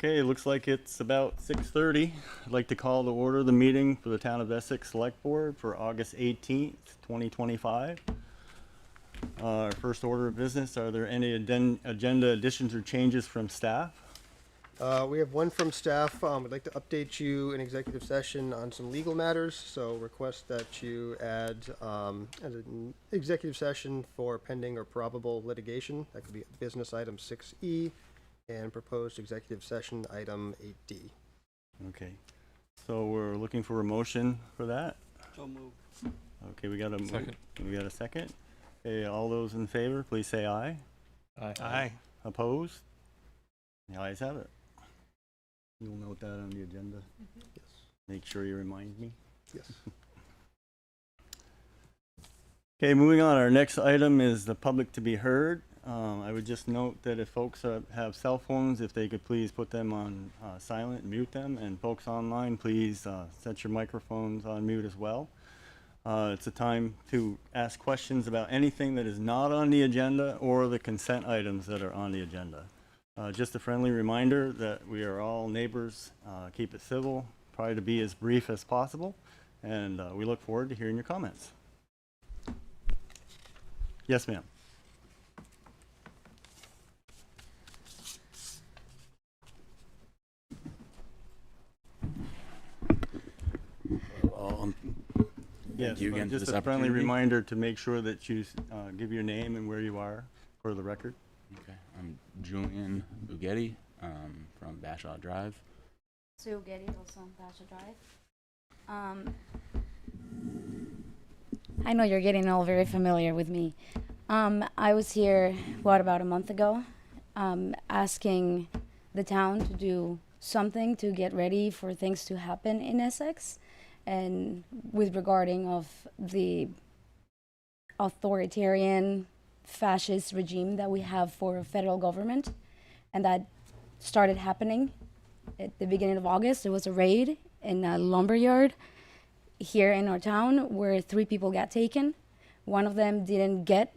Okay, it looks like it's about 6:30. I'd like to call to order the meeting for the Town of Essex Selectboard for August 18th, 2025. Our first order of business, are there any agenda additions or changes from staff? We have one from staff. We'd like to update you in executive session on some legal matters. So request that you add an executive session for pending or probable litigation. That could be business item 6E and proposed executive session item 8D. Okay, so we're looking for a motion for that. So moved. Okay, we got a Second. We got a second. Okay, all those in favor, please say aye. Aye. Opposed? The ayes have it. You'll note that on the agenda. Yes. Make sure you remind me. Yes. Okay, moving on. Our next item is the public to be heard. I would just note that if folks have cell phones, if they could please put them on silent, mute them, and folks online, please set your microphones on mute as well. It's a time to ask questions about anything that is not on the agenda or the consent items that are on the agenda. Just a friendly reminder that we are all neighbors. Keep it civil, try to be as brief as possible, and we look forward to hearing your comments. Yes, ma'am. Yes, you again for just this a friendly opportunity. reminder to make sure that you give your name and where you are for the record. Okay, I'm Julian Bugatti from Bashaw Drive. Sue Getty, also on Basha Drive. I know you're getting all very familiar with me. I was here, about a month ago, asking the town to do something to get ready for things to happen in Essex, and with regarding of the authoritarian fascist regime that we have for federal government, and that started happening at the beginning of August. There was a raid in a lumber yard here in our town where 3 people got taken. One of them didn't get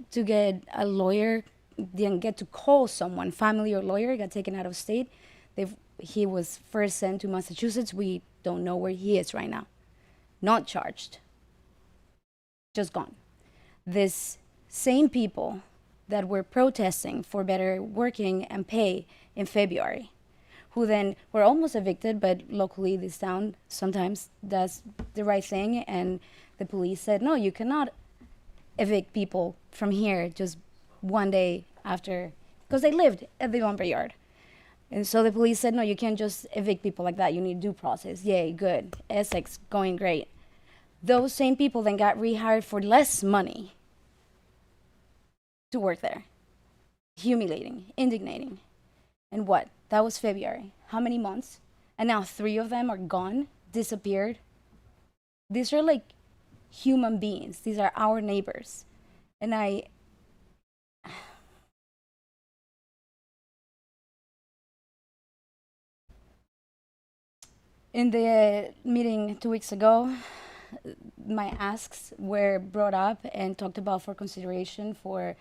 a lawyer, didn't get to call someone, family or lawyer, got taken out of state. He was first sent to Massachusetts. We don't know where he is right now. Not charged. Just gone. This same people that were protesting for better working and pay in February, who then were almost evicted, but locally this town sometimes does the right thing, and the police said, no, you cannot evict people from here just one day after, because they lived at the lumber yard. And so the police said, no, you can't just evict people like that. You need due process. Yay, good. Essex, going great. Those same people then got rehired for less money to work there. Humiliating, indignating. And what? That was February. How many months? And now 3 of them are gone, disappeared. These are like human beings. These are our neighbors. And in the meeting 2 weeks ago, my asks were brought up and talked about for consideration for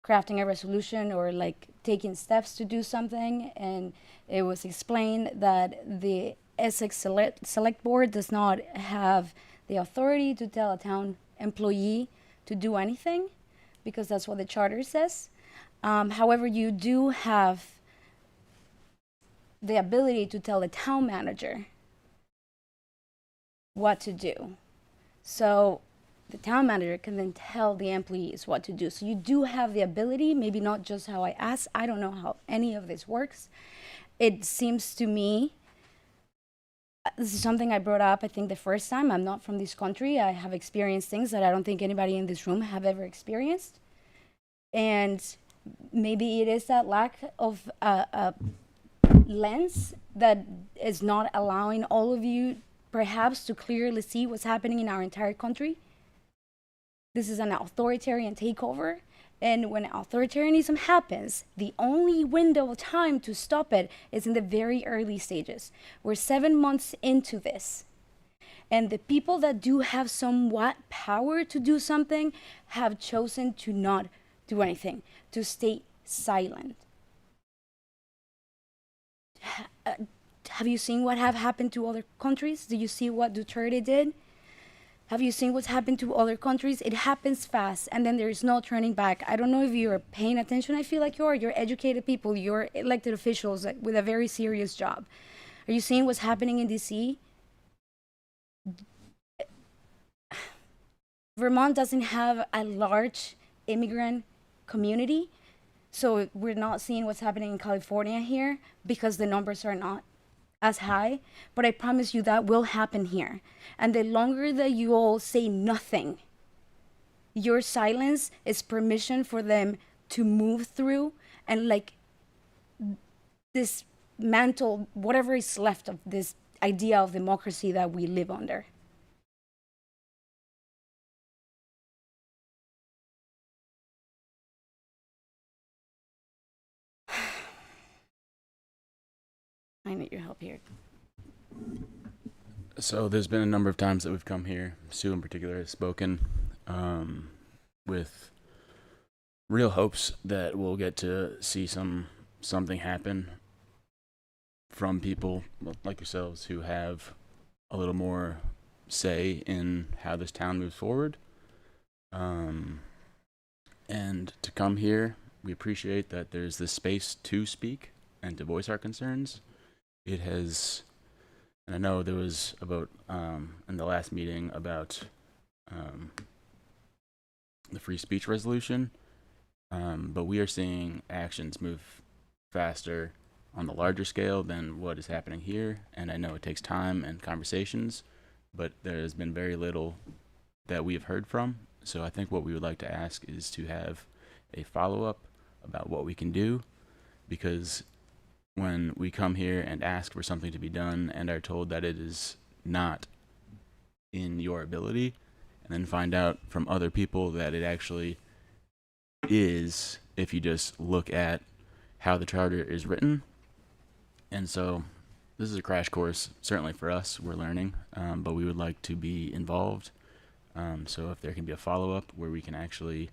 crafting a resolution or like taking steps to do something. And it was explained that the Essex Select Board does not have the authority to tell a town employee to do anything, because that's what the charter says. However, you do have the ability to tell the town manager what to do. So the town manager can then tell the employees what to do. So you do have the ability, maybe not just how I ask. I don't know how any of this works. It seems to me, this is something I brought up, I think, the first time. I'm not from this country. I have experienced things that I don't think anybody in this room have ever experienced. And maybe it is that lack of a lens that is not allowing all of you perhaps to clearly see what's happening in our entire country. This is an authoritarian takeover, and when authoritarianism happens, the only window of time to stop it is in the very early stages. We're 7 months into this, and the people that do have somewhat power to do something have chosen to not do anything, to stay silent. Have you seen what have happened to other countries? Do you see what Duterte did? Have you seen what's happened to other countries? It happens fast, and then there's no turning back. I don't know if you're paying attention. I feel like you are. You're educated people. You're elected officials with a very serious job. Are you seeing what's happening in DC? Vermont doesn't have a large immigrant community, so we're not seeing what's happening in California here because the numbers are not as high. But I promise you that will happen here. And the longer that you all say nothing, your silence is permission for them to move through and like dismantle whatever is left of this idea of democracy that we live under. I need your help here. So there's been a number of times that we've come here. Sue in particular has spoken with real hopes that we'll get to see something happen from people like yourselves who have a little more say in how this town moves forward. And to come here, we appreciate that there's this space to speak and to voice our concerns. It has, and I know there was about in the last meeting about the free speech resolution, but we are seeing actions move faster on the larger scale than what is happening here. And I know it takes time and conversations, but there has been very little that we have heard from. So I think what we would like to ask is to have a follow-up about what we can do, because when we come here and ask for something to be done and are told that it is not in your ability, and then find out from other people that it actually is, if you just look at how the charter is written. And so this is a crash course, certainly for us. We're learning, but we would like to be involved. So if there can be a follow-up where we can actually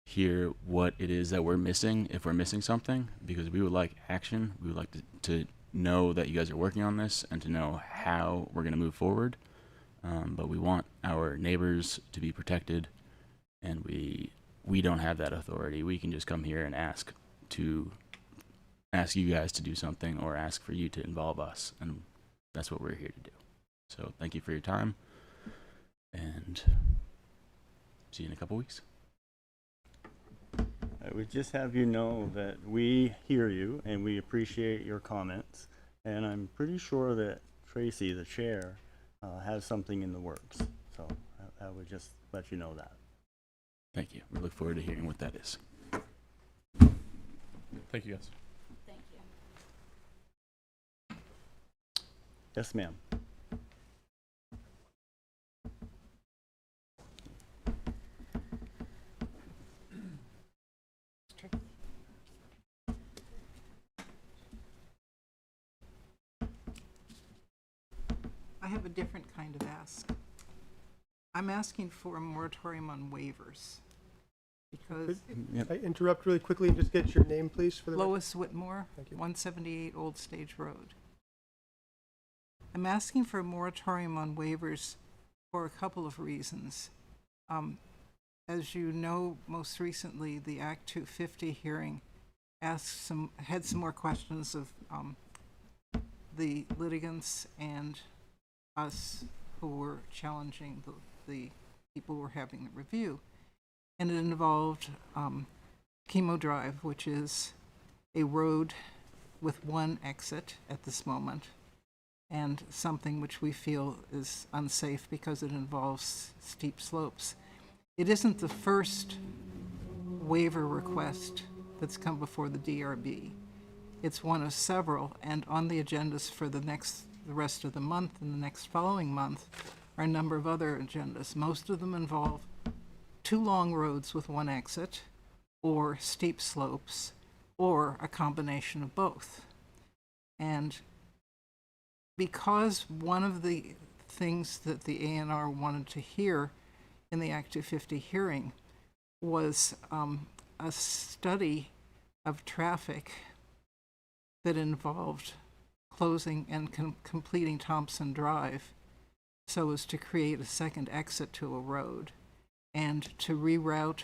hear what it is that we're missing, if we're missing something, because we would like action. We would like to know that you guys are working on this and to know how we're going to move forward. But we want our neighbors to be protected, and we don't have that authority. We can just come here and ask you guys to do something, or ask for you to involve us, and that's what we're here to do. So thank you for your time, and see you in a couple weeks. I would just have you know that we hear you and we appreciate your comments, and I'm pretty sure that Tracy, the chair, has something in the works. So I would just let you know that. Thank you. We look forward to hearing what that is. Thank you, guys. Thank you. Yes, ma'am. I have a different kind of ask. I'm asking for a moratorium on waivers because Yep. I interrupt really quickly and just get your name, please, for the record? Lois Whitmore, Thank you. 178 Old Stage Road. I'm asking for a moratorium on waivers for a couple of reasons. As you know, most recently, the Act 250 hearing had some more questions of the litigants and us who were challenging the people who were having the review. And it involved Chemo Drive, which is a road with one exit at this moment, and something which we feel is unsafe because it involves steep slopes. It isn't the first waiver request that's come before the DRB. It's one of several, and on the agendas for the rest of the month and the next following month are a number of other agendas. Most of them involve two long roads with one exit, or steep slopes, or a combination of both. And because one of the things that the A&R wanted to hear in the Act 250 hearing was a study of traffic that involved closing and completing Thompson Drive so as to create a second exit to a road and to reroute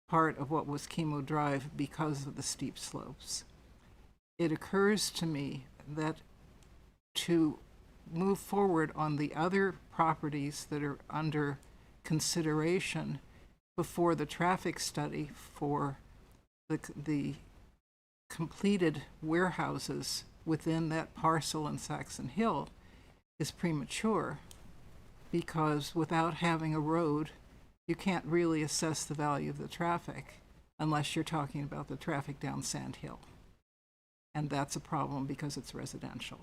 part of what was Chemo Drive because of the steep slopes. It occurs to me that to move forward on the other properties that are under consideration before the traffic study for the completed warehouses within that parcel in Saxon Hill is premature, because without having a road, you can't really assess the value of the traffic unless you're talking about the traffic down Sand Hill. And that's a problem because it's residential.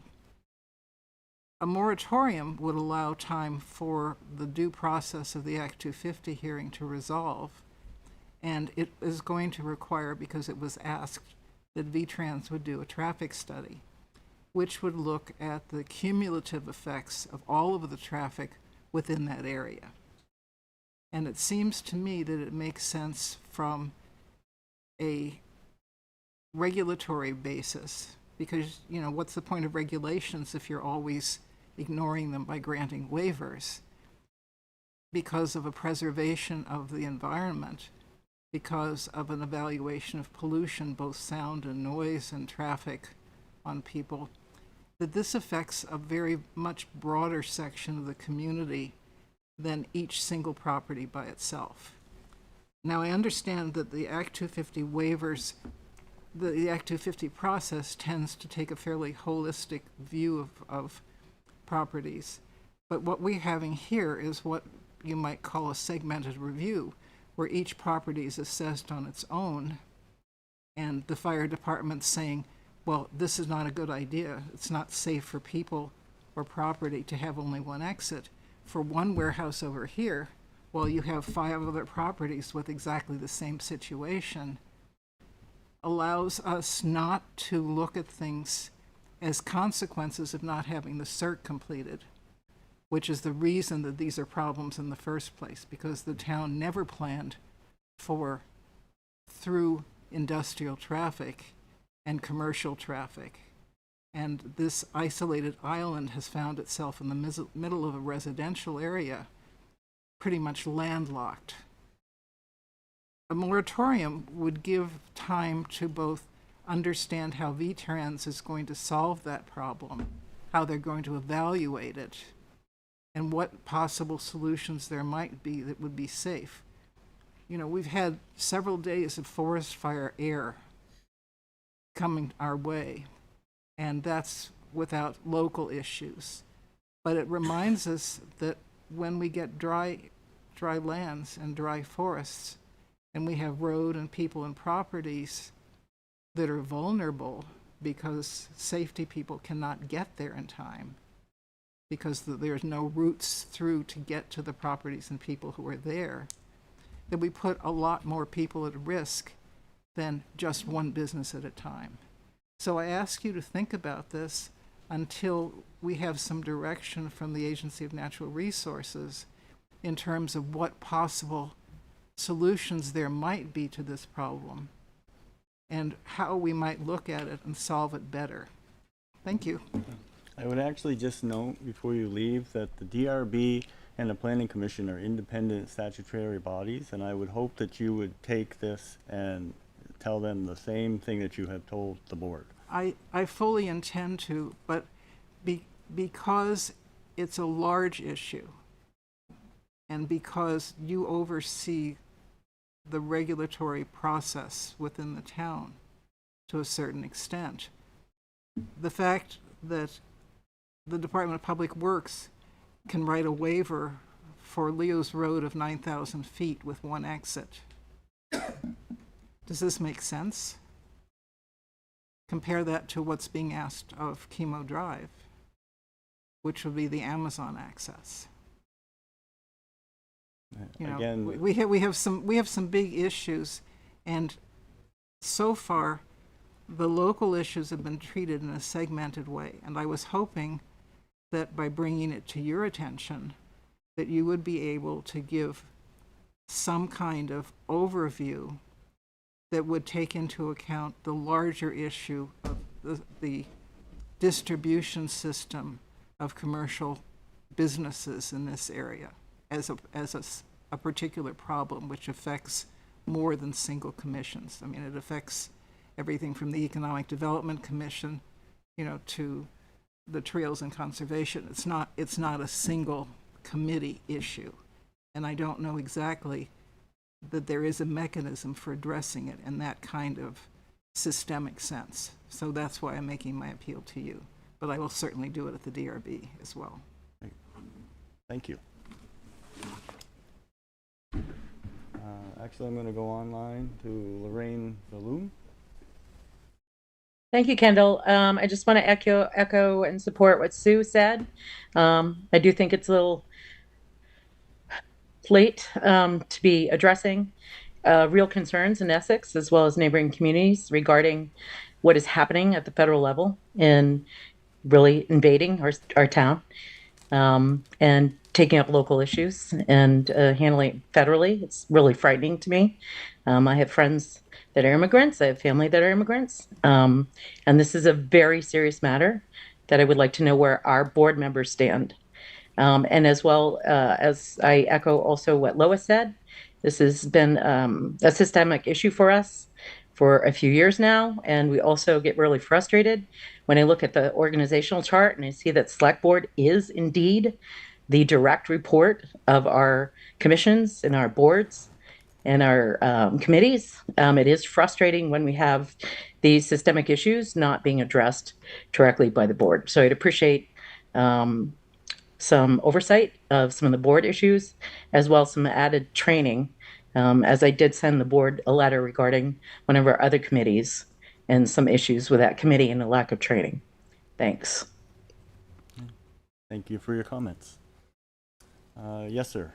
A moratorium would allow time for the due process of the Act 250 hearing to resolve, and it is going to require, because it was asked, that V-Trans would do a traffic study, which would look at the cumulative effects of all of the traffic within that area. And it seems to me that it makes sense from a regulatory basis, because, you know, what's the point of regulations if you're always ignoring them by granting waivers? Because of a preservation of the environment, because of an evaluation of pollution, both sound and noise and traffic on people, that this affects a very much broader section of the community than each single property by itself. Now, I understand that the Act 250 waivers, the Act 250 process tends to take a fairly holistic view of properties, but what we're having here is what you might call a segmented review, where each property is assessed on its own, and the fire department's saying, well, this is not a good idea. It's not safe for people or property to have only one exit for one warehouse over here, while you have 5 other properties with exactly the same situation, allows us not to look at things as consequences of not having the CERT completed, which is the reason that these are problems in the first place, because the town never planned for through industrial traffic and commercial traffic. And this isolated island has found itself in the middle of a residential area, pretty much landlocked. A moratorium would give time to both understand how V-Trans is going to solve that problem, how they're going to evaluate it, and what possible solutions there might be that would be safe. You know, we've had several days of forest fire air coming our way, and that's without local issues. But it reminds us that when we get dry lands and dry forests, and we have road and people and properties that are vulnerable because safety people cannot get there in time, because there's no routes through to get to the properties and people who are there, that we put a lot more people at risk than just one business at a time. So I ask you to think about this until we have some direction from the Agency of Natural Resources in terms of what possible solutions there might be to this problem and how we might look at it and solve it better. Thank you. I would actually just note before you leave that the DRB and the Planning Commission are independent statutory bodies, and I would hope that you would take this and tell them the same thing that you have told the board. I fully intend to, but because it's a large issue and because you oversee the regulatory process within the town to a certain extent, the fact that the Department of Public Works can write a waiver for Leo's Road of 9,000 feet with one exit. Does this make sense? Compare that to what's being asked of Chemo Drive, which would be the Amazon access. You know, Again, we have some big issues, and so far the local issues have been treated in a segmented way, and I was hoping that by bringing it to your attention that you would be able to give some kind of overview that would take into account the larger issue of the distribution system of commercial businesses in this area as a particular problem which affects more than single commissions. I mean, it affects everything from the Economic Development Commission, to the Trails and Conservation. It's not a single committee issue. And I don't know exactly that there is a mechanism for addressing it in that kind of systemic sense. So that's why I'm making my appeal to you. But I will certainly do it at the DRB as well. Thank you. Actually, I'm going to go online to Lorraine Balloon. Thank you, Kendall. I just want to echo and support what Sue said. I do think it's a little late to be addressing real concerns in Essex as well as neighboring communities regarding what is happening at the federal level and really invading our town and taking up local issues and handling it federally. It's really frightening to me. I have friends that are immigrants. I have family that are immigrants. And this is a very serious matter that I would like to know where our board members stand. And as well as I echo also what Lois said, this has been a systemic issue for us for a few years now. And we also get really frustrated when I look at the organizational chart and I see that Select Board is indeed the direct report of our commissions and our boards and our committees. It is frustrating when we have these systemic issues not being addressed directly by the board. So I'd appreciate some oversight of some of the board issues, as well as some added training, as I did send the board a letter regarding one of our other committees and some issues with that committee and the lack of training. Thanks. Thank you for your comments. Yes, sir.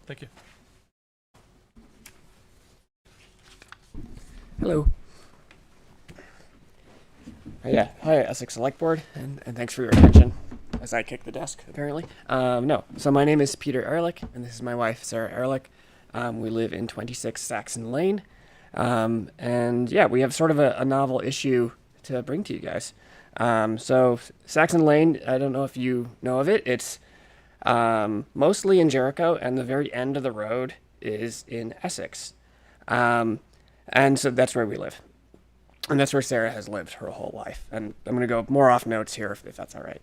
Thank you. Hello. Yeah, hi, Essex Selectboard, and thanks for your attention as I kick the desk, apparently. No, so my name is Peter Ehrlich, and this is my wife, Sarah Ehrlich. We live in 26 Saxon Lane, and yeah, we have sort of a novel issue to bring to you guys. So Saxon Lane, I don't know if you know of it, it's mostly in Jericho, and the very end of the road is in Essex. And so that's where we live. And that's where Sarah has lived her whole life. And I'm going to go more off notes here if that's all right.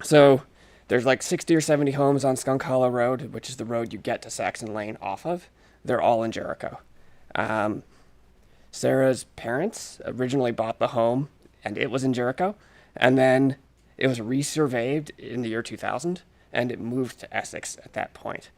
So there's like 60 or 70 homes on Skunk Hollow Road, which is the road you get to Saxon Lane off of. They're all in Jericho. Sarah's parents originally bought the home, and it was in Jericho. And then it was resurveyed in the year 2000, and it moved to Essex at that point.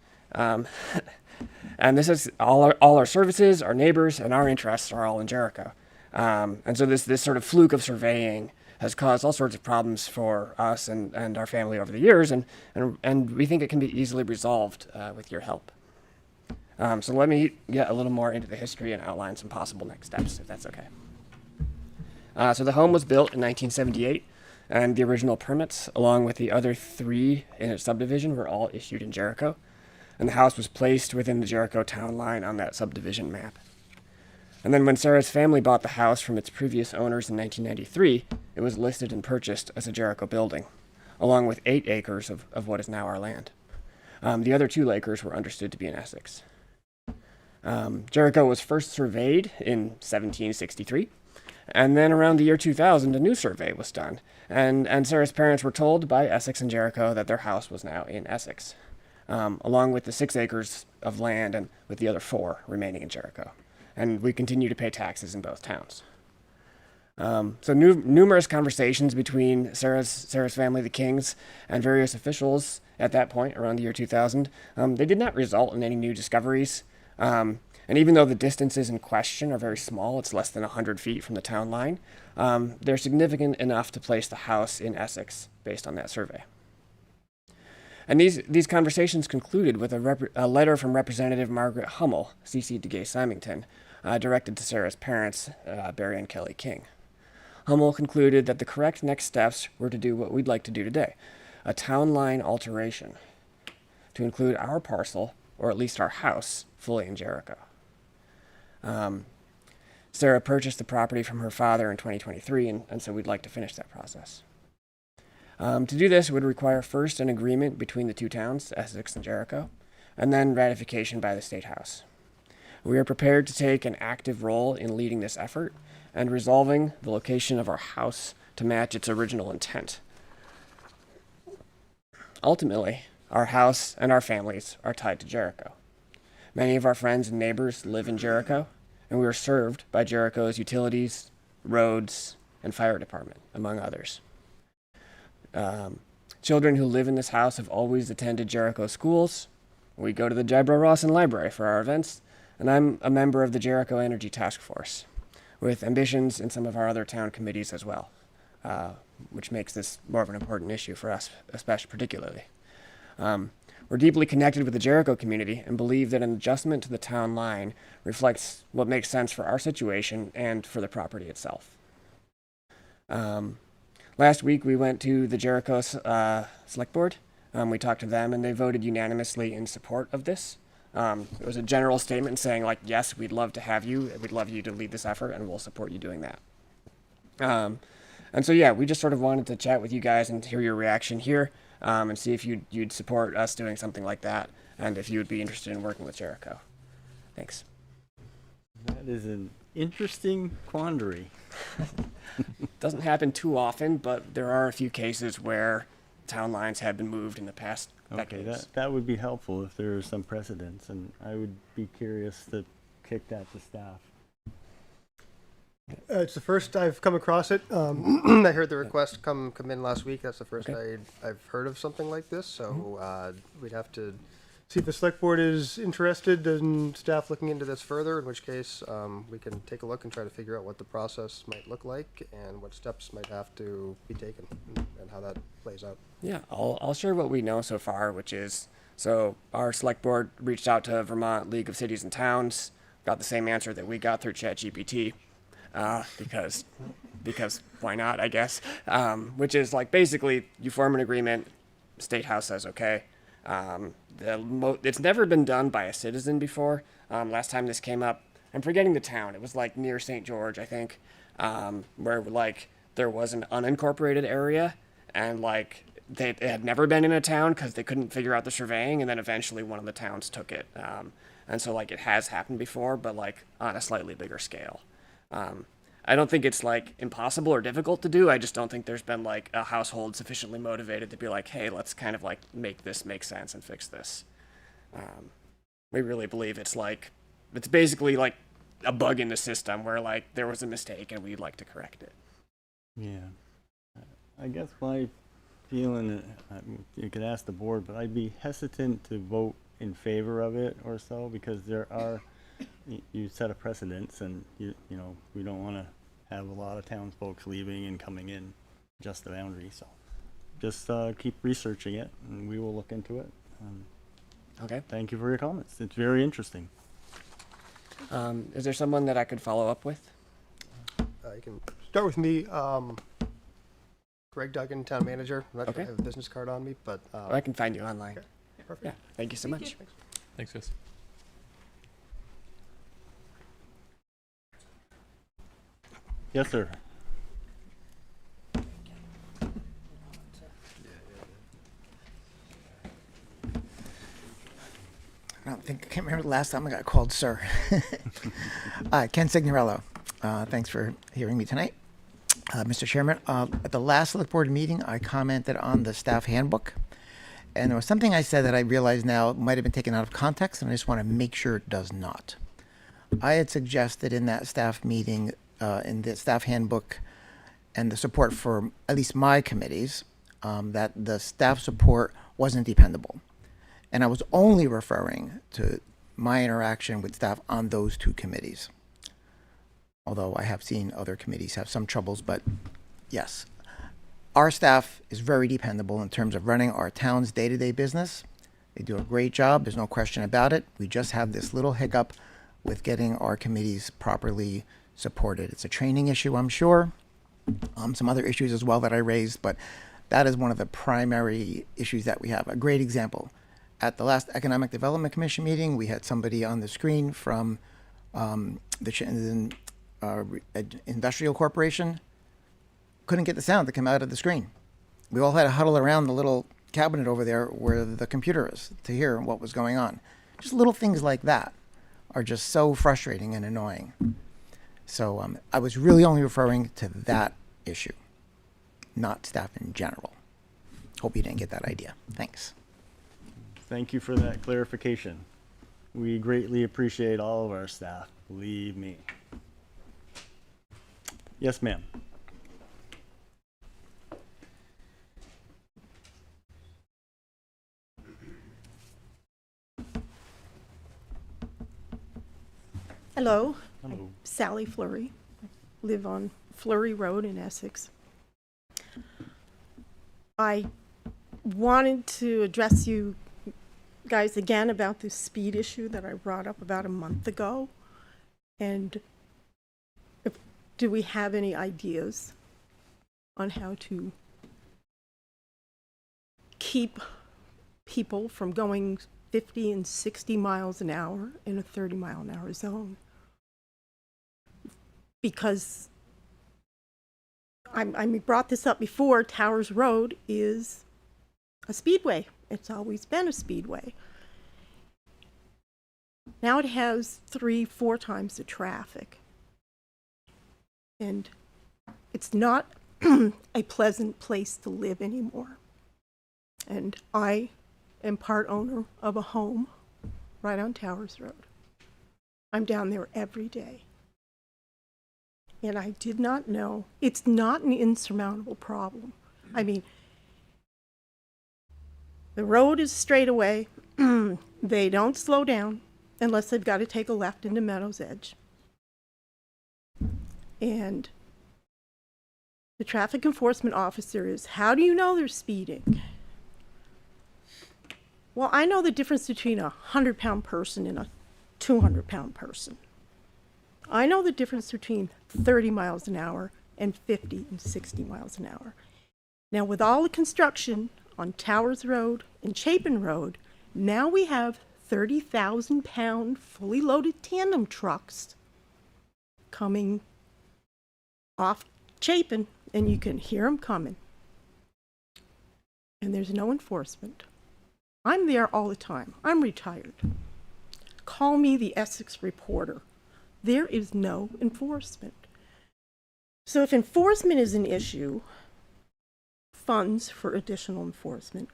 And this is all our services, our neighbors, and our interests are all in Jericho. And so this sort of fluke of surveying has caused all sorts of problems for us and our family over the years, and we think it can be easily resolved with your help. So let me get a little more into the history and outline some possible next steps, if that's okay. So the home was built in 1978, and the original permits, along with the other 3 in its subdivision, were all issued in Jericho. And the house was placed within the Jericho town line on that subdivision map. And then when Sarah's family bought the house from its previous owners in 1993, it was listed and purchased as a Jericho building, along with 8 acres of what is now our land. The other 2 acres were understood to be in Essex. Jericho was first surveyed in 1763, and then around the year 2000, a new survey was done, and Sarah's parents were told by Essex and Jericho that their house was now in Essex, along with the 6 acres of land and with the other 4 remaining in Jericho. And we continue to pay taxes in both towns. So numerous conversations between Sarah's family, the Kings, and various officials at that point, around the year 2000, they did not result in any new discoveries. And even though the distances in question are very small, it's less than 100 feet from the town line, they're significant enough to place the house in Essex based on that survey. And these conversations concluded with a letter from Representative Margaret Hummel, CC to Gay Symington, directed to Sarah's parents, Barry and Kelly King. Hummel concluded that the correct next steps were to do what we'd like to do today, a town line alteration, to include our parcel or at least our house, fully in Jericho. Sarah purchased the property from her father in 2023, and so we'd like to finish that process. To do this would require first an agreement between the two towns, Essex and Jericho, and then ratification by the State House. We are prepared to take an active role in leading this effort and resolving the location of our house to match its original intent. Ultimately, our house and our families are tied to Jericho. Many of our friends and neighbors live in Jericho, and we are served by Jericho's utilities, roads, and fire department, among others. Children who live in this house have always attended Jericho schools. We go to the Jibro Rawson Library for our events, and I'm a member of the Jericho Energy Task Force, with ambitions in some of our other town committees as well, which makes this more of an important issue for us, especially particularly. We're deeply connected with the Jericho community and believe that an adjustment to the town line reflects what makes sense for our situation and for the property itself. Last week, we went to the Jericho Selectboard. We talked to them, and they voted unanimously in support of this. It was a general statement saying, like, yes, we'd love to have you. We'd love you to lead this effort, and we'll support you doing that. And so, yeah, we just sort of wanted to chat with you guys and hear your reaction here, and see if you'd support us doing something like that, and if you would be interested in working with Jericho. Thanks. That is an interesting quandary. Doesn't happen too often, but there are a few cases where town lines have been moved in the past Okay, decades. that would be helpful if there are some precedents, and I would be curious to kick that to staff. It's the first I've come across it. I heard the request come in last week. That's the first I've heard of something like this. So we'd have to see if the select board is interested in staff looking into this further, in which case we can take a look and try to figure out what the process might look like and what steps might have to be taken and how that plays out. Yeah, I'll share what we know so far, which is, so our select board reached out to Vermont League of Cities and Towns, got the same answer that we got through ChatGPT, because why not, I guess, which is like basically you form an agreement, State House says okay. It's never been done by a citizen before. Last time this came up, I'm forgetting the town. It was like near St. George, I think, where like there was an unincorporated area, and like it had never been in a town because they couldn't figure out the surveying, and then eventually one of the towns took it. And so like it has happened before, but like on a slightly bigger scale. I don't think it's like impossible or difficult to do. I just don't think there's been like a household sufficiently motivated to be like, hey, let's kind of like make this make sense and fix this. We really believe it's basically like a bug in the system where like there was a mistake and we'd like to correct it. Yeah. I guess my feeling, you could ask the board, but I'd be hesitant to vote in favor of it or so, because there are, you set a precedence, and you know, we don't want to have a lot of townsfolk leaving and coming in just the boundary. So just keep researching it, and we will look into it. Okay. Thank you for your comments. It's very interesting. Is there someone that I could follow up with? You can start with me. Greg Duggan, town manager. I'm not sure Okay. I have a business card on me, but Or I can find you online. Okay. Perfect. Yeah. Thank you so much. Thanks, guys. Yes, sir. I can't remember the last time I got called sir. Ken Signorello. Thanks for hearing me tonight. Mr. Chairman, at the last select board meeting, I commented on the staff handbook. And there was something I said that I realize now might have been taken out of context, and I just want to make sure it does not. I had suggested in that staff meeting, in the staff handbook and the support for at least my committees, that the staff support wasn't dependable. And I was only referring to my interaction with staff on those two committees. Although I have seen other committees have some troubles, but yes. Our staff is very dependable in terms of running our town's day-to-day business. They do a great job, there's no question about it. We just have this little hiccup with getting our committees properly supported. It's a training issue, I'm sure. Some other issues as well that I raised, but that is one of the primary issues that we have. A great example. at the last Economic Development Commission meeting, we had somebody on the screen from Industrial Corporation. Couldn't get the sound to come out of the screen. We all had to huddle around the little cabinet over there where the computer is to hear what was going on. Just little things like that are just so frustrating and annoying. So I was really only referring to that issue, not staff in general. Hope you didn't get that idea. Thanks. Thank you for that clarification. We greatly appreciate all of our staff, believe me. Yes, ma'am. Hello, Hello. Sally Fleury. Live on Fleury Road in Essex. I wanted to address you guys again about this speed issue that I brought up about a month ago. And do we have any ideas on how to keep people from going 50 and 60 miles an hour in a 30-mile-an-hour zone? Because I brought this up before, Towers Road is a speedway. It's always been a speedway. Now it has 3-4 times the traffic. And it's not a pleasant place to live anymore. And I am part owner of a home right on Towers Road. I'm down there every day. And I did not know, it's not an insurmountable problem. I mean, the road is straight away. They don't slow down unless they've got to take a left into Meadows Edge. And the traffic enforcement officer is, how do you know they're speeding? Well, I know the difference between a 100-pound person and a 200-pound person. I know the difference between 30 miles an hour and 50 and 60 miles an hour. Now, with all the construction on Towers Road and Chapin Road, now we have 30,000-pound fully loaded tandem trucks coming off Chapin, and you can hear them coming. And there's no enforcement. I'm there all the time. I'm retired. Call me the Essex reporter. There is no enforcement. So if enforcement is an issue, funds for additional enforcement,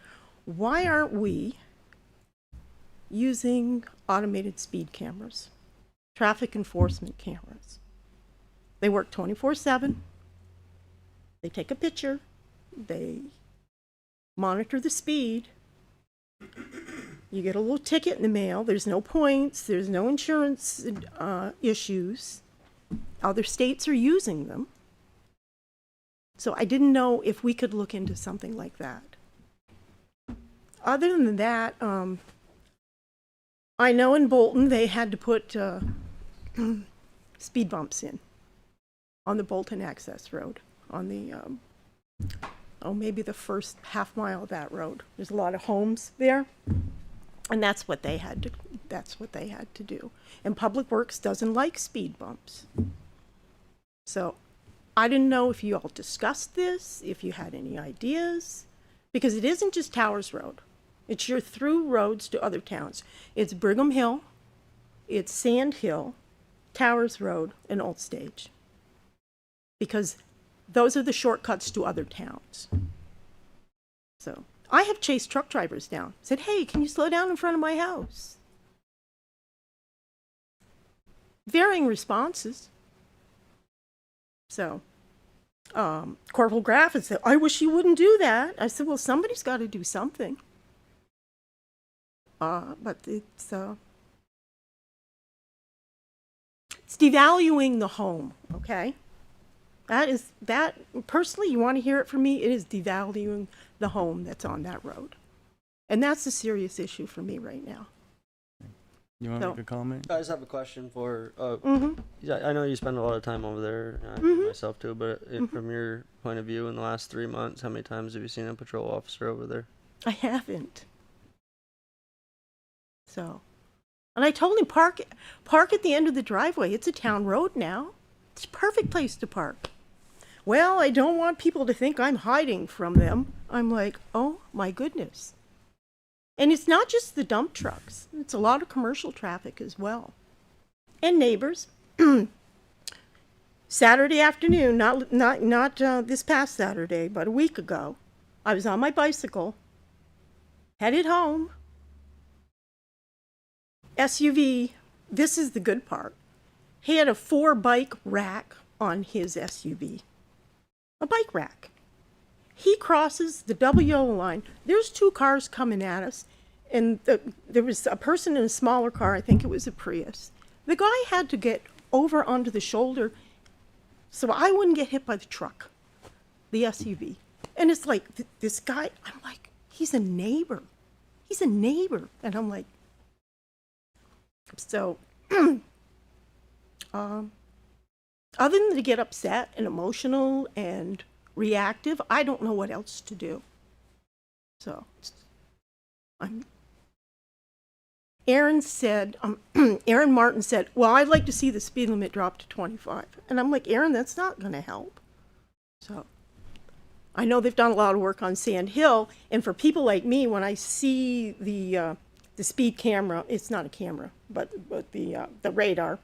why aren't we using automated speed cameras, traffic enforcement cameras? They work 24/7. They take a picture. They monitor the speed. You get a little ticket in the mail. There's no points. There's no insurance issues. Other states are using them. So I didn't know if we could look into something like that. Other than that, I know in Bolton they had to put speed bumps in on the Bolton access road, on the, maybe the first half mile of that road. There's a lot of homes there. And that's what they had to do. And Public Works doesn't like speed bumps. So I didn't know if you all discussed this, if you had any ideas, because it isn't just Towers Road. It's your through roads to other towns. It's Brigham Hill, it's Sand Hill, Towers Road, and Old Stage. Because those are the shortcuts to other towns. So I have chased truck drivers down, said, hey, can you slow down in front of my house? Varying responses. So, Corporal Graff had said, I wish you wouldn't do that. I said, well, somebody's got to do something. But it's devaluing the home, okay? That, personally, you want to hear it from me, it is devaluing the home that's on that road. And that's a serious issue for me right now. You want to make a comment? I just have a question for, Mm-hmm. yeah, I know you spend a lot of time over there, and I Mhm. myself too, but from your point of view, in the last 3 months, how many times have you seen a patrol officer over there? I haven't. So, and I told him, park at the end of the driveway. It's a town road now. It's a perfect place to park. Well, I don't want people to think I'm hiding from them. I'm like, oh my goodness. And it's not just the dump trucks. It's a lot of commercial traffic as well. And neighbors. Saturday afternoon, not this past Saturday, but a week ago, I was on my bicycle, headed home. SUV, this is the good part. He had a 4-bike rack on his SUV. A bike rack. He crosses the WO line. There's 2 cars coming at us, and there was a person in a smaller car. I think it was a Prius. The guy had to get over onto the shoulder so I wouldn't get hit by the truck, the SUV. And it's like, this guy, I'm like, he's a neighbor. He's a neighbor. And I'm like, so, other than to get upset and emotional and reactive, I don't know what else to do. So, Aaron Martin said, well, I'd like to see the speed limit drop to 25. And I'm like, Aaron, that's not going to help. So, I know they've done a lot of work on Sand Hill, and for people like me, when I see the speed camera, it's not a camera, but the radar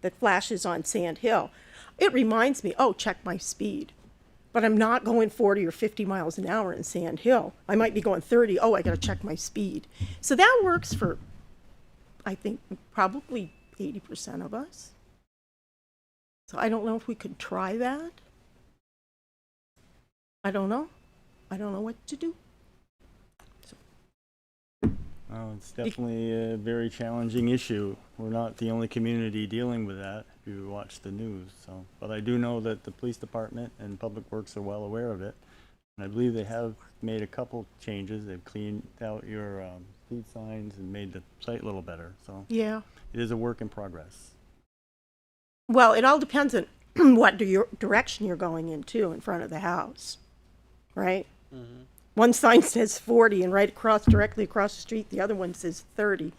that flashes on Sand Hill, it reminds me, oh, check my speed. But I'm not going 40 or 50 miles an hour in Sand Hill. I might be going 30. Oh, I got to check my speed. So that works for, I think, probably 80% of us. So I don't know if we could try that. I don't know. I don't know what to do. Well, it's definitely a very challenging issue. We're not the only community dealing with that if you watch the news. So, but I do know that the police department and Public Works are well aware of it. And I believe they have made a couple changes. They've cleaned out your speed signs and made the site a little better. So Yeah. it is a work in progress. Well, it all depends on what direction you're going into in front of the house, right? Mm-hmm. One sign says 40, and directly across the street, the other one says 30.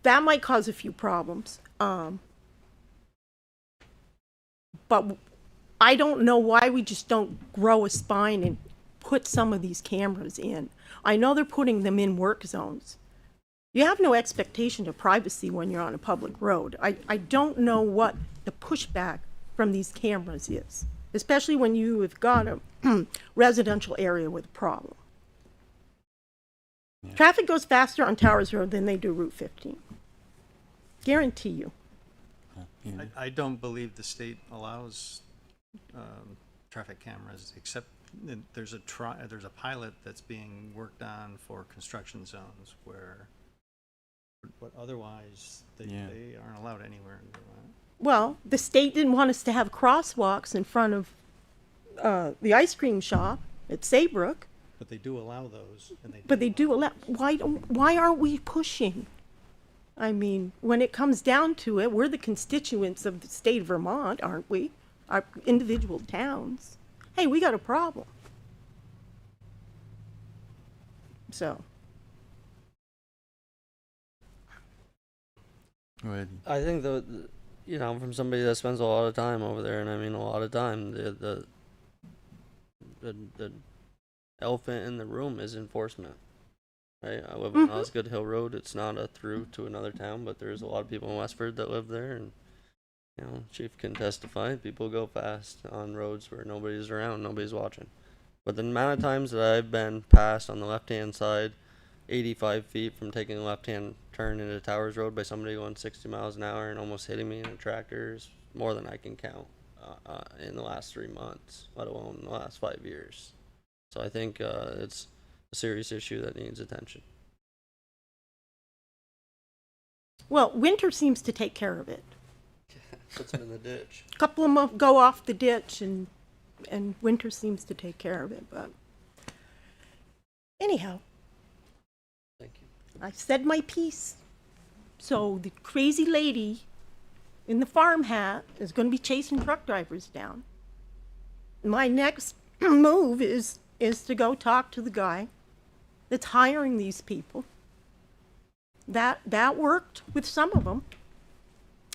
That might cause a few problems. But I don't know why we just don't grow a spine and put some of these cameras in. I know they're putting them in work zones. You have no expectation of privacy when you're on a public road. I don't know what the pushback from these cameras is, especially when you have got a residential area with a problem. Yeah. Traffic goes faster on Towers Road than they do Route 15. Guarantee you. Yeah. I don't believe the state allows traffic cameras, except that there's a pilot that's being worked on for construction zones where, but otherwise they aren't allowed anywhere in Vermont. Well, the state didn't want us to have crosswalks in front of the ice cream shop at Saybrook. But they do allow those, and They do allow. Why aren't we pushing? I mean, when it comes down to it, we're the constituents of the state of Vermont, aren't we? Our individual towns. Hey, we got a problem. So. Go ahead. I think from somebody that spends a lot of time over there, and I mean a lot of time, the elephant in the room is enforcement. Right? I live on Osgood Hill Road. It's not a through to another town, but there's a lot of people in Westford that live there, and Chief can testify. People go fast on roads where nobody's around, nobody's watching. But the amount of times that I've been passed on the left-hand side, 85 feet from taking a left-hand turn into Towers Road by somebody going 60 miles an hour and almost hitting me in a tractor is more than I can count in the last 3 months, let alone the last 5 years. So I think it's a serious issue that needs attention. Well, winter seems to take care of it. Puts them in the ditch. A couple of them go off the ditch, and winter seems to take care of it. But anyhow, Thank you. I said my piece. So the crazy lady in the farm hat is going to be chasing truck drivers down. My next move is to go talk to the guy that's hiring these people that worked with some of them.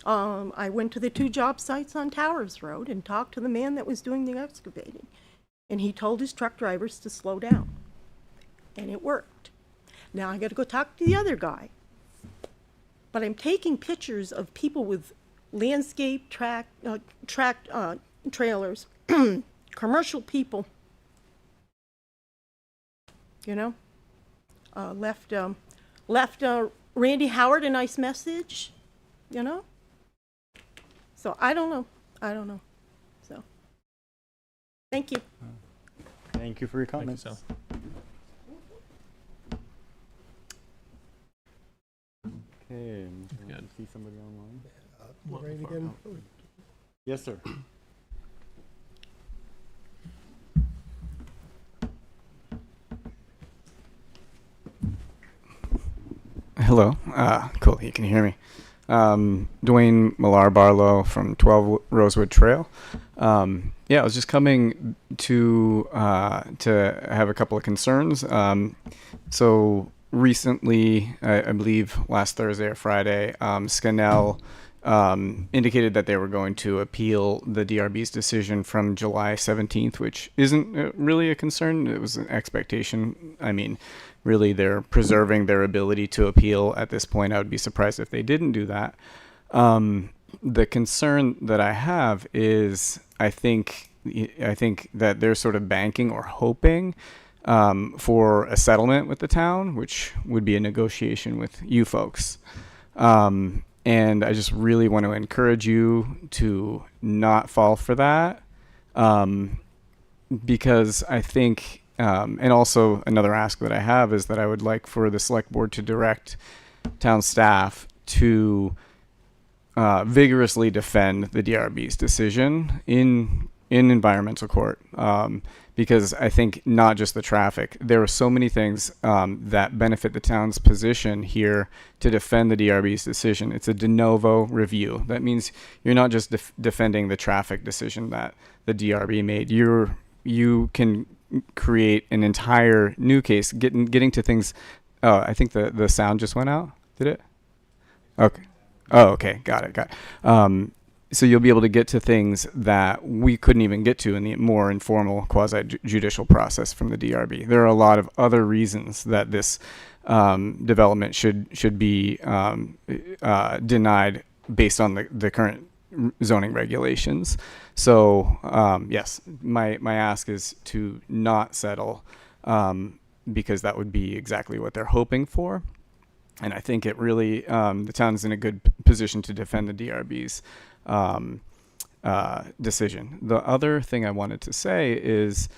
I went to the 2 job sites on Towers Road and talked to the man that was doing the excavating. And he told his truck drivers to slow down. And it worked. Now I gotta go talk to the other guy. But I'm taking pictures of people with landscape trailers, commercial people, you know, left Randy Howard a nice message, you know. So I don't know. So thank you. Thank you for your comments. so. Okay, Good. see somebody online? Right again. Yes, sir. Hello. Cool. You can hear me. Dwayne Millar Barlow from 12 Rosewood Trail. Yeah, I was just coming to have a couple of concerns. So recently, I believe last Thursday or Friday, Scannell indicated that they were going to appeal the DRB's decision from July 17th, which isn't really a concern. It was an expectation. I mean, really, they're preserving their ability to appeal at this point. I would be surprised if they didn't do that. The concern that I have is I think that they're sort of banking or hoping for a settlement with the town, which would be a negotiation with you folks. And I just really want to encourage you to not fall for that, because I think, and also another ask that I have is that I would like for the select board to direct town staff to vigorously defend the DRB's decision in environmental court, because I think not just the traffic. There are so many things that benefit the town's position here to defend the DRB's decision. It's a de novo review. That means you're not just defending the traffic decision that the DRB made. You can create an entire new case, getting to things. Oh, I think the sound just went out. Did it? Okay. Oh, okay. Got it. So you'll be able to get to things that we couldn't even get to in the more informal quasi-judicial process from the DRB. There are a lot of other reasons that this development should be denied based on the current zoning regulations. So yes, my ask is to not settle, because that would be exactly what they're hoping for. And I think it really, the town's in a good position to defend the DRB's decision. The other thing I wanted to say is,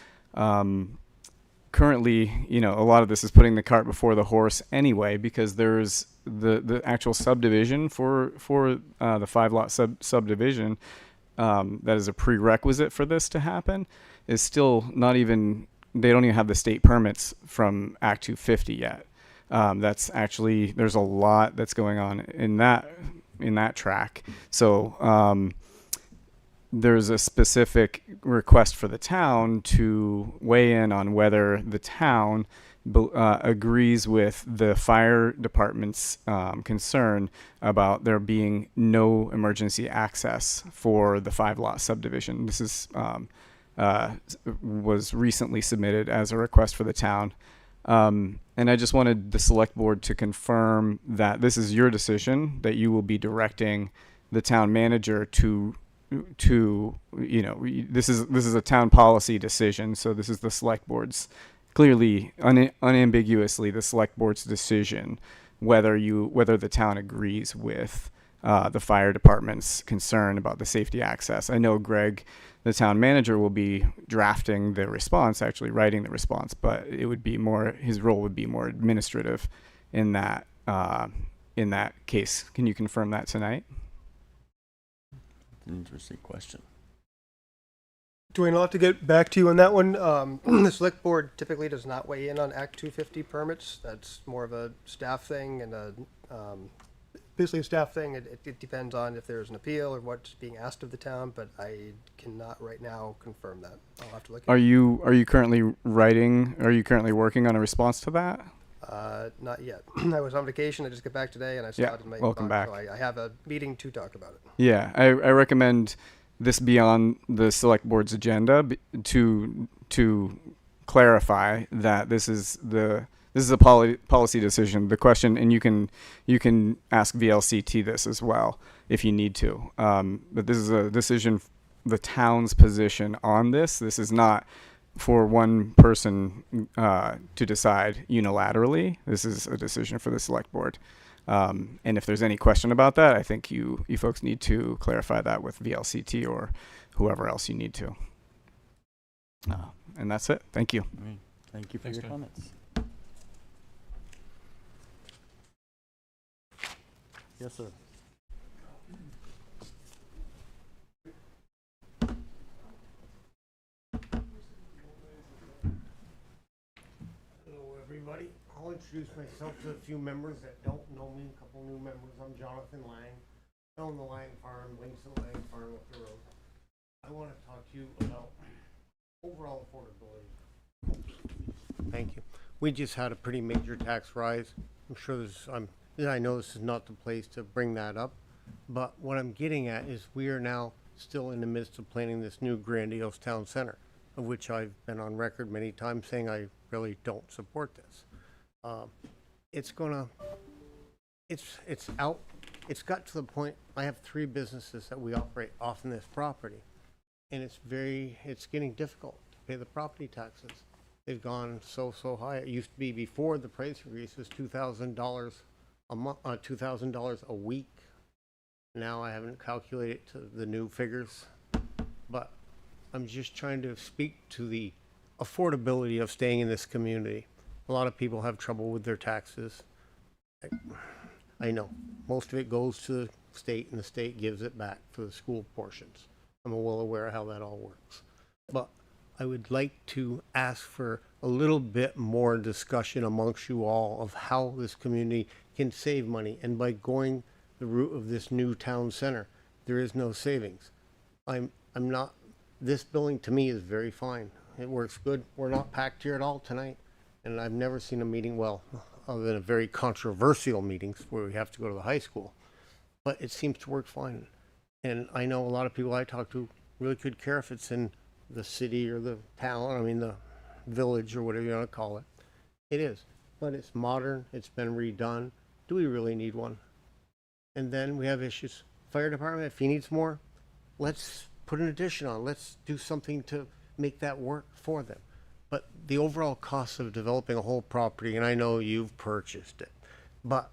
currently, a lot of this is putting the cart before the horse anyway, because there's the actual subdivision for the 5-lot subdivision that is a prerequisite for this to happen is still not even, they don't even have the state permits from Act 250 yet. That's actually, there's a lot that's going on in that track. So there's a specific request for the town to weigh in on whether the town agrees with the fire department's concern about there being no emergency access for the 5-lot subdivision. This is was recently submitted as a request for the town. And I just wanted the select board to confirm that this is your decision, that you will be directing the town manager to this is a town policy decision. So this is the select board's, clearly unambiguously the select board's decision whether the town agrees with the fire department's concern about the safety access. I know Greg, the town manager, will be drafting the response, actually writing the response, but it would be more, his role would be more administrative in that case. Can you confirm that tonight? An interesting question. Dwayne, I'll have to get back to you on that one. The select board typically does not weigh in on Act 250 permits. That's more of a staff thing and basically a staff thing. It depends on if there's an appeal or what's being asked of the town, but I cannot right now confirm that. I'll have to look. Are you currently writing? Are you currently working on a response to that? Not yet. I was on vacation. I just got back today, and I Yeah, started my welcome inbox, back. So I have a meeting to talk about it. Yeah, I recommend this be on the select board's agenda to clarify that this is a policy decision. The question, and you can ask VLCT this as well if you need to. But this is a decision, the town's position on this. This is not for one person to decide unilaterally. This is a decision for the select board. And if there's any question about that, I think you folks need to clarify that with VLCT or whoever else you need to. And that's it. Thank you. All right. Thank you for Thanks, your Ken. comments. Yes, sir. Hello, everybody. I'll introduce myself to a few members that don't know me, a couple new members. I'm Jonathan Lang. I own the Lang Farm, links to Lang Farm up the road. I want to talk to you about overall affordability. Thank you. We just had a pretty major tax rise. I'm sure I know this is not the place to bring that up, but what I'm getting at is we are now still in the midst of planning this new grandiose town center, of which I've been on record many times saying I really don't support this. It's got to the point, I have 3 businesses that we operate off in this property, and it's getting difficult to pay the property taxes. They've gone so high. It used to be, before the price increase, was $2,000 a month, $2,000 a week. Now I haven't calculated to the new figures, but I'm just trying to speak to the affordability of staying in this community. A lot of people have trouble with their taxes. I know most of it goes to the state, and the state gives it back for the school portions. I'm well aware of how that all works, but I would like to ask for a little bit more discussion amongst you all of how this community can save money. And by going the route of this new town center, there is no savings. This building to me is very fine. It works good. We're not packed here at all tonight. And I've never seen a meeting, well, other than a very controversial meetings where we have to go to the high school, but it seems to work fine. And I know a lot of people I talk to really could care if it's in the city or the town, the village or whatever you want to call it. It is, but it's modern, it's been redone. Do we really need one? And then we have issues. Fire department, if he needs more, let's put an addition on. Let's do something to make that work for them. But the overall cost of developing a whole property, and I know you've purchased it, but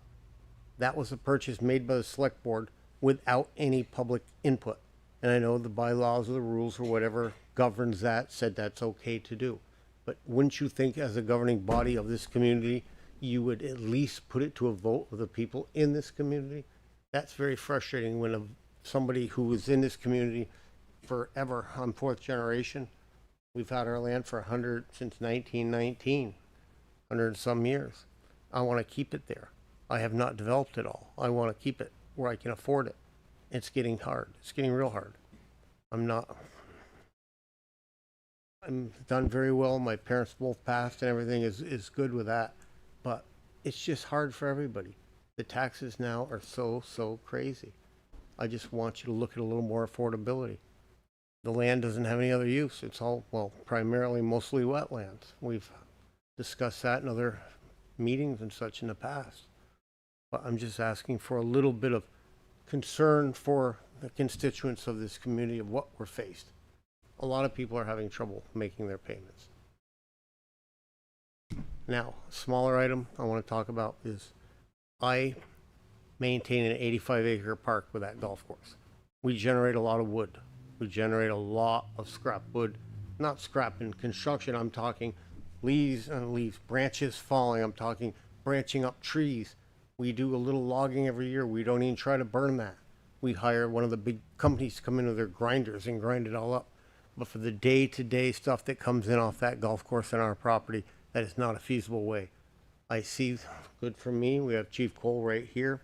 that was a purchase made by the select board without any public input. And I know the bylaws or the rules or whatever governs that said that's okay to do. But wouldn't you think, as a governing body of this community, you would at least put it to a vote of the people in this community? That's very frustrating when somebody who was in this community forever, I'm 4th generation. We've had our land for since 1919, 100 and some years. I want to keep it there. I have not developed it all. I want to keep it where I can afford it. It's getting hard. It's getting real hard. I'm done very well. My parents both passed and everything is good with that. But it's just hard for everybody. The taxes now are so crazy. I just want you to look at a little more affordability. The land doesn't have any other use. It's all, well, primarily mostly wetlands. We've discussed that in other meetings and such in the past. But I'm just asking for a little bit of concern for the constituents of this community of what we're faced. A lot of people are having trouble making their payments. Now, a smaller item I want to talk about is I maintain an 85-acre park with that golf course. We generate a lot of wood. We generate a lot of scrap wood. Not scrap in construction, I'm talking leaves, branches falling, I'm talking branching up trees. We do a little logging every year. We don't even try to burn that. We hire one of the big companies to come in with their grinders and grind it all up. But for the day-to-day stuff that comes in off that golf course on our property, that is not a feasible way. I see, good for me, we have Chief Cole right here.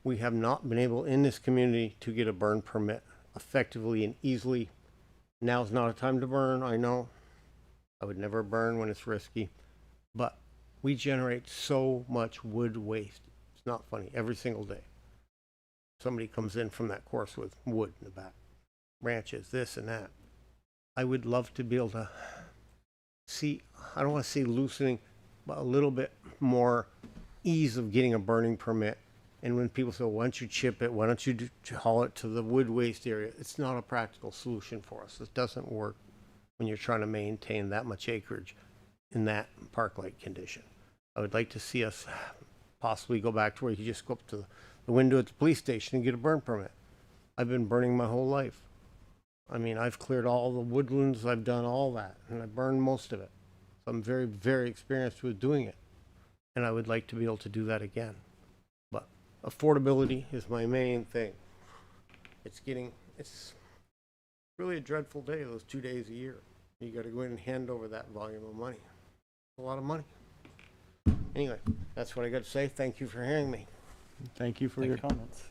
We have not been able in this community to get a burn permit effectively and easily. Now's not a time to burn, I know. I would never burn when it's risky. But We generate so much wood waste. It's not funny. Every single day. Somebody comes in from that course with wood in the back. Branches, this and that. I would love to be able to see, I don't want to see loosening, but a little bit more ease of getting a burning permit. And when people say, why don't you chip it? Why don't you haul it to the wood waste area? It's not a practical solution for us. It doesn't work when you're trying to maintain that much acreage in that park-like condition. I would like to see us possibly go back to where you just go up to the window at the police station and get a burn permit. I've been burning my whole life. I mean, I've cleared all the woodlands, I've done all that, and I burned most of it. So I'm very, very experienced with doing it. And I would like to be able to do that again. But affordability is my main thing. It's really a dreadful day, those 2 days a year. You gotta go in and hand over that volume of money. It's a lot of money. Anyway, that's what I got to say. Thank you for hearing me. Thank you for your comments.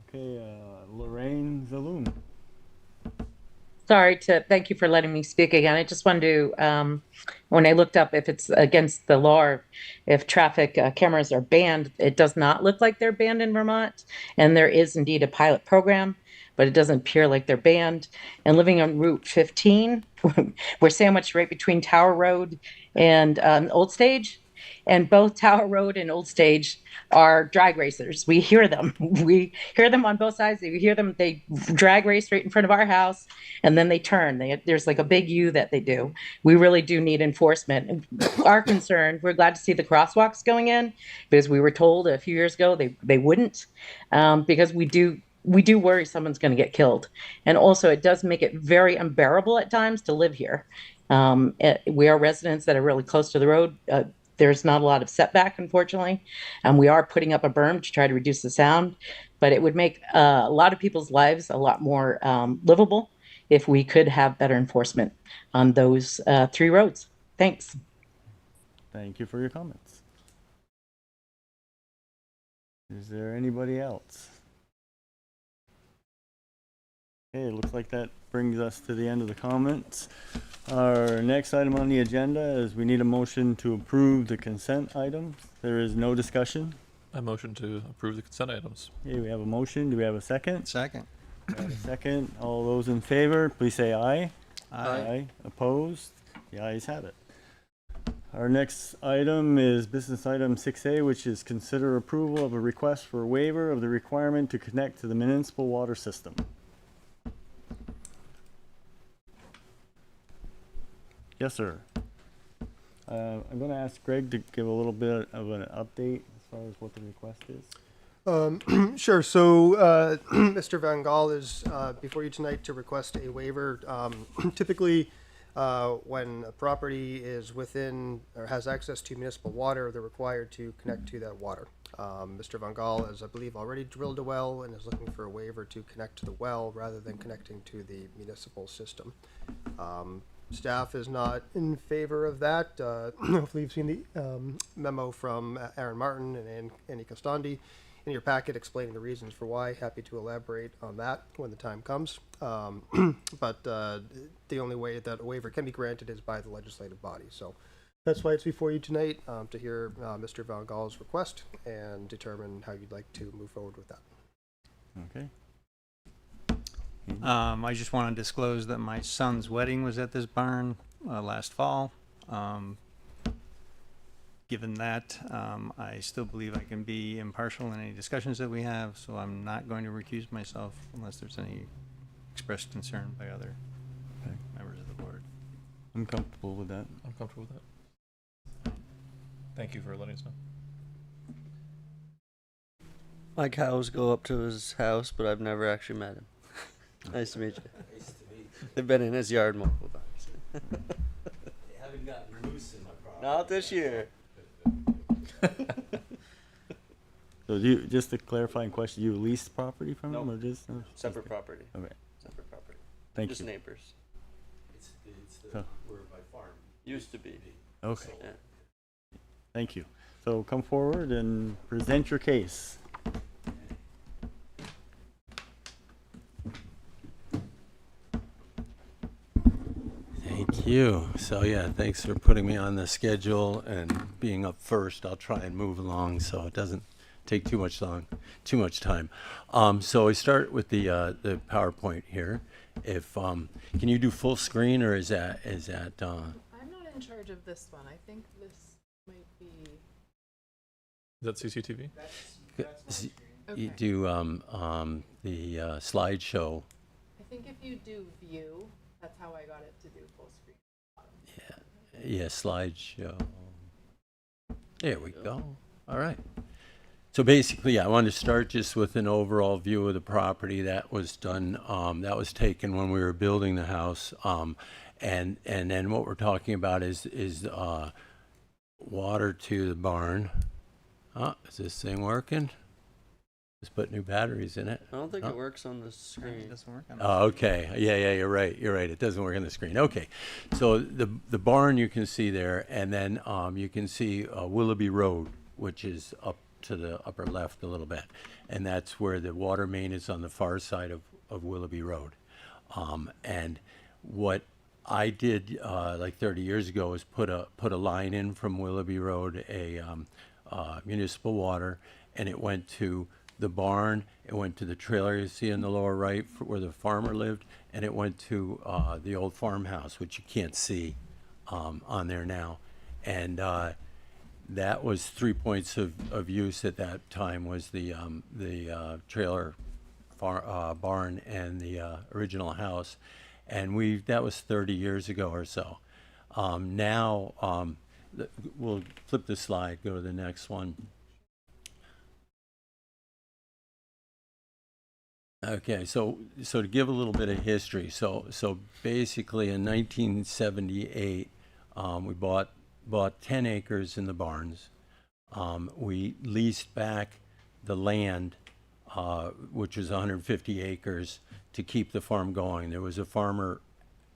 Okay, Lorraine Zaloom. Thank you for letting me speak again. I just wanted to, when I looked up if it's against the law, if traffic cameras are banned, it does not look like they're banned in Vermont. And there is indeed a pilot program, but it doesn't appear like they're banned. And living on Route 15, we're sandwiched right between Tower Road and Old Stage. And both Tower Road and Old Stage are drag racers. We hear them. We hear them on both sides. We hear them. They drag race right in front of our house, and then they turn. There's like a big U that they do. We really do need enforcement. Our concern, we're glad to see the crosswalks going in, because we were told a few years ago they wouldn't, because we do worry someone's going to get killed. And also, it does make it very unbearable at times to live here. We are residents that are really close to the road. There's not a lot of setback, unfortunately. We are putting up a berm to try to reduce the sound, but it would make a lot of people's lives a lot more livable if we could have better enforcement on those 3 roads. Thanks. Thank you for your comments. Is there anybody else? Okay, it looks like that brings us to the end of the comments. Our next item on the agenda is we need a motion to approve the consent items. There is no discussion. I motion to approve the consent items. Okay, we have a motion. Do we have a second? Second. We have a second. All those in favor, please say aye. Aye. Opposed? The ayes have it. Our next item is business item 6A, which is consider approval of a request for a waiver of the requirement to connect to the municipal water system. Yes, sir. I'm going to ask Greg to give a little bit of an update as far as what the request is. Sure. So, Mr. Van Gaal is before you tonight to request a waiver. Typically, when a property is within or has access to municipal water, they're required to connect to that water. Mr. Van Gaal has, I believe, already drilled a well and is looking for a waiver to connect to the well rather than connecting to the municipal system. Staff is not in favor of that. Hopefully you've seen the memo from Aaron Martin and Andy Costandi in your packet explaining the reasons for why. Happy to elaborate on that when the time comes. But the only way that a waiver can be granted is by the legislative body. So that's why it's before you tonight, to hear Mr. Van Gaal's request and determine how you'd like to move forward with that. Okay. I just want to disclose that my son's wedding was at this barn last fall. Given that, I still believe I can be impartial in any discussions that we have, so I'm not going to recuse myself unless there's any expressed concern by other members of the board. I'm comfortable with that. I'm comfortable with that. Thank you for letting us know. My cows go up to his house, but I've never actually met him. Nice to meet you. Nice to meet you. They've been in his yard multiple times. They haven't gotten loose in my property. Not this year. So do you, just a clarifying question, you lease property from them or just? Separate property. Okay. Separate property. Thank Just you. neighbors. It's the, So- we're by farm. Used to be. Okay. Yeah. Thank you. So come forward and present your case. you. So yeah, thanks for putting me on the schedule and being up first. I'll try and move along so it doesn't take too much time. So we start with the PowerPoint here. If can you do full screen, or is that I'm not in charge of this one. I think this might be. Is that CCTV? You Okay. do the slideshow? I think if you do view, that's how I got it to do full screen. Yeah, slideshow. There we go. All right. So basically, yeah, I wanted to start just with an overall view of the property that was done. That was taken when we were building the house, and then what we're talking about is water to the barn. Is this thing working? Just put new batteries in it. I don't think it works on the screen. It doesn't work on Oh, okay. Yeah, you're right. It doesn't work on the screen. Okay. So the barn you can see there, and then you can see Willoughby Road, which is up to the upper left a little bit. And that's where the water main is, on the far side of Willoughby Road. And what I did like 30 years ago is put a line in from Willoughby Road, a municipal water, and it went to the barn, it went to the trailer you see in the lower right where the farmer lived, and it went to the old farmhouse, which you can't see on there now. And that was 3 points of use at that time, was the trailer barn and the original house. And that was 30 years ago or so. Now, we'll flip the slide, go to the next one. Okay, so to give a little bit of history, so basically in 1978, we bought 10 acres in the barns. We leased back the land, which was 150 acres, to keep the farm going. There was a farmer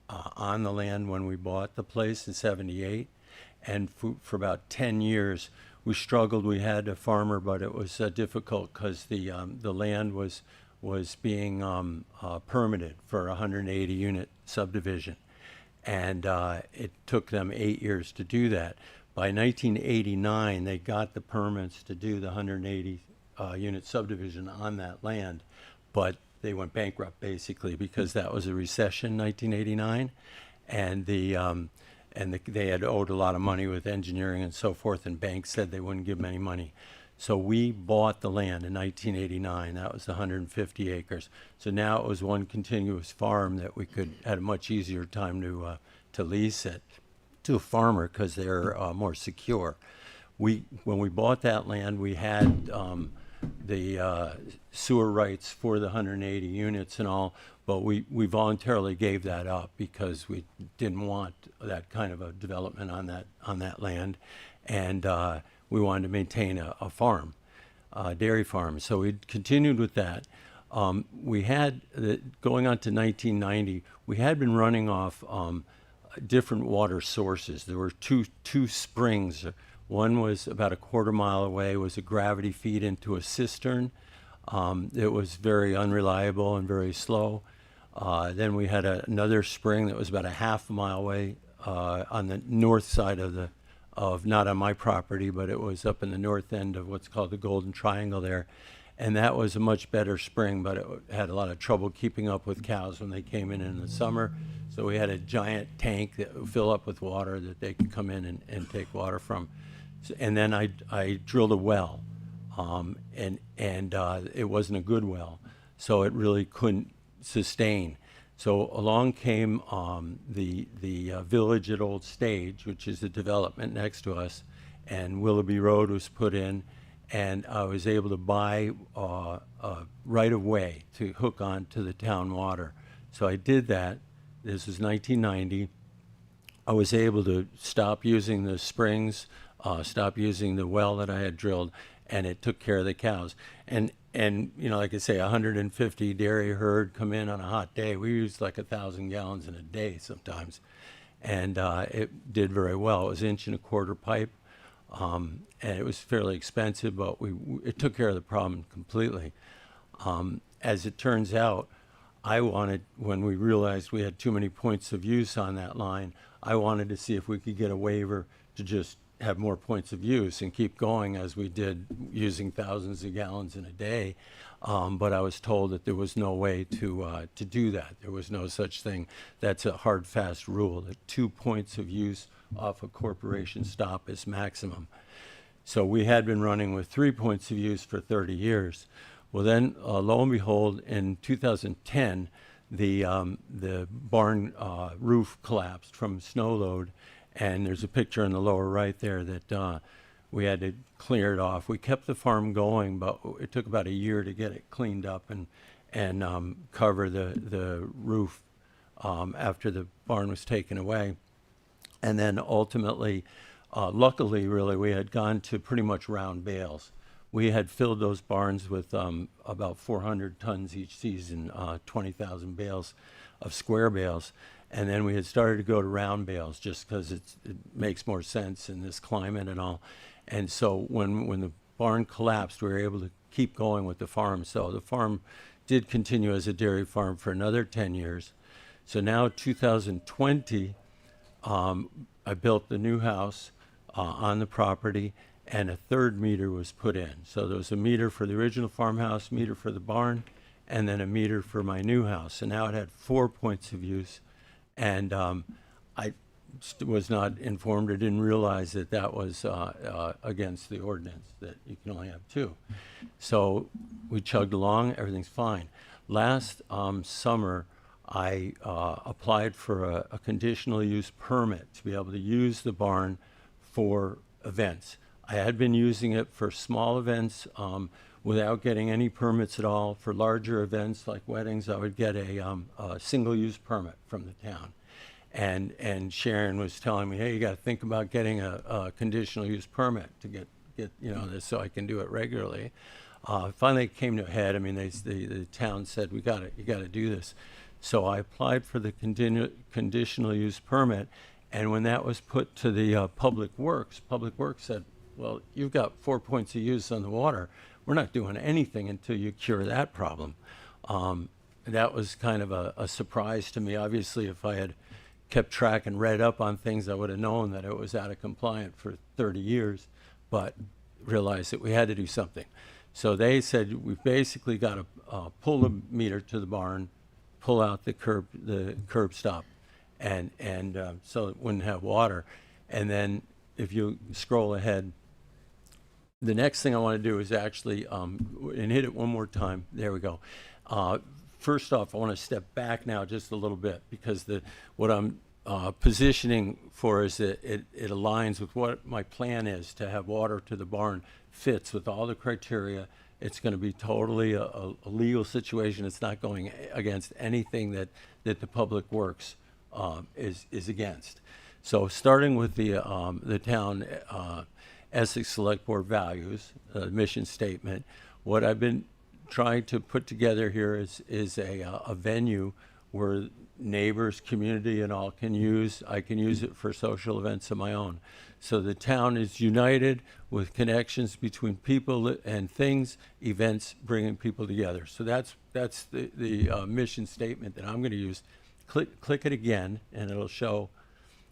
on the land when we bought the place in 78, and for about 10 years we struggled. We had a farmer, but it was difficult because the land was being permitted for a 180 unit subdivision, and it took them 8 years to do that. By 1989 they got the permits to do the 180 unit subdivision on that land, but they went bankrupt basically because that was a recession, 1989, and they had owed a lot of money with engineering and so forth, and banks said they wouldn't give them any money. So we bought the land in 1989. That was 150 acres. So now it was one continuous farm that we had a much easier time to lease it to a farmer because they're more secure. When we bought that land, we had the sewer rights for the 180 units and all, but we voluntarily gave that up because we didn't want that kind of a development on that land, and we wanted to maintain a farm, a dairy farm. So we continued with that. We had, going on to 1990, we had been running off different water sources. There were two springs. One was about a quarter mile away, was a gravity feed into a cistern. It was very unreliable and very slow. Then we had another spring that was about a half a mile away on the north side of not on my property, but it was up in the north end of what's called the Golden Triangle there. And that was a much better spring, but it had a lot of trouble keeping up with cows when they came in the summer. So we had a giant tank that would fill up with water that they could come in and take water from. And then I drilled a well, and it wasn't a good well, so it really couldn't sustain. So along came the village at Old Stage, which is the development next to us, and Willoughby Road was put in, and I was able to buy right of way to hook on to the town water. So I did that. This was 1990. I was able to stop using the springs, stop using the well that I had drilled, and it took care of the cows. And you know, like I say, 150 dairy herd come in on a hot day. We used like 1,000 gallons in a day sometimes, and it did very well. It was 1.25 inch pipe, and it was fairly expensive, but it took care of the problem completely. As it turns out, I wanted, when we realized we had too many points of use on that line, I wanted to see if we could get a waiver to just have more points of use and keep going as we did, using thousands of gallons in a day. But I was told that there was no way to do that. There was no such thing. That's a hard, fast rule, that 2 points of use off a corporation stop is maximum. So we had been running with 3 points of use for 30 years. Well, then, lo and behold, in 2010, the barn roof collapsed from snow load, and there's a picture in the lower right there that we had to clear it off. We kept the farm going, but it took about a year to get it cleaned up and cover the roof after the barn was taken away. And then ultimately, luckily, really, we had gone to pretty much round bales. We had filled those barns with about 400 tons each season, 20,000 bales of square bales. And then we had started to go to round bales just because it makes more sense in this climate and all. And so when the barn collapsed, we were able to keep going with the farm. So the farm did continue as a dairy farm for another 10 years. So now 2020, I built the new house on the property, and a third meter was put in. So there was a meter for the original farmhouse, meter for the barn, and then a meter for my new house. And now it had 4 points of use. And I was not informed or didn't realize that that was against the ordinance, that you can only have 2. So we chugged along, everything's fine. Last summer, I applied for a conditional use permit to be able to use the barn for events. I had been using it for small events without getting any permits at all. For larger events like weddings, I would get a single-use permit from the town. And Sharon was telling me, hey, you got to think about getting a conditional use permit to get this, so I can do it regularly. Finally, it came to a head. I mean, the town said, you got to do this. So I applied for the conditional use permit, and when that was put to the Public Works said, well, you've got 4 points of use on the water. We're not doing anything until you cure that problem. That was kind of a surprise to me. Obviously, if I had kept track and read up on things, I would have known that it was out of compliance for 30 years, but realized that we had to do something. So they said, we've basically got to pull the meter to the barn, pull out the curb stop, and so it wouldn't have water. And then if you scroll ahead, the next thing I want to do is actually, and hit it one more time. There we go. First off, I want to step back now just a little bit, because what I'm positioning for is that it aligns with what my plan is to have water to the barn, fits with all the criteria. It's going to be totally a legal situation. It's not going against anything that the Public Works is against. So starting with the town Essex Selectboard values, mission statement, what I've been trying to put together here is a venue where neighbors, community, and all can use. I can use it for social events of my own. So the town is united with connections between people and things, events bringing people together. So that's the mission statement that I'm going to use. Click it again, and it'll show.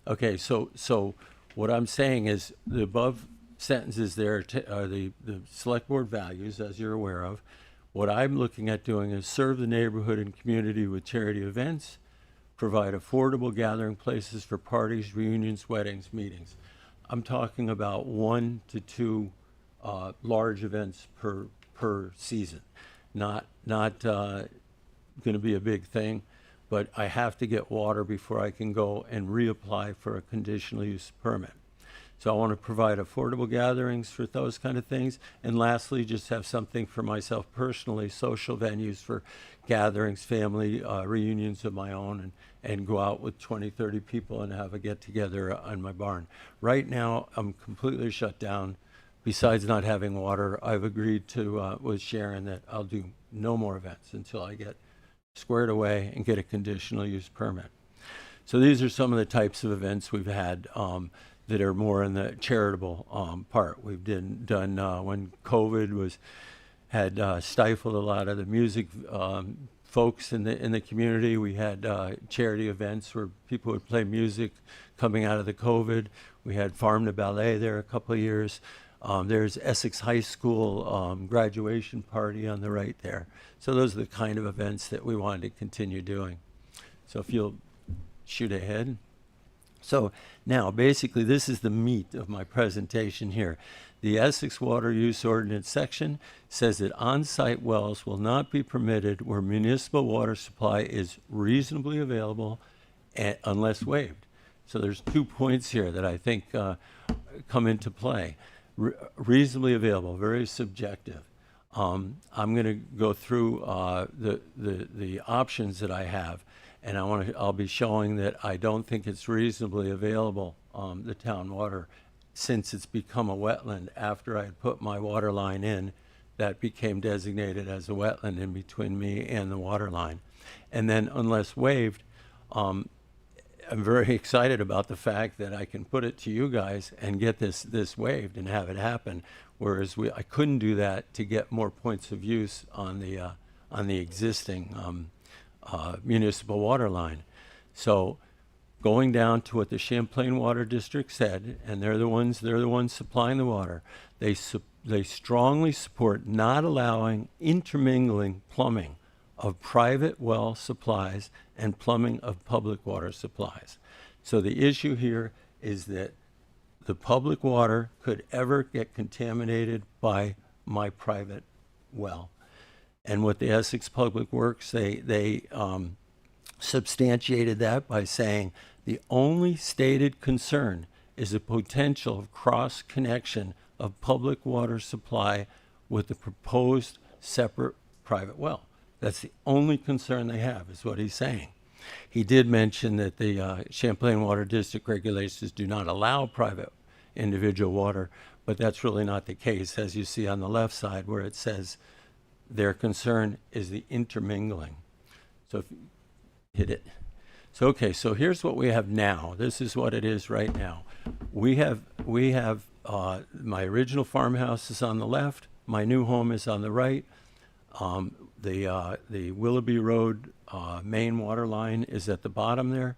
Okay, so what I'm saying is the above sentences there are the select board values, as you're aware of. What I'm looking at doing is serve the neighborhood and community with charity events, provide affordable gathering places for parties, reunions, weddings, meetings. I'm talking about 1 to 2 large events per season. Not going to be a big thing, but I have to get water before I can go and reapply for a conditional use permit. So I want to provide affordable gatherings for those kind of things. And lastly, just have something for myself personally, social venues for gatherings, family reunions of my own, and go out with 20, 30 people and have a get-together on my barn. Right now, I'm completely shut down. Besides not having water, I've agreed to with Sharon that I'll do no more events until I get squared away and get a conditional use permit. So these are some of the types of events we've had that are more in the charitable part. We've done when COVID had stifled a lot of the music folks in the community. We had charity events where people would play music coming out of the COVID. We had Farm to Ballet there a couple of years. There's Essex High School graduation party on the right there. So those are the kind of events that we wanted to continue doing. So if you'll shoot ahead. So now, basically, this is the meat of my presentation here. The Essex Water Use Ordinance section says that on-site wells will not be permitted where municipal water supply is reasonably available unless waived. So there's 2 points here that I think come into play. Reasonably available, very subjective. I'm going to go through the options that I have, and I'll be showing that I don't think it's reasonably available, the town water, since it's become a wetland. After I had put my water line in, that became designated as a wetland in between me and the water line. And then unless waived, I'm very excited about the fact that I can put it to you guys and get this waived and have it happen, whereas I couldn't do that to get more points of use on the existing municipal water line. So going down to what the Champlain Water District said, and they're the ones supplying the water, they strongly support not allowing intermingling plumbing of private well supplies and plumbing of public water supplies. So the issue here is that the public water could ever get contaminated by my private well. And with the Essex Public Works, they substantiated that by saying the only stated concern is the potential of cross-connection of public water supply with the proposed separate private well. That's the only concern they have, is what he's saying. He did mention that the Champlain Water District regulations do not allow private individual water, but that's really not the case, as you see on the left side where it says their concern is the intermingling. So if you hit it. So okay, so here's what we have now. This is what it is right now. We have my original farmhouse is on the left. My new home is on the right. The Willoughby Road main water line is at the bottom there.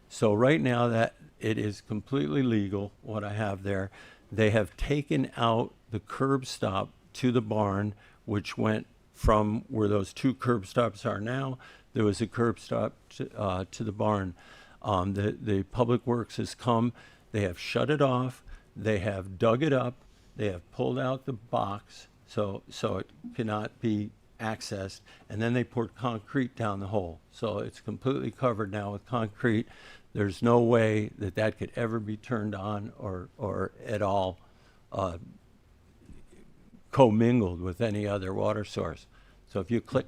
So right now that it is completely legal, what I have there. They have taken out the curb stop to the barn, which went from where those 2 curb stops are now. There was a curb stop to the barn. The Public Works has come. They have shut it off. They have dug it up. They have pulled out the box so it cannot be accessed. And then they poured concrete down the hole. So it's completely covered now with concrete. There's no way that could ever be turned on or at all commingled with any other water source. So if you click.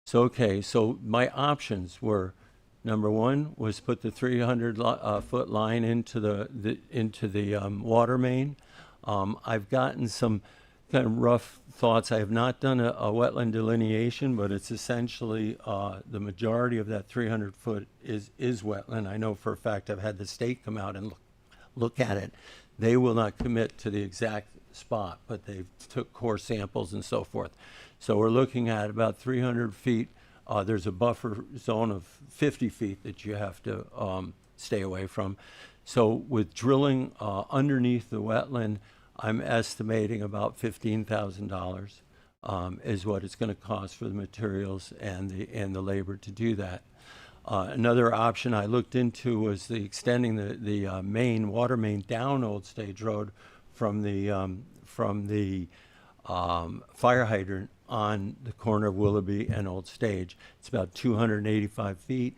So okay, so my options were, number one was put the 300 foot line into the water main. I've gotten some kind of rough thoughts. I have not done a wetland delineation, but it's essentially the majority of that 300 foot is wetland. I know for a fact I've had the state come out and look at it. They will not commit to the exact spot, but they took core samples and so forth. So we're looking at about 300 feet. There's a buffer zone of 50 feet that you have to stay away from. So with drilling underneath the wetland, I'm estimating about $15,000 is what it's going to cost for the materials and the labor to do that. Another option I looked into was extending the main water main down Old Stage Road from the fire hydrant on the corner of Willoughby and Old Stage. It's about 285 feet.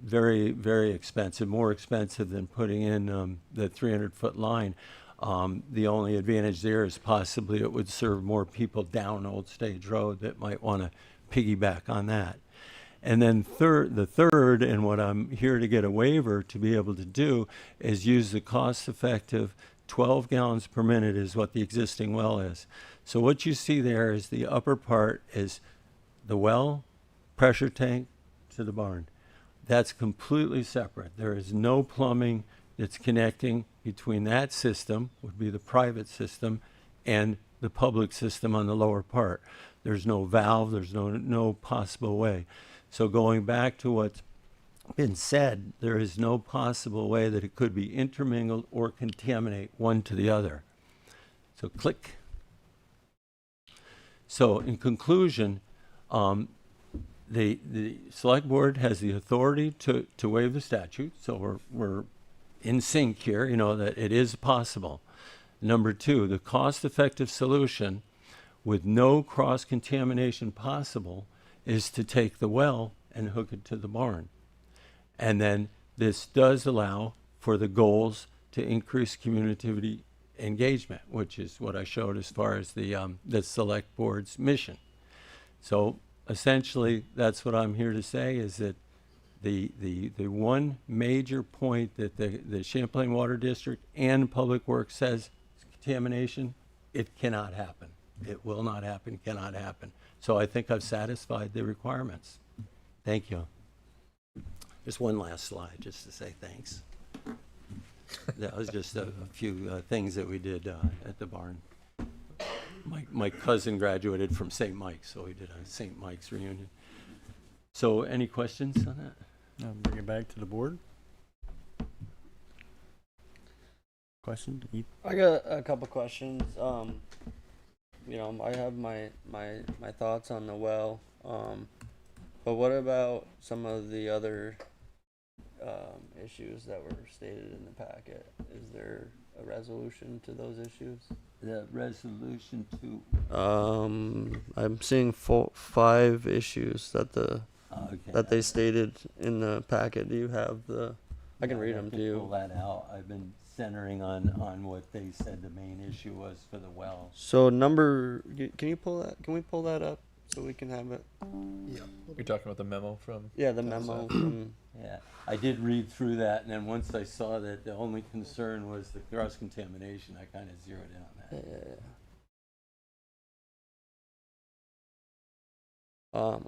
Very, very expensive, more expensive than putting in the 300-foot line. The only advantage there is possibly it would serve more people down Old Stage Road that might want to piggyback on that. And then the third, and what I'm here to get a waiver to be able to do, is use the cost-effective 12 gallons per minute is what the existing well is. So what you see there is the upper part is the well, pressure tank to the barn. That's completely separate. There is no plumbing that's connecting between that system, would be the private system, and the public system on the lower part. There's no valve, there's no possible way. So going back to what's been said, there is no possible way that it could be intermingled or contaminate one to the other. So click. So in conclusion, the select board has the authority to waive the statute. So we're in sync here, you know, that it is possible. Number two, the cost-effective solution with no cross-contamination possible is to take the well and hook it to the barn. And then this does allow for the goals to increase community engagement, which is what I showed as far as the select board's mission. So essentially, that's what I'm here to say, is that the one major point that the Champlain Water District and Public Works says is contamination, it cannot happen. It will not happen, cannot happen. So I think I've satisfied the requirements. Thank you. Just one last slide, just to say thanks. That was just a few things that we did at the barn. My cousin graduated from St. Mike's, so we did a St. Mike's reunion. So any questions on that? I'll bring it back to the board. Question? I got a couple questions. You know, I have my thoughts on the well. But what about some of the other issues that were stated in the packet? Is there a resolution to those issues? The resolution to? I'm seeing 5 issues that that they stated in the packet. Do you have the? I can read them to you. Pull that out. I've been centering on what they said the main issue was for the well. So can you pull that? Can we pull that up so we can have it? Yeah. You're talking about the memo from? Yeah, the memo from. Yeah, I did read through that, and then once I saw that the only concern was the cross-contamination, I kind of zeroed in on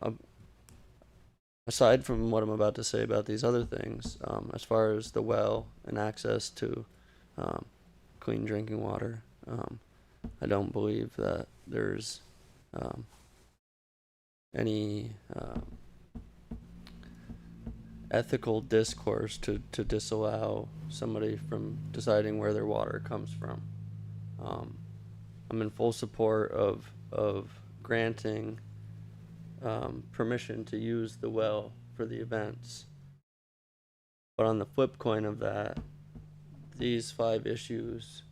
that. Aside from what I'm about to say about these other things, as far as the well and access to clean drinking water, I don't believe that there's any ethical discourse to disallow somebody from deciding where their water comes from. I'm in full support of granting permission to use the well for the events. But on the flip coin of that, these 5 issues,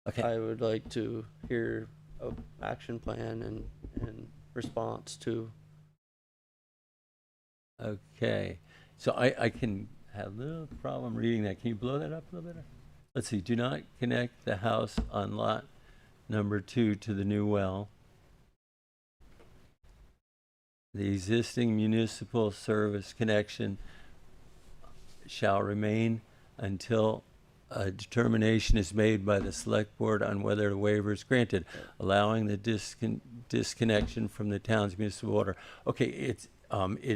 Okay. I would like to hear an action plan and response to. Okay, so I can have a little problem reading that. Can you blow that up a little bit? Let's see. Do not connect the house on lot number 2 to the new well. The existing municipal service connection shall remain until a determination is made by the select board on whether the waiver is granted, allowing the disconnection from the town's municipal water. Okay, it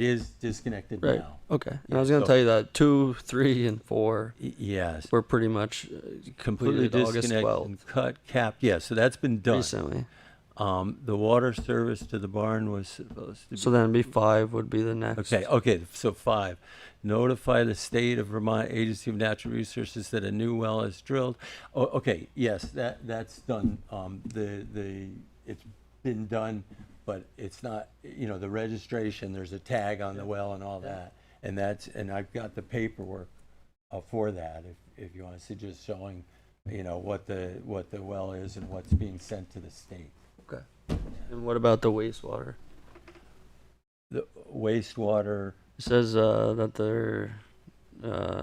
is disconnected Right. now. Okay. And I was going to tell you that 2, 3, and 4 Yes. were pretty much Completely completed August disconnected 12th. and cut, cap. Yeah, so that's been done. Recently. The water service to the barn was supposed to be. So then it'd be 5 would be the next. Okay, so 5. Notify the state of Vermont Agency of Natural Resources that a new well is drilled. Oh, okay, yes, that's done. It's been done, but it's not, you know, the registration, there's a tag on the well and all that. And I've got the paperwork for that, if you want to see, just showing, you know, what the well is and what's being sent to the state. Okay. And what about the wastewater? The wastewater. It says that there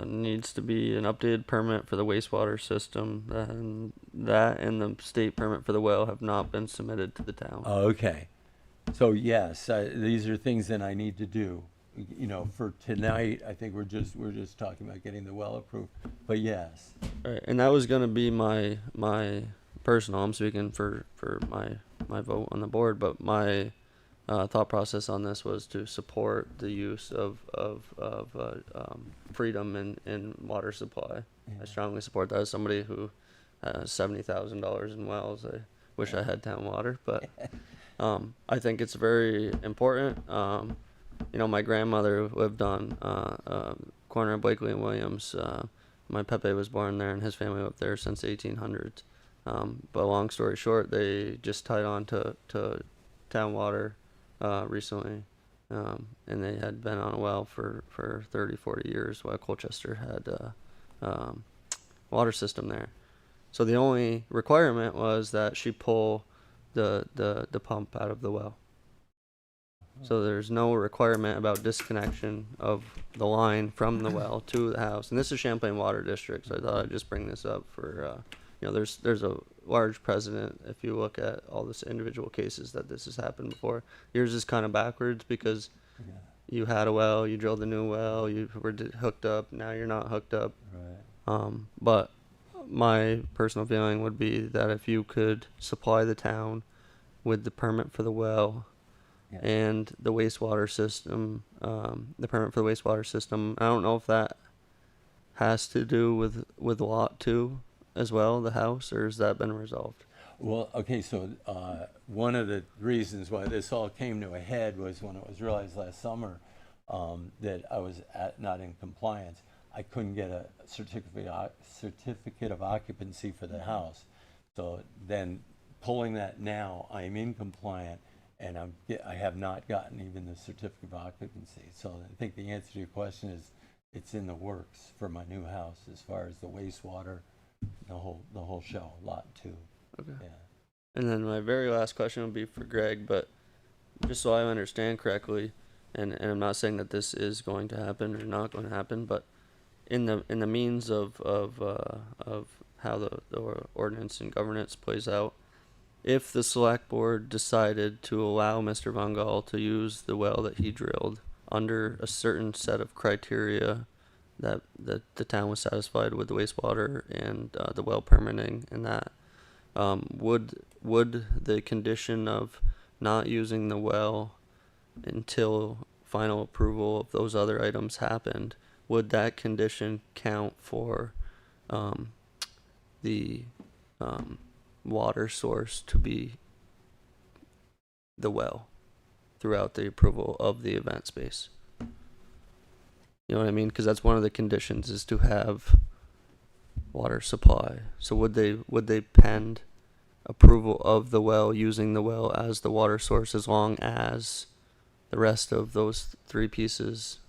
needs to be an updated permit for the wastewater system, and the state permit for the well have not been submitted to the town. Okay. So yes, these are things that I need to do. You know, for tonight, I think we're just talking about getting the well approved. But yes. Right, and that was gonna be my personal. I'm speaking for my vote on the board, but my thought process on this was to support the use of freedom in water supply. Yeah. I strongly support that. As somebody who has $70,000 in wells, I wish I had town water, but I think it's very important. You know, my grandmother lived on corner of Blakely and Williams. My Pepe was born there, and his family lived there since the 1800s. But long story short, they just tied on to town water recently, and they had been on a well for 30, 40 years while Colchester had water system there. So the only requirement was that she pull the pump out of the well. So there's no requirement about disconnection of the line from the well to the house. And this is Champlain Water District, so I thought I'd just bring this up for, you know, there's a large precedent if you look at all this individual cases that this has happened before. Yours is kind of backwards because you had a well, you drilled a new well, you were hooked up, now you're not hooked up. Right. But my personal feeling would be that if you could supply the town with the permit for the well, and the wastewater system, the permit for the wastewater system. I don't know if that has to do with lot 2 as well, the house, or has that been resolved? Well, okay, so one of the reasons why this all came to a head was when it was realized last summer that I was not in compliance. I couldn't get a certificate of occupancy for the house. So then pulling that now, I'm in compliant, and I have not gotten even the certificate of occupancy. So I think the answer to your question is it's in the works for my new house as far as the wastewater, the whole show, lot 2. Okay. Yeah. And then my very last question would be for Greg, but just so I understand correctly, and I'm not saying that this is going to happen or not going to happen, but in the means of how the ordinance and governance plays out, if the select board decided to allow Mr. Von Gall to use the well that he drilled under a certain set of criteria that the town was satisfied with the wastewater and the well permitting and that, would the condition of not using the well until final approval of those other items happened, would that condition count for the water source to be the well throughout the approval of the event space? You know what I mean? Because that's one of the conditions, is to have water supply. So would they pend approval of the well, using the well as the water source, as long as the rest of those 3 pieces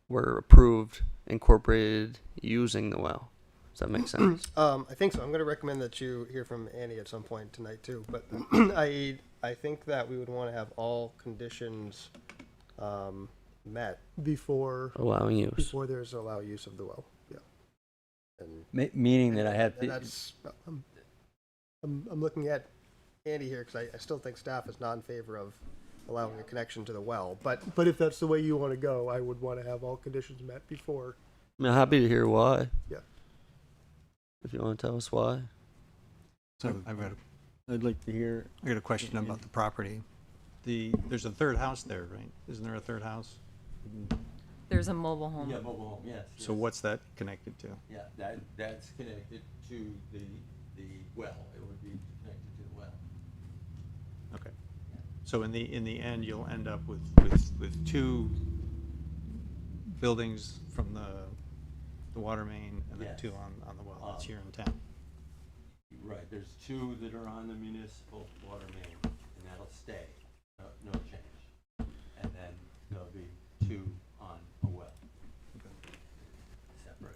were approved, incorporated using the well? Does that make sense? I think so. I'm going to recommend that you hear from Annie at some point tonight too. But I think that we would want to have all conditions met before allowing use. Before there's allow use of the well. Yeah. And Meaning that I have to. That's I'm looking at Andy here because I still think staff is not in favor of allowing a connection to the well. But if that's the way you want to go, I would want to have all conditions met before. I'm happy to hear why. Yeah. If you want to tell us why. So I'd like to hear. I got a question about the property. There's a third house there, right? Isn't there a third house? There's a mobile home. Yeah, mobile home, yes. So what's that connected to? Yeah, that's connected to the well. It would be connected to the well. Okay. So in the end, you'll end up with 2 buildings from the water main and then Yes. 2 on the well. That's here in town. Right, there's 2 that are on the municipal water main, and that'll stay, no change. And then there'll be 2 on a well. Separate.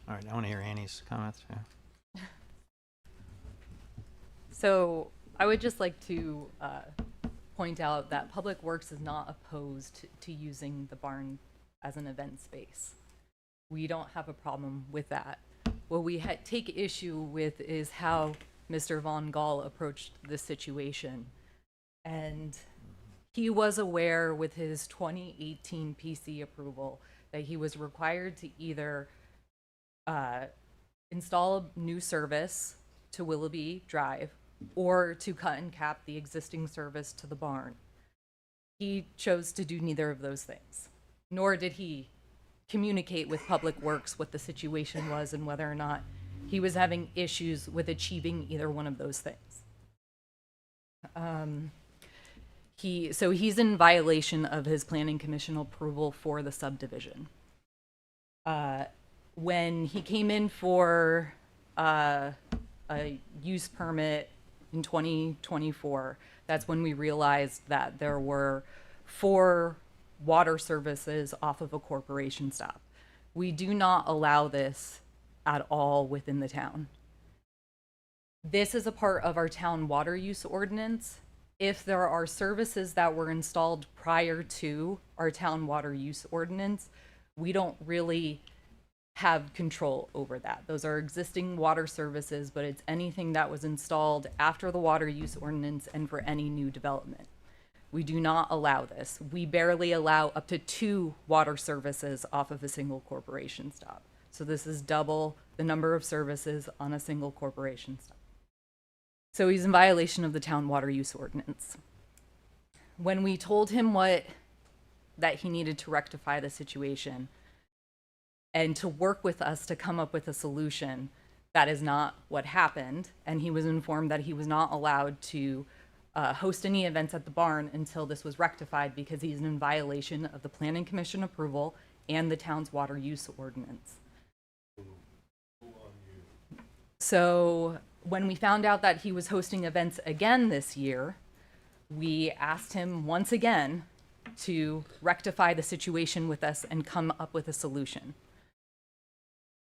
All right, I want to hear Annie's comments. Yeah. So I would just like to point out that Public Works is not opposed to using the barn as an event space. We don't have a problem with that. What we take issue with is how Mr. Von Gall approached this situation. And he was aware with his 2018 PC approval that he was required to either install a new service to Willoughby Drive or to cut and cap the existing service to the barn. He chose to do neither of those things, nor did he communicate with Public Works what the situation was and whether or not he was having issues with achieving either one of those things. He's in violation of his planning commission approval for the subdivision. When he came in for a use permit in 2024, that's when we realized that there were 4 water services off of a corporation stop. We do not allow this at all within the town. This is a part of our town water use ordinance. If there are services that were installed prior to our town water use ordinance, we don't really have control over that. Those are existing water services, but it's anything that was installed after the water use ordinance and for any new development. We do not allow this. We barely allow up to 2 water services off of a single corporation stop. So this is double the number of services on a single corporation stop. So he's in violation of the town water use ordinance. When we told him that he needed to rectify the situation and to work with us to come up with a solution, that is not what happened. And he was informed that he was not allowed to host any events at the barn until this was rectified because he's in violation of the planning commission approval and the town's water use ordinance. So when we found out that he was hosting events again this year, we asked him once again to rectify the situation with us and come up with a solution.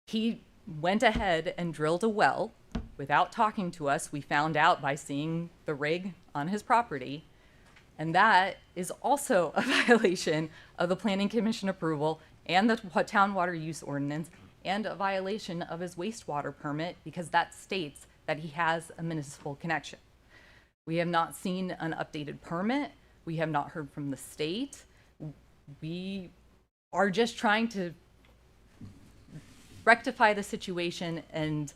He went ahead and drilled a well without talking to us. We found out by seeing the rig on his property, and that is also a violation of the planning commission approval and the town water use ordinance, and a violation of his wastewater permit because that states that he has a municipal connection. We have not seen an updated permit. We have not heard from the state. We are just trying to rectify the situation and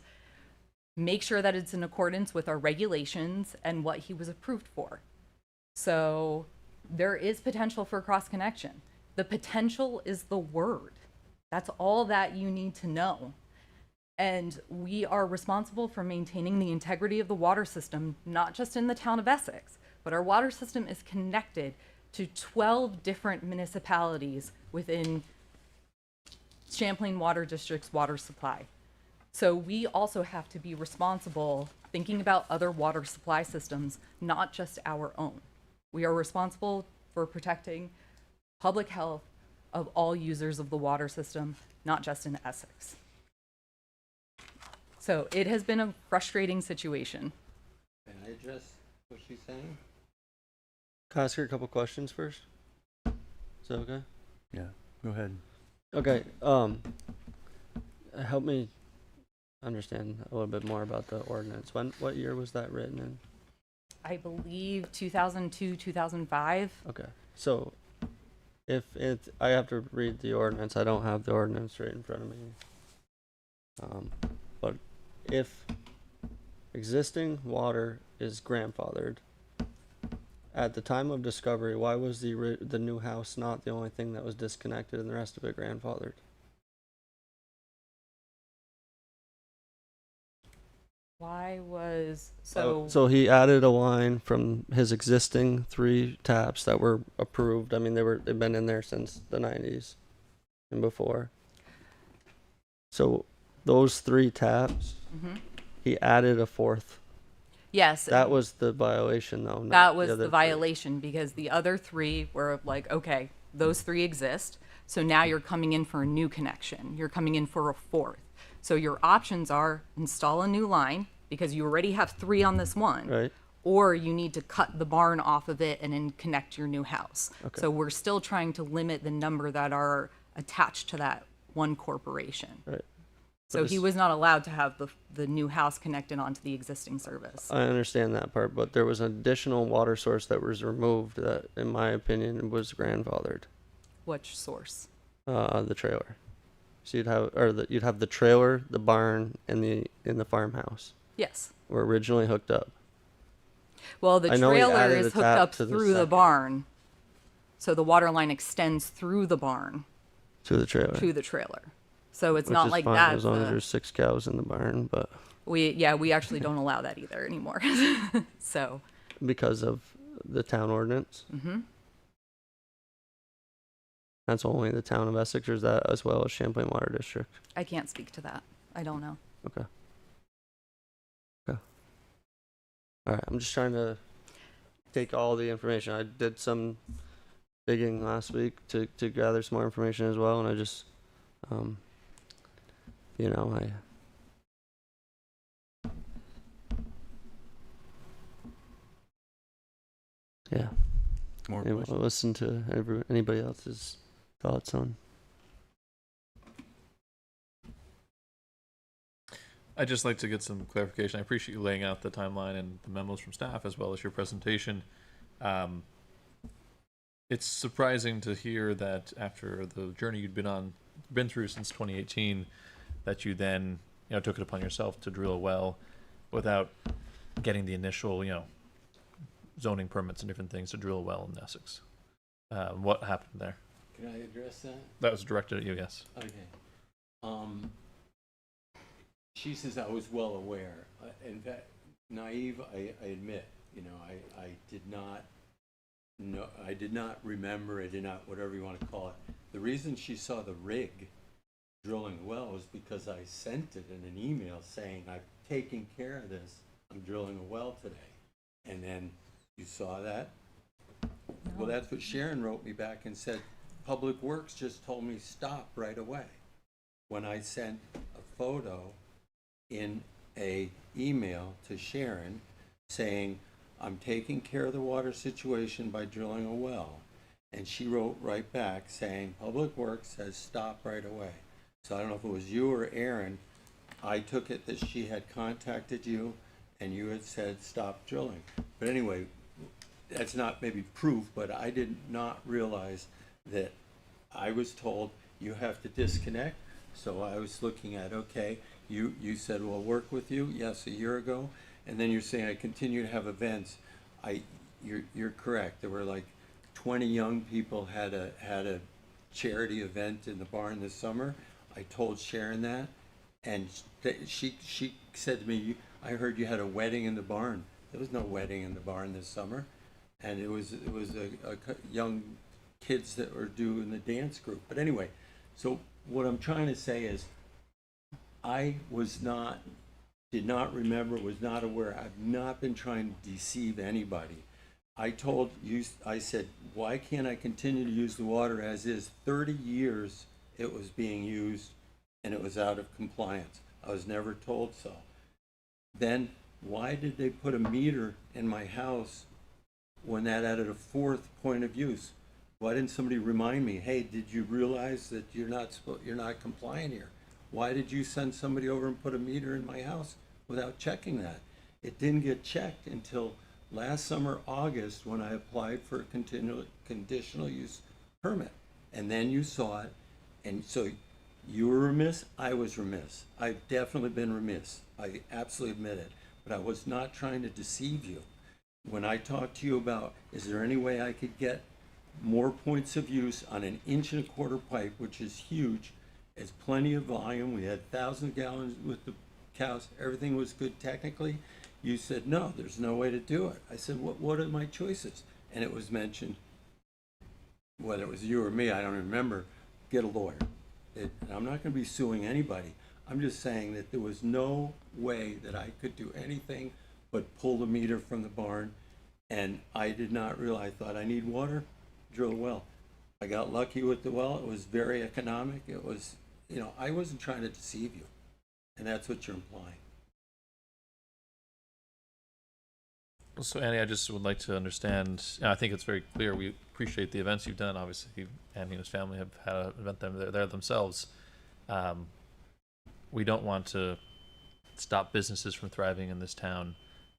make sure that it's in accordance with our regulations and what he was approved for. So there is potential for cross connection. The potential is the word. That's all that you need to know. And we are responsible for maintaining the integrity of the water system, not just in the town of Essex, but our water system is connected to 12 different municipalities within Champlain Water District's water supply. So we also have to be responsible thinking about other water supply systems, not just our own. We are responsible for protecting public health of all users of the water system, not just in Essex. So it has been a frustrating situation. Can I address what she's saying? Can I ask her a couple questions first? Is that okay? Yeah, go ahead. Okay, help me understand a little bit more about the ordinance. What year was that written in? I believe 2002, 2005. Okay, so I have to read the ordinance. I don't have the ordinance right in front of me. But if existing water is grandfathered, at the time of discovery, why was the new house not the only thing that was disconnected and the rest of it grandfathered? Why was so? So he added a line from his existing 3 taps that were approved. I mean, they've been in there since the 90s and before. So those 3 taps, he added a 4th. Yes. That was the violation, though. That was the violation because the other 3 were like, okay, those 3 exist. So now you're coming in for a new connection. You're coming in for a 4th. So your options are install a new line because you already have 3 on this one. Right. Or you need to cut the barn off of it and then connect your new house. Okay. So we're still trying to limit the number that are attached to that one corporation. Right. So he was not allowed to have the new house connected onto the existing service. I understand that part, but there was an additional water source that was removed that, in my opinion, was grandfathered. Which source? The trailer. So you'd have the trailer, the barn, and the farmhouse. Yes. Were originally hooked up. Well, the I know he trailer added is a hooked tap up to the through the second. barn. So the water line extends through the barn To the trailer. to the trailer. So it's Which not is like fine, that. as long as there's 6 cows in the barn, but We actually don't allow that either anymore. So because of the town ordinance? Mm-hmm. That's only the town of Essex, or is that as well as Champlain Water District? I can't speak to that. I don't know. Okay. Okay. All right. I'm just trying to take all the information. I did some digging last week to gather some more information as well, and I just, you know, yeah. More Maybe questions? we'll listen to anybody else's thoughts on. I'd just like to get some clarification. I appreciate you laying out the timeline and the memos from staff as well as your presentation. It's surprising to hear that after the journey you'd been through since 2018, that you then, you know, took it upon yourself to drill a well without getting the initial, you know, zoning permits and different things to drill a well in Essex. What happened there? Can I address that? That was directed at you, yes. Okay. She says I was well aware. In fact, naive, I admit, you know, I did not know, I did not remember, I did not, whatever you want to call it. The reason she saw the rig drilling the well was because I sent it in an email saying, I'm taking care of this, I'm drilling a well today. And then you saw that? Well, that's what Sharon wrote me back and said, Public Works just told me stop right away. When I sent a photo in a email to Sharon saying, I'm taking care of the water situation by drilling a well. And she wrote right back saying, Public Works says stop right away. So I don't know if it was you or Aaron. I took it that she had contacted you and you had said stop drilling. But anyway, that's not maybe proof, but I did not realize that I was told you have to disconnect. So I was looking at, okay, you said we'll work with you, yes, a year ago, and then you're saying I continue to have events. You're correct. There were like 20 young people had a charity event in the barn this summer. I told Sharon that, and she said to me, I heard you had a wedding in the barn. There was no wedding in the barn this summer, and it was a young kids that were doing the dance group. But anyway, so what I'm trying to say is I did not remember, was not aware. I've not been trying to deceive anybody. I told you, I said, why can't I continue to use the water as is? 30 years it was being used and it was out of compliance. I was never told so. Then why did they put a meter in my house when that added a fourth point of use? Why didn't somebody remind me, hey, did you realize that you're not compliant here? Why did you send somebody over and put a meter in my house without checking that? It didn't get checked until last summer, August, when I applied for a conditional use permit. And then you saw it, and so you were remiss, I was remiss. I've definitely been remiss. I absolutely admit it. But I was not trying to deceive you. When I talked to you about, is there any way I could get more points of use on an 1.25 inch pipe, which is huge, it's plenty of volume, we had 1,000 gallons with the cows, everything was good technically. You said, no, there's no way to do it. I said, what are my choices? And it was mentioned, whether it was you or me, I don't remember, get a lawyer. And I'm not gonna be suing anybody. I'm just saying that there was no way that I could do anything but pull the meter from the barn. And I did not realize, I thought I need water, drill a well. I got lucky with the well. It was very economic. It was, you know, I wasn't trying to deceive you. And that's what you're implying. So Annie, I just would like to understand, I think it's very clear, we appreciate the events you've done. Obviously, Annie and his family have had an event there themselves. We don't want to stop businesses from thriving in this town,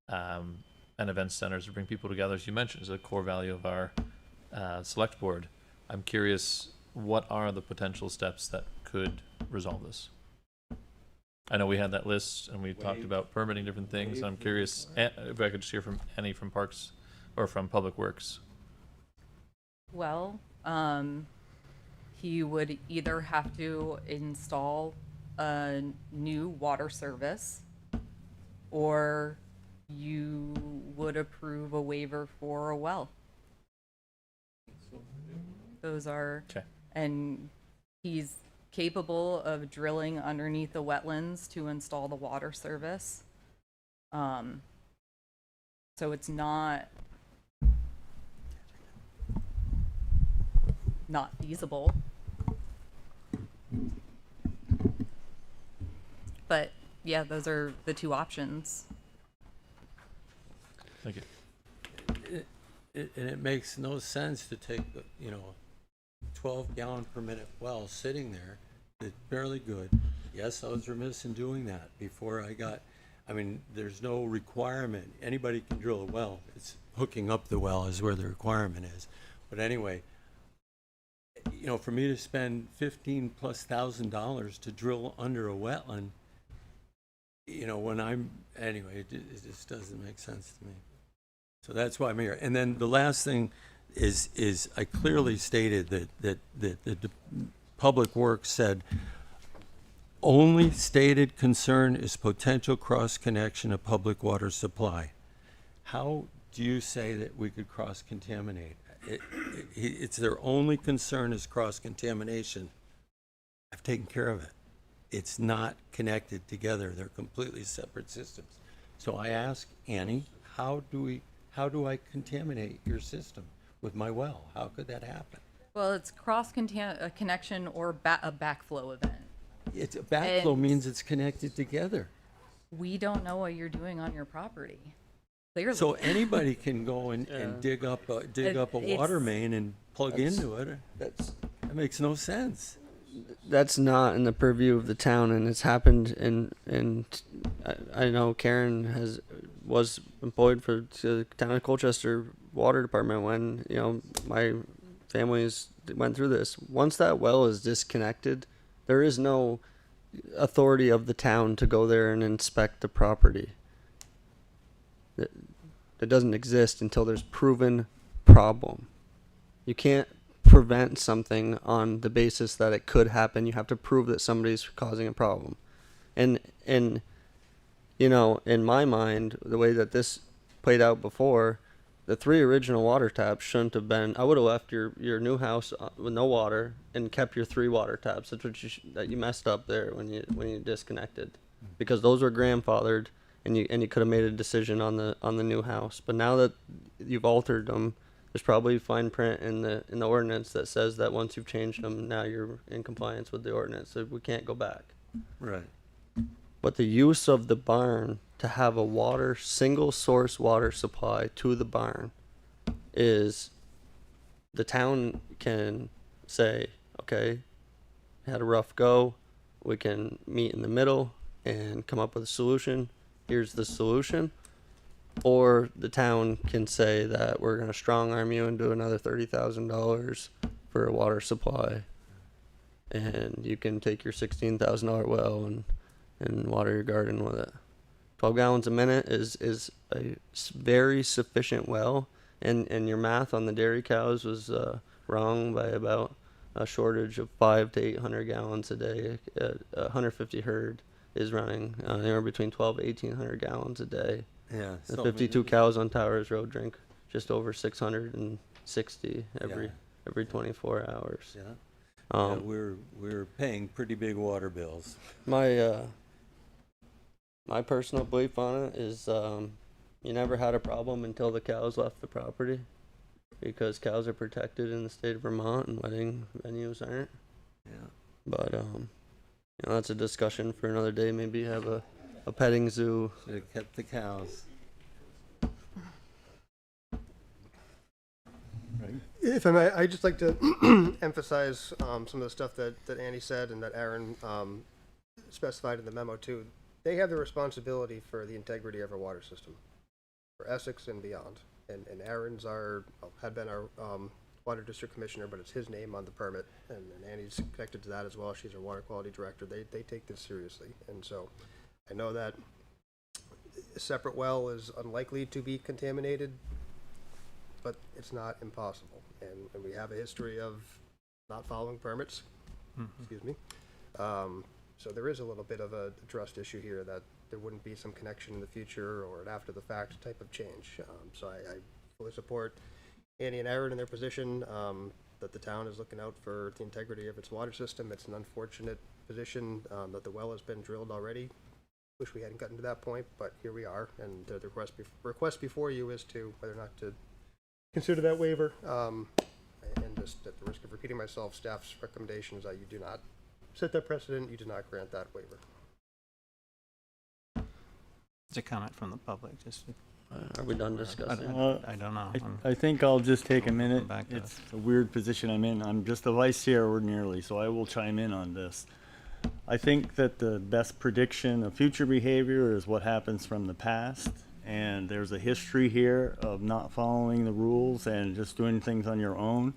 and event centers to bring people together, as you mentioned, is a core value of our select board. I'm curious, what are the potential steps that could resolve this? I know we had that list and we talked about permitting different things. I'm curious if I could just hear from Annie from Parks or from Public Works. Well, he would either have to install a new water service or you would approve a waiver for a well. Those are, Okay. and he's capable of drilling underneath the wetlands to install the water service. So it's not feasible. But yeah, those are the two options. Thank you. And it makes no sense to take, 12 gallon per minute well sitting there that's barely good. Yes, I was remiss in doing that before there's no requirement. Anybody can drill a well. It's hooking up the well is where the requirement is. But anyway, for me to spend $15,000+ to drill under a wetland, it just doesn't make sense to me. So that's why I'm here. And then the last thing is I clearly stated that the Public Works said only stated concern is potential cross connection of public water supply. How do you say that we could cross contaminate? It's their only concern is cross contamination. I've taken care of it. It's not connected together. They're completely separate systems. So I ask Annie, how do I contaminate your system with my well? How could that happen? Well, it's connection or a backflow event. It's a backflow means it's connected together. We don't know what you're doing on your property. Clearly. So anybody can go and dig up a water main and plug into it. That makes no sense. That's not in the purview of the town, and it's happened and I know Karen was employed for the town of Colchester water department when my families went through this. Once that well is disconnected, there is no authority of the town to go there and inspect the property. It doesn't exist until there's proven problem. You can't prevent something on the basis that it could happen. You have to prove that somebody's causing a problem. And in my mind, the way that this played out before, the 3 original water taps shouldn't have been. I would have left your new house with no water and kept your 3 water taps. That's what you messed up there when you disconnected, because those were grandfathered, and you could have made a decision on the new house. But now that you've altered them, there's probably fine print in the ordinance that says that once you've changed them, now you're in compliance with the ordinance, so we can't go back. Right. But the use of the barn to have a single source water supply to the barn is, the town can say, okay, had a rough go, we can meet in the middle and come up with a solution. Here's the solution. Or the town can say that we're going to strong arm you and do another $30,000 for a water supply, and you can take your $16,000 well and water your garden with it. 12 gallons a minute is a very sufficient well, and your math on the dairy cows was wrong by about a shortage of 500 to 800 gallons a day. 150 herd is running anywhere between 12 to 1,800 gallons a day. Yeah. The 52 cows on Towers Road drink just over 660 every 24 hours. Yeah. We're paying pretty big water bills. My personal belief on it is you never had a problem until the cows left the property, because cows are protected in the state of Vermont and wedding venues aren't. Yeah. But that's a discussion for another day. Maybe have a petting zoo. Should have kept the cows. Right. If I may, I'd just like to emphasize some of the stuff that Annie said and that Aaron specified in the memo too. They have the responsibility for the integrity of our water system, for Essex and beyond. And Aaron's had been our water district commissioner, but it's his name on the permit, and Annie's connected to that as well. She's our water quality director. They take this seriously, and so I know that a separate well is unlikely to be contaminated, but it's not impossible. And we have a history of not following permits. Excuse me. So there is a little bit of a trust issue here that there wouldn't be some connection in the future or an after the fact type of change. So I fully support Andy and Aaron in their position, that the town is looking out for the integrity of its water system. It's an unfortunate position, that the well has been drilled already. Wish we hadn't gotten to that point, but here we are, and the request before you is to whether or not to consider that waiver. And just at the risk of repeating myself, staff's recommendation is that you do not set that precedent, you do not grant that waiver. It's a comment from the public, just. Are we done discussing? I don't know. I think I'll just take a minute. back to It's a weird position I'm in. I'm just the vice chair ordinarily, so I will chime in on this. I think that the best prediction of future behavior is what happens from the past. And there's a history here of not following the rules and just doing things on your own.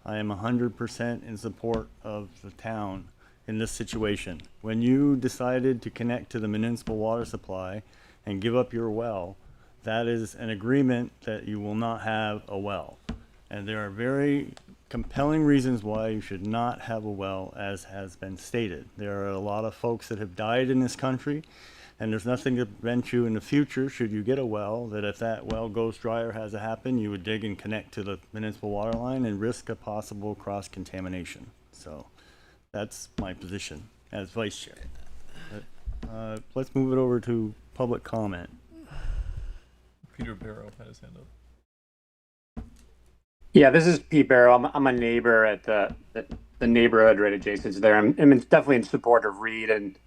I am 100% in support of the town in this situation. When you decided to connect to the municipal water supply and give up your well, that is an agreement that you will not have a well. And there are very compelling reasons why you should not have a well, as has been stated. There are a lot of folks that have died in this country, and there's nothing to prevent you in the future, should you get a well, that if that well goes dry or has to happen, you would dig and connect to the municipal water line and risk a possible cross-contamination. So that's my position as vice chair. Let's move it over to public comment. Peter Barrow had his hand up. Yeah, this is Pete Barrow. I'm a neighbor at the neighborhood right adjacent to there. I'm definitely in support of Reed and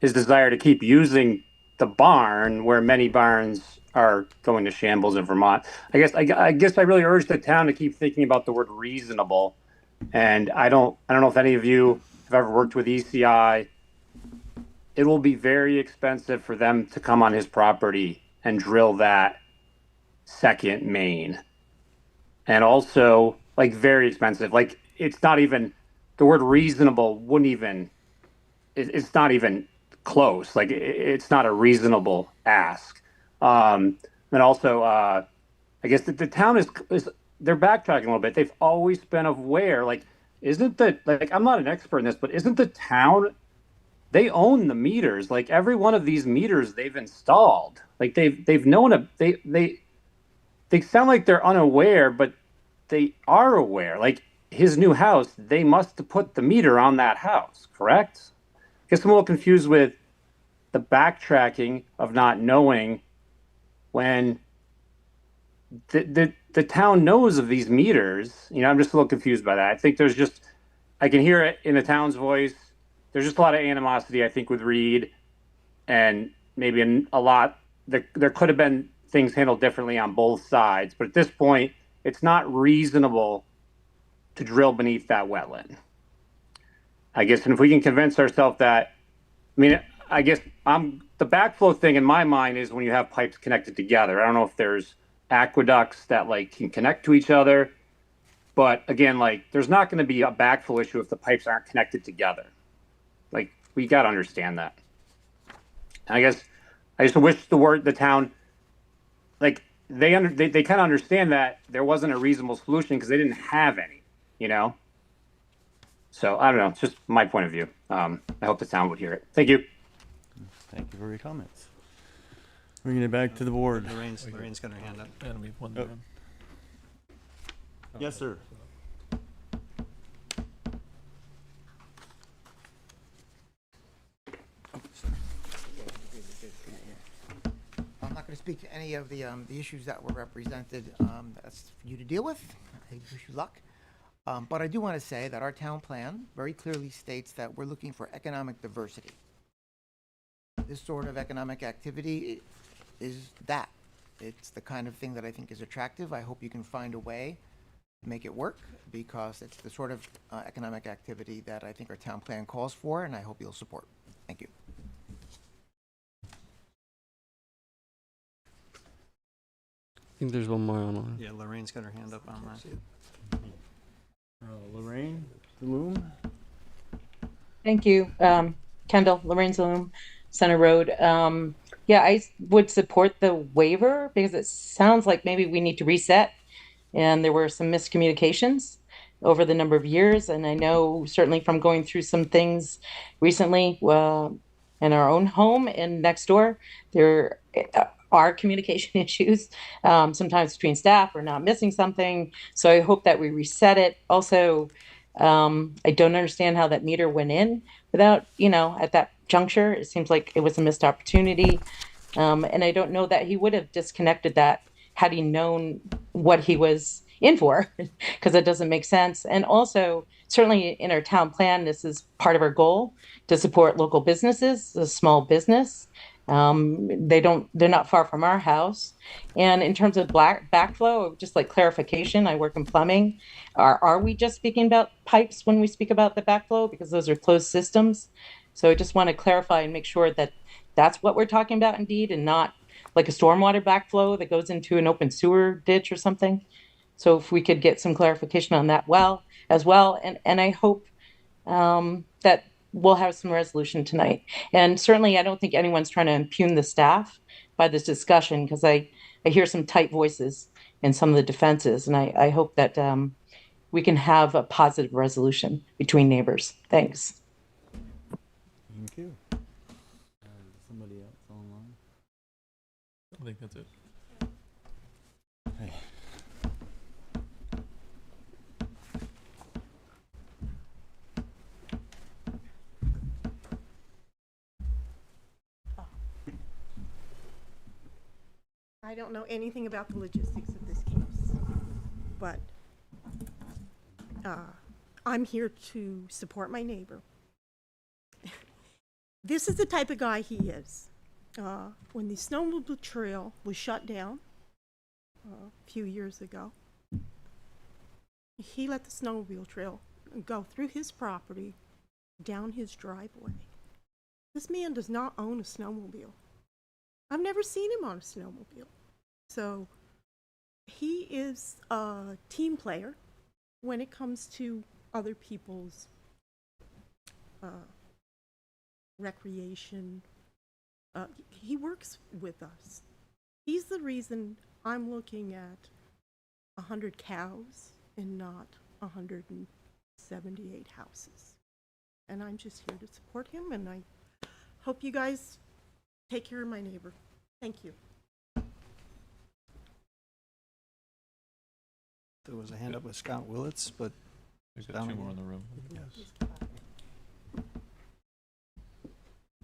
his desire to keep using the barn where many barns are going to shambles in Vermont. I guess I really urge the town to keep thinking about the word reasonable. And I don't know if any of you have ever worked with ECI. It will be very expensive for them to come on his property and drill that second main. And also, like, very expensive. Like, it's not even, the word reasonable wouldn't even, it's not even close. Like, it's not a reasonable ask. And also, I guess the town is, they're backtracking a little bit. They've always been aware, like, I'm not an expert in this, but isn't the town, they own the meters. Like, every one of these meters they've installed. Like, they've known, they sound like they're unaware, but they are aware. Like, his new house, they must have put the meter on that house, correct? I guess I'm a little confused with the backtracking of not knowing when the town knows of these meters. You know, I'm just a little confused by that. I think I can hear it in the town's voice. There's just a lot of animosity, I think, with Reed, and maybe a lot, there could have been things handled differently on both sides. But at this point, it's not reasonable to drill beneath that wetland. I guess, and if we can convince ourselves that, I guess the backflow thing in my mind is when you have pipes connected together. I don't know if there's aqueducts that can connect to each other, but again, there's not going to be a backflow issue if the pipes aren't connected together. We got to understand that. And I guess I just wish the town, they kind of understand that there wasn't a reasonable solution because they didn't have any, you know? So I don't know. It's just my point of view. I hope the town would hear it. Thank you. Thank you for your comments. Bringing it back to the board. Lorraine's got her hand up. And we have one Oh. man. Yes, sir. I'm not going to speak to any of the issues that were represented. That's for you to deal with. I wish you luck. But I do want to say that our town plan very clearly states that we're looking for economic diversity. This sort of economic activity is that. It's the kind of thing that I think is attractive. I hope you can find a way to make it work, because it's the sort of economic activity that I think our town plan calls for, and I hope you'll support. Thank you. I think there's one more online. Yeah, Lorraine's got her hand up online. Lorraine Loom. Thank you. Kendall, Lorraine Zaloom, Center Road. Yeah, I would support the waiver because it sounds like maybe we need to reset and there were some miscommunications. over the number of years. And I know certainly from going through some things recently in our own home and next door, there are communication issues, sometimes between staff or not missing something. So I hope that we reset it. Also, I don't understand how that meter went in without, at that juncture. It seems like it was a missed opportunity. And I don't know that he would have disconnected that had he known what he was in for, because it doesn't make sense. And also, certainly in our town plan, this is part of our goal to support local businesses, a small business. They're not far from our house. And in terms of backflow, just like clarification, I work in plumbing. Are we just speaking about pipes when we speak about the backflow? Because those are closed systems. So I just want to clarify and make sure that that's what we're talking about indeed, and not like a stormwater backflow that goes into an open sewer ditch or something. So if we could get some clarification on that as well. And I hope that we'll have some resolution tonight. And certainly I don't think anyone's trying to impugn the staff by this discussion, because I hear some tight voices in some of the defenses. And I hope that we can have a positive resolution between neighbors. Thanks. Thank you. Somebody else online? I think that's it. Hey. I don't know anything about the logistics of this case, but I'm here to support my neighbor. This is the type of guy he is. When the snowmobile trail was shut down a few years ago, he let the snowmobile trail go through his property, down his driveway. This man does not own a snowmobile. I've never seen him on a snowmobile. So he is a team player when it comes to other people's recreation. He works with us. He's the reason I'm looking at 100 cows and not 178 houses. And I'm just here to support him, and I hope you guys take care of my neighbor. Thank you. There was a hand up with Scott Willits, but There's got two more in the room. yes.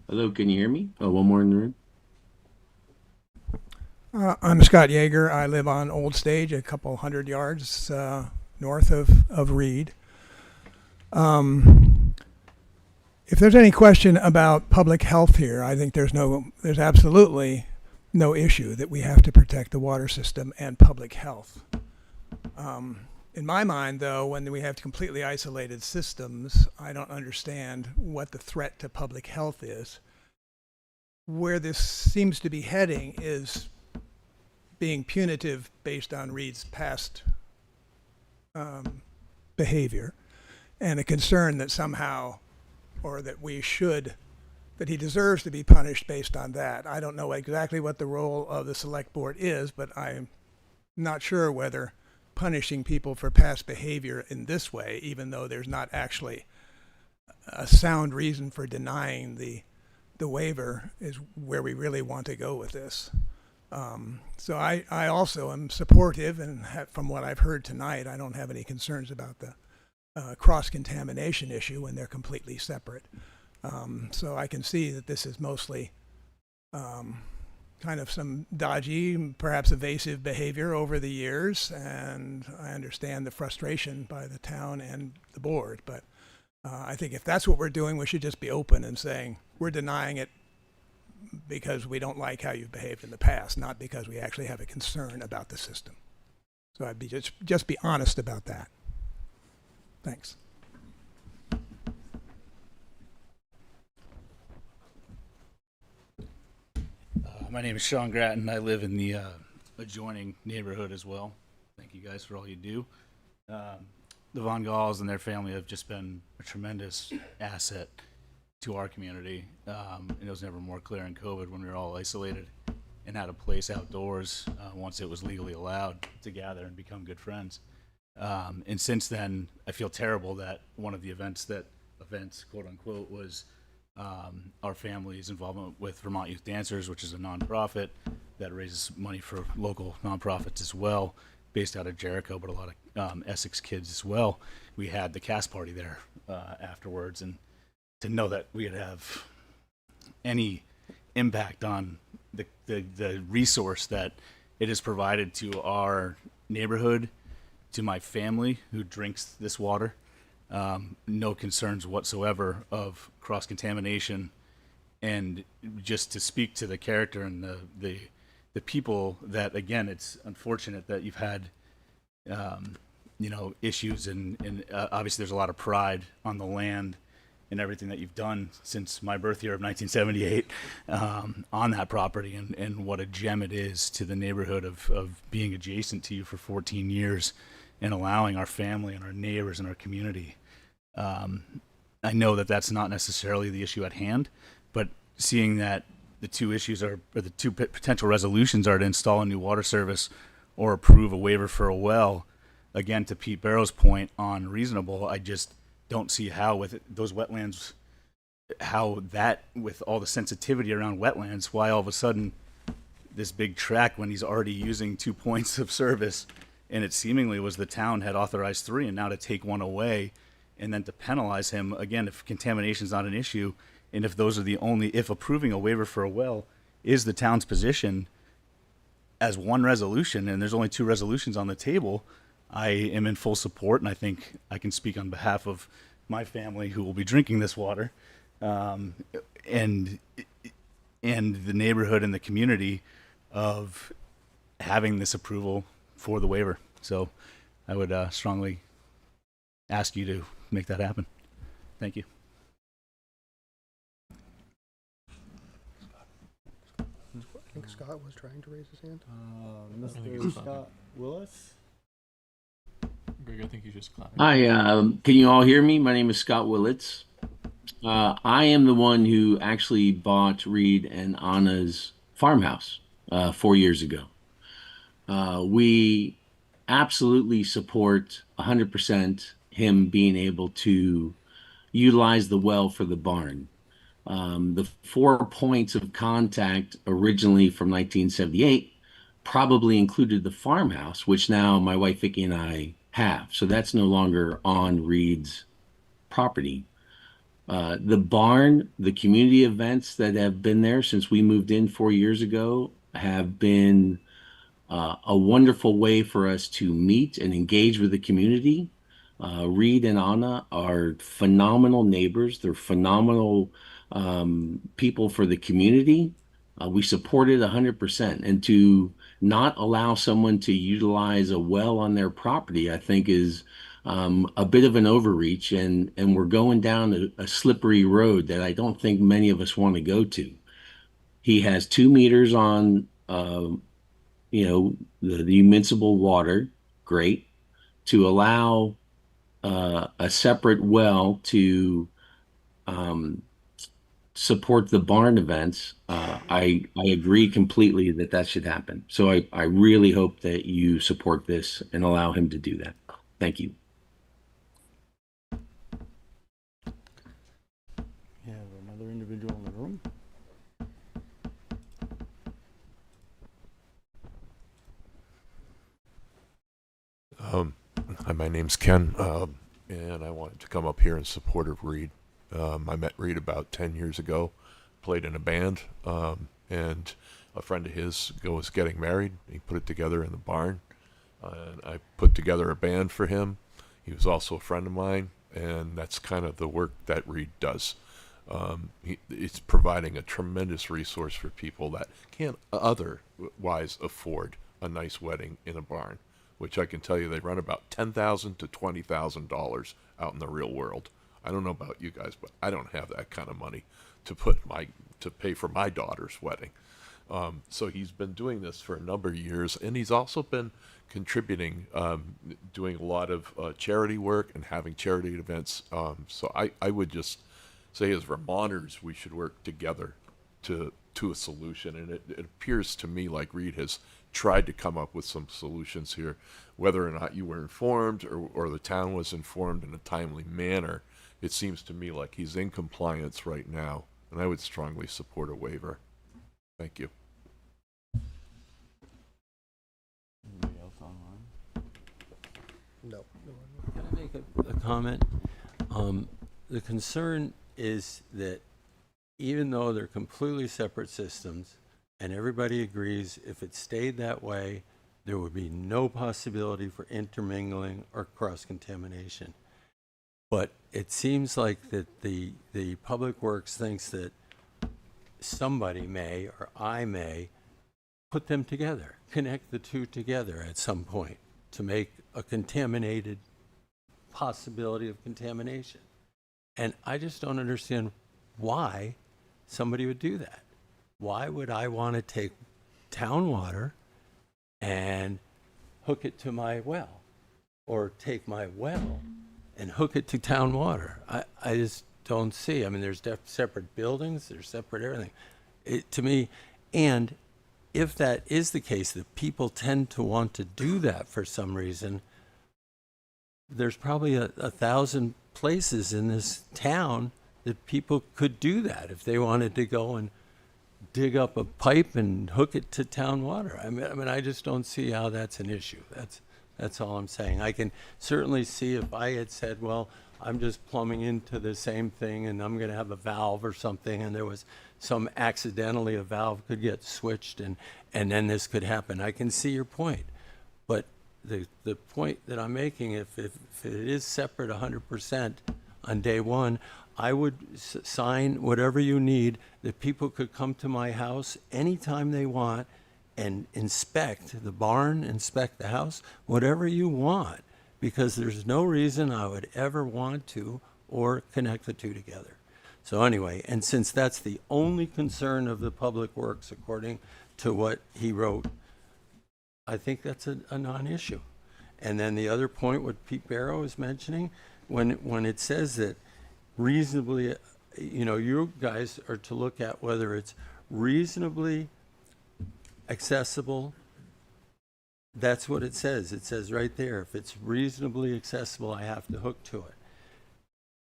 Hello, can you hear me? Oh, one more in the room. I'm Scott Yeager. I live on Old Stage, a couple hundred yards north of Reed. If there's any question about public health here, I think there's absolutely no issue that we have to protect the water system and public health. In my mind, though, when we have completely isolated systems, I don't understand what the threat to public health is. Where this seems to be heading is being punitive based on Reed's past behavior, and a concern that somehow, or that he deserves to be punished based on that. I don't know exactly what the role of the select board is, but I'm not sure whether punishing people for past behavior in this way, even though there's not actually a sound reason for denying the waiver, is where we really want to go with this. So I also am supportive, and from what I've heard tonight, I don't have any concerns about the cross-contamination issue when they're completely separate. So I can see that this is mostly kind of some dodgy, perhaps evasive behavior over the years, and I understand the frustration by the town and the board, but I think if that's what we're doing, we should just be open and saying we're denying it because we don't like how you've behaved in the past, not because we actually have a concern about the system. So I'd be just be honest about that. Thanks. My name is Sean Grattan. I live in the adjoining neighborhood as well. Thank you guys for all you do. The Von Galls and their family have just been a tremendous asset to our community. And it was never more clear in COVID when we were all isolated and had a place outdoors once it was legally allowed to gather and become good friends. And since then, I feel terrible that one of the events, quote unquote, was our family's involvement with Vermont Youth Dancers, which is a nonprofit that raises money for local nonprofits as well, based out of Jericho, but a lot of Essex kids as well. We had the cast party there afterwards, and to know that we would have any impact on the resource that it has provided to our neighborhood, to my family who drinks this water, no concerns whatsoever of cross-contamination, and just to speak to the character and the people that, again, it's unfortunate that you've had issues, and obviously there's a lot of pride on the land and everything that you've done since my birth year of 1978 on that property, and what a gem it is to the neighborhood of being adjacent to you for 14 years and allowing our family and our neighbors and our community. I know that that's not necessarily the issue at hand, but seeing that the two issues or the two potential resolutions are to install a new water service or approve a waiver for a well, again, to Pete Barrow's point on reasonable, I just don't see how with those wetlands, how that, with all the sensitivity around wetlands, why all of a sudden this big track when he's already using 2 points of service, and it seemingly was the town had authorized 3, and now to take 1 away and then to penalize him, again, if contamination is not an issue, and if those are the only, if approving a waiver for a well is the town's position as one resolution, and there's only 2 resolutions on the table, I am in full support, and I think I can speak on behalf of my family who will be drinking this water, and the neighborhood and the community of having this approval for the waiver. So I would strongly ask you to make that happen. Thank you. I think Scott was trying to raise his hand. Mr. Scott Willis? Greg, I think you just clapped. Hi, can you all hear me? My name is Scott Willits. I am the one who actually bought Reed and Anna's farmhouse 4 years ago. We absolutely support 100% him being able to utilize the well for the barn. The 4 points of contact originally from 1978 probably included the farmhouse, which now my wife Vicky and I have. So that's no longer on Reed's property. The barn, the community events that have been there since we moved in 4 years ago have been a wonderful way for us to meet and engage with the community. Reed and Anna are phenomenal neighbors. They're phenomenal people for the community. We support it 100%. And to not allow someone to utilize a well on their property, I think is a bit of an overreach. And we're going down a slippery road that I don't think many of us want to go to. He has 2 meters on, the municipal water. Great. To allow a separate well to support the barn events, I agree completely that should happen. So I really hope that you support this and allow him to do that. Thank you. We have another individual in the room. Hi, my name's Ken, and I wanted to come up here in support of Reed. I met Reed about 10 years ago, played in a band, and a friend of his was getting married. He put it together in the barn, and I put together a band for him. He was also a friend of mine, and that's kind of the work that Reed does. It's providing a tremendous resource for people that can't otherwise afford a nice wedding in a barn, which I can tell you they run about $10,000 to $20,000 out in the real world. I don't know about you guys, but I don't have that kind of money to pay for my daughter's wedding. So he's been doing this for a number of years, and he's also been contributing, doing a lot of charity work and having charity events. So I would just say, as Vermonters, we should work together to a solution. And it appears to me like Reed has tried to come up with some solutions here, whether or not you were informed or the town was informed in a timely manner. It seems to me like he's in compliance right now, and I would strongly support a waiver. Thank you. Anybody else online? No. Can I make a comment? The concern is that even though they're completely separate systems, and everybody agrees if it stayed that way, there would be no possibility for intermingling or cross-contamination. But it seems like that the Public Works thinks that somebody may, or I may, put them together, connect the two together at some point to make a contaminated possibility of contamination. And I just don't understand why somebody would do that. Why would I want to take town water and hook it to my well, or take my well and hook it to town water? I just don't see. I mean, there's separate buildings, there's separate everything. To me, and if that is the case, that people tend to want to do that for some reason, there's probably a 1,000 places in this town that people could do that if they wanted to go and dig up a pipe and hook it to town water. I mean, I just don't see how that's an issue. That's all I'm saying. I can certainly see if I had said, well, I'm just plumbing into the same thing and I'm going to have a valve or something, and there was some accidentally a valve could get switched and then this could happen. I can see your point. But the point that I'm making, if it is separate 100% on day one, I would sign whatever you need, that people could come to my house anytime they want and inspect the barn, inspect the house, whatever you want, because there's no reason I would ever want to or connect the two together. So anyway, and since that's the only concern of the Public Works, according to what he wrote, I think that's a non-issue. And then the other point, what Pete Barrow is mentioning, when it says that reasonably, you guys are to look at whether it's reasonably accessible. That's what it says. It says right there, if it's reasonably accessible, I have to hook to it.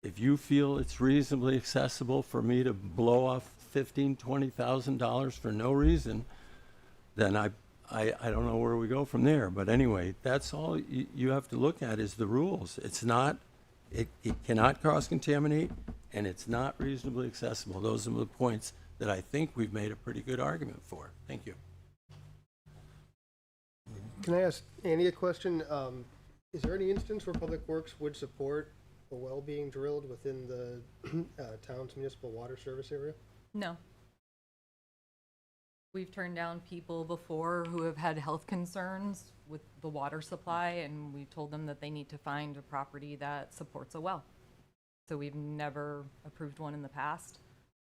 If you feel it's reasonably accessible for me to blow off $15,000, $20,000 for no reason, then I don't know where we go from there. But anyway, that's all you have to look at is the rules. It's not, it cannot cross-contaminate, and it's not reasonably accessible. Those are the points that I think we've made a pretty good argument for. Thank you. Can I ask Annie a question? Is there any instance where Public Works would support a well being drilled within the town's municipal water service area? No. We've turned down people before who have had health concerns with the water supply, and we told them that they need to find a property that supports a well. So we've never approved one in the past.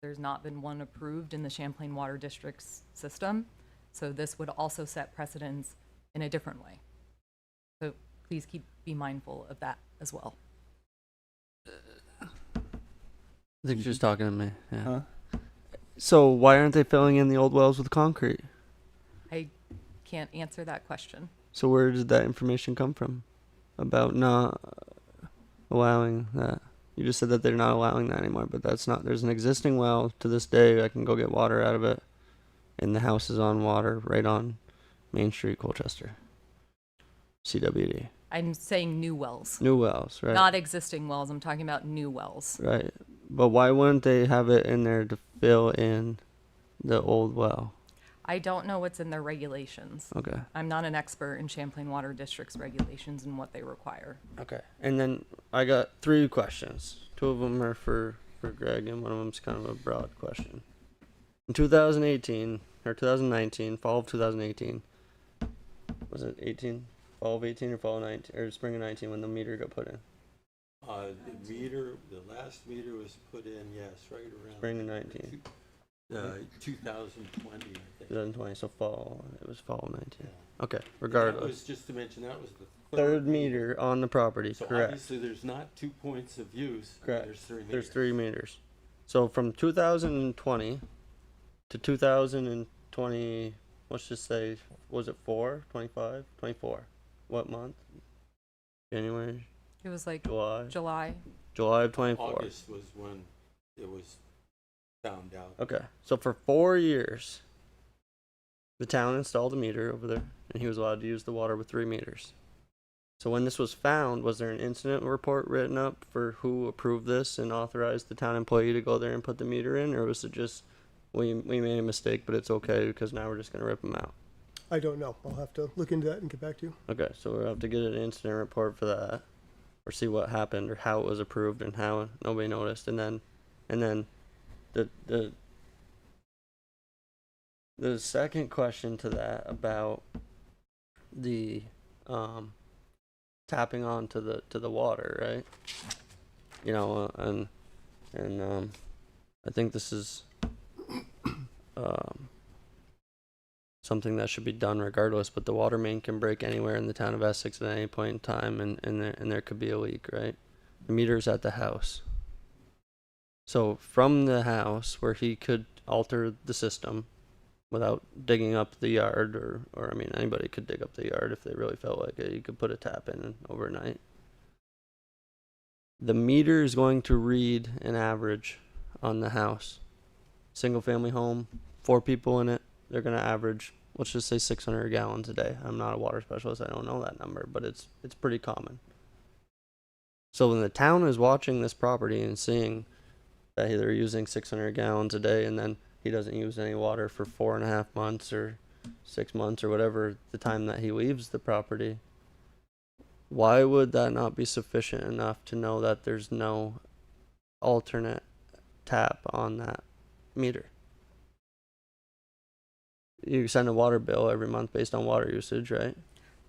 There's not been one approved in the Champlain Water District's system. So this would also set precedents in a different way. So please be mindful of that as well. I think she's talking to me. Yeah. Huh? So why aren't they filling in the old wells with concrete? I can't answer that question. So where did that information come from about not allowing that? You just said that they're not allowing that anymore, but that's not. There's an existing well to this day. I can go get water out of it, and the house is on water right on Main Street, Colchester. CWD. I'm saying new wells. New wells, right? Not existing wells. I'm talking about new wells. Right. But why wouldn't they have it in there to fill in the old well? I don't know what's in their regulations. Okay. I'm not an expert in Champlain Water District's regulations and what they require. Okay. And then I got 3 questions. 2 of them are for Greg, and one of them's kind of a broad question. In 2018, or 2019, fall of 2018, was it 18? Fall of 18 or fall of 19, or spring of 19 when the meter got put in? The last meter was put in, yes, right around. Spring of 19. 2020, I think. 2020, so fall. It was fall of 19. Yeah. Okay, That regardless. was, just to mention, that was the Third meter on the property, So correct. obviously there's not 2 points of use. Correct. There's 3 meters. There's 3 meters. So from 2020 to 2023, let's just say, was it 25? 24. What month? January, It was like July? July. Of 24. August was when it was found out. Okay, so for 4 years, the town installed a meter over there, and he was allowed to use the water with 3 meters. So when this was found, was there an incident report written up for who approved this and authorized the town employee to go there and put the meter in, or was it just we made a mistake, but it's okay because now we're just gonna rip them out? I don't know. I'll have to look into that and get back to you. Okay, so we'll have to get an incident report for that, or see what happened, or how it was approved, and how nobody noticed, and then the second question to that about the tapping on to the water, right? You know, and I think this is something that should be done regardless, but the water main can break anywhere in the town of Essex at any point in time, and there could be a leak, right? The meter's at the house. So from the house where he could alter the system without digging up the yard, or I mean, anybody could dig up the yard if they really felt like it. You could put a tap in overnight. The meter is going to read an average on the house. Single family home, 4 people in it, they're going to average, let's just say 600 gallons a day. I'm not a water specialist, I don't know that number, but it's pretty common. So when the town is watching this property and seeing that they're using 600 gallons a day, and then he doesn't use any water for 4.5 months or 6 months or whatever the time that he leaves the property, why would that not be sufficient enough to know that there's no alternate tap on that meter? You send a water bill every month based on water usage, right?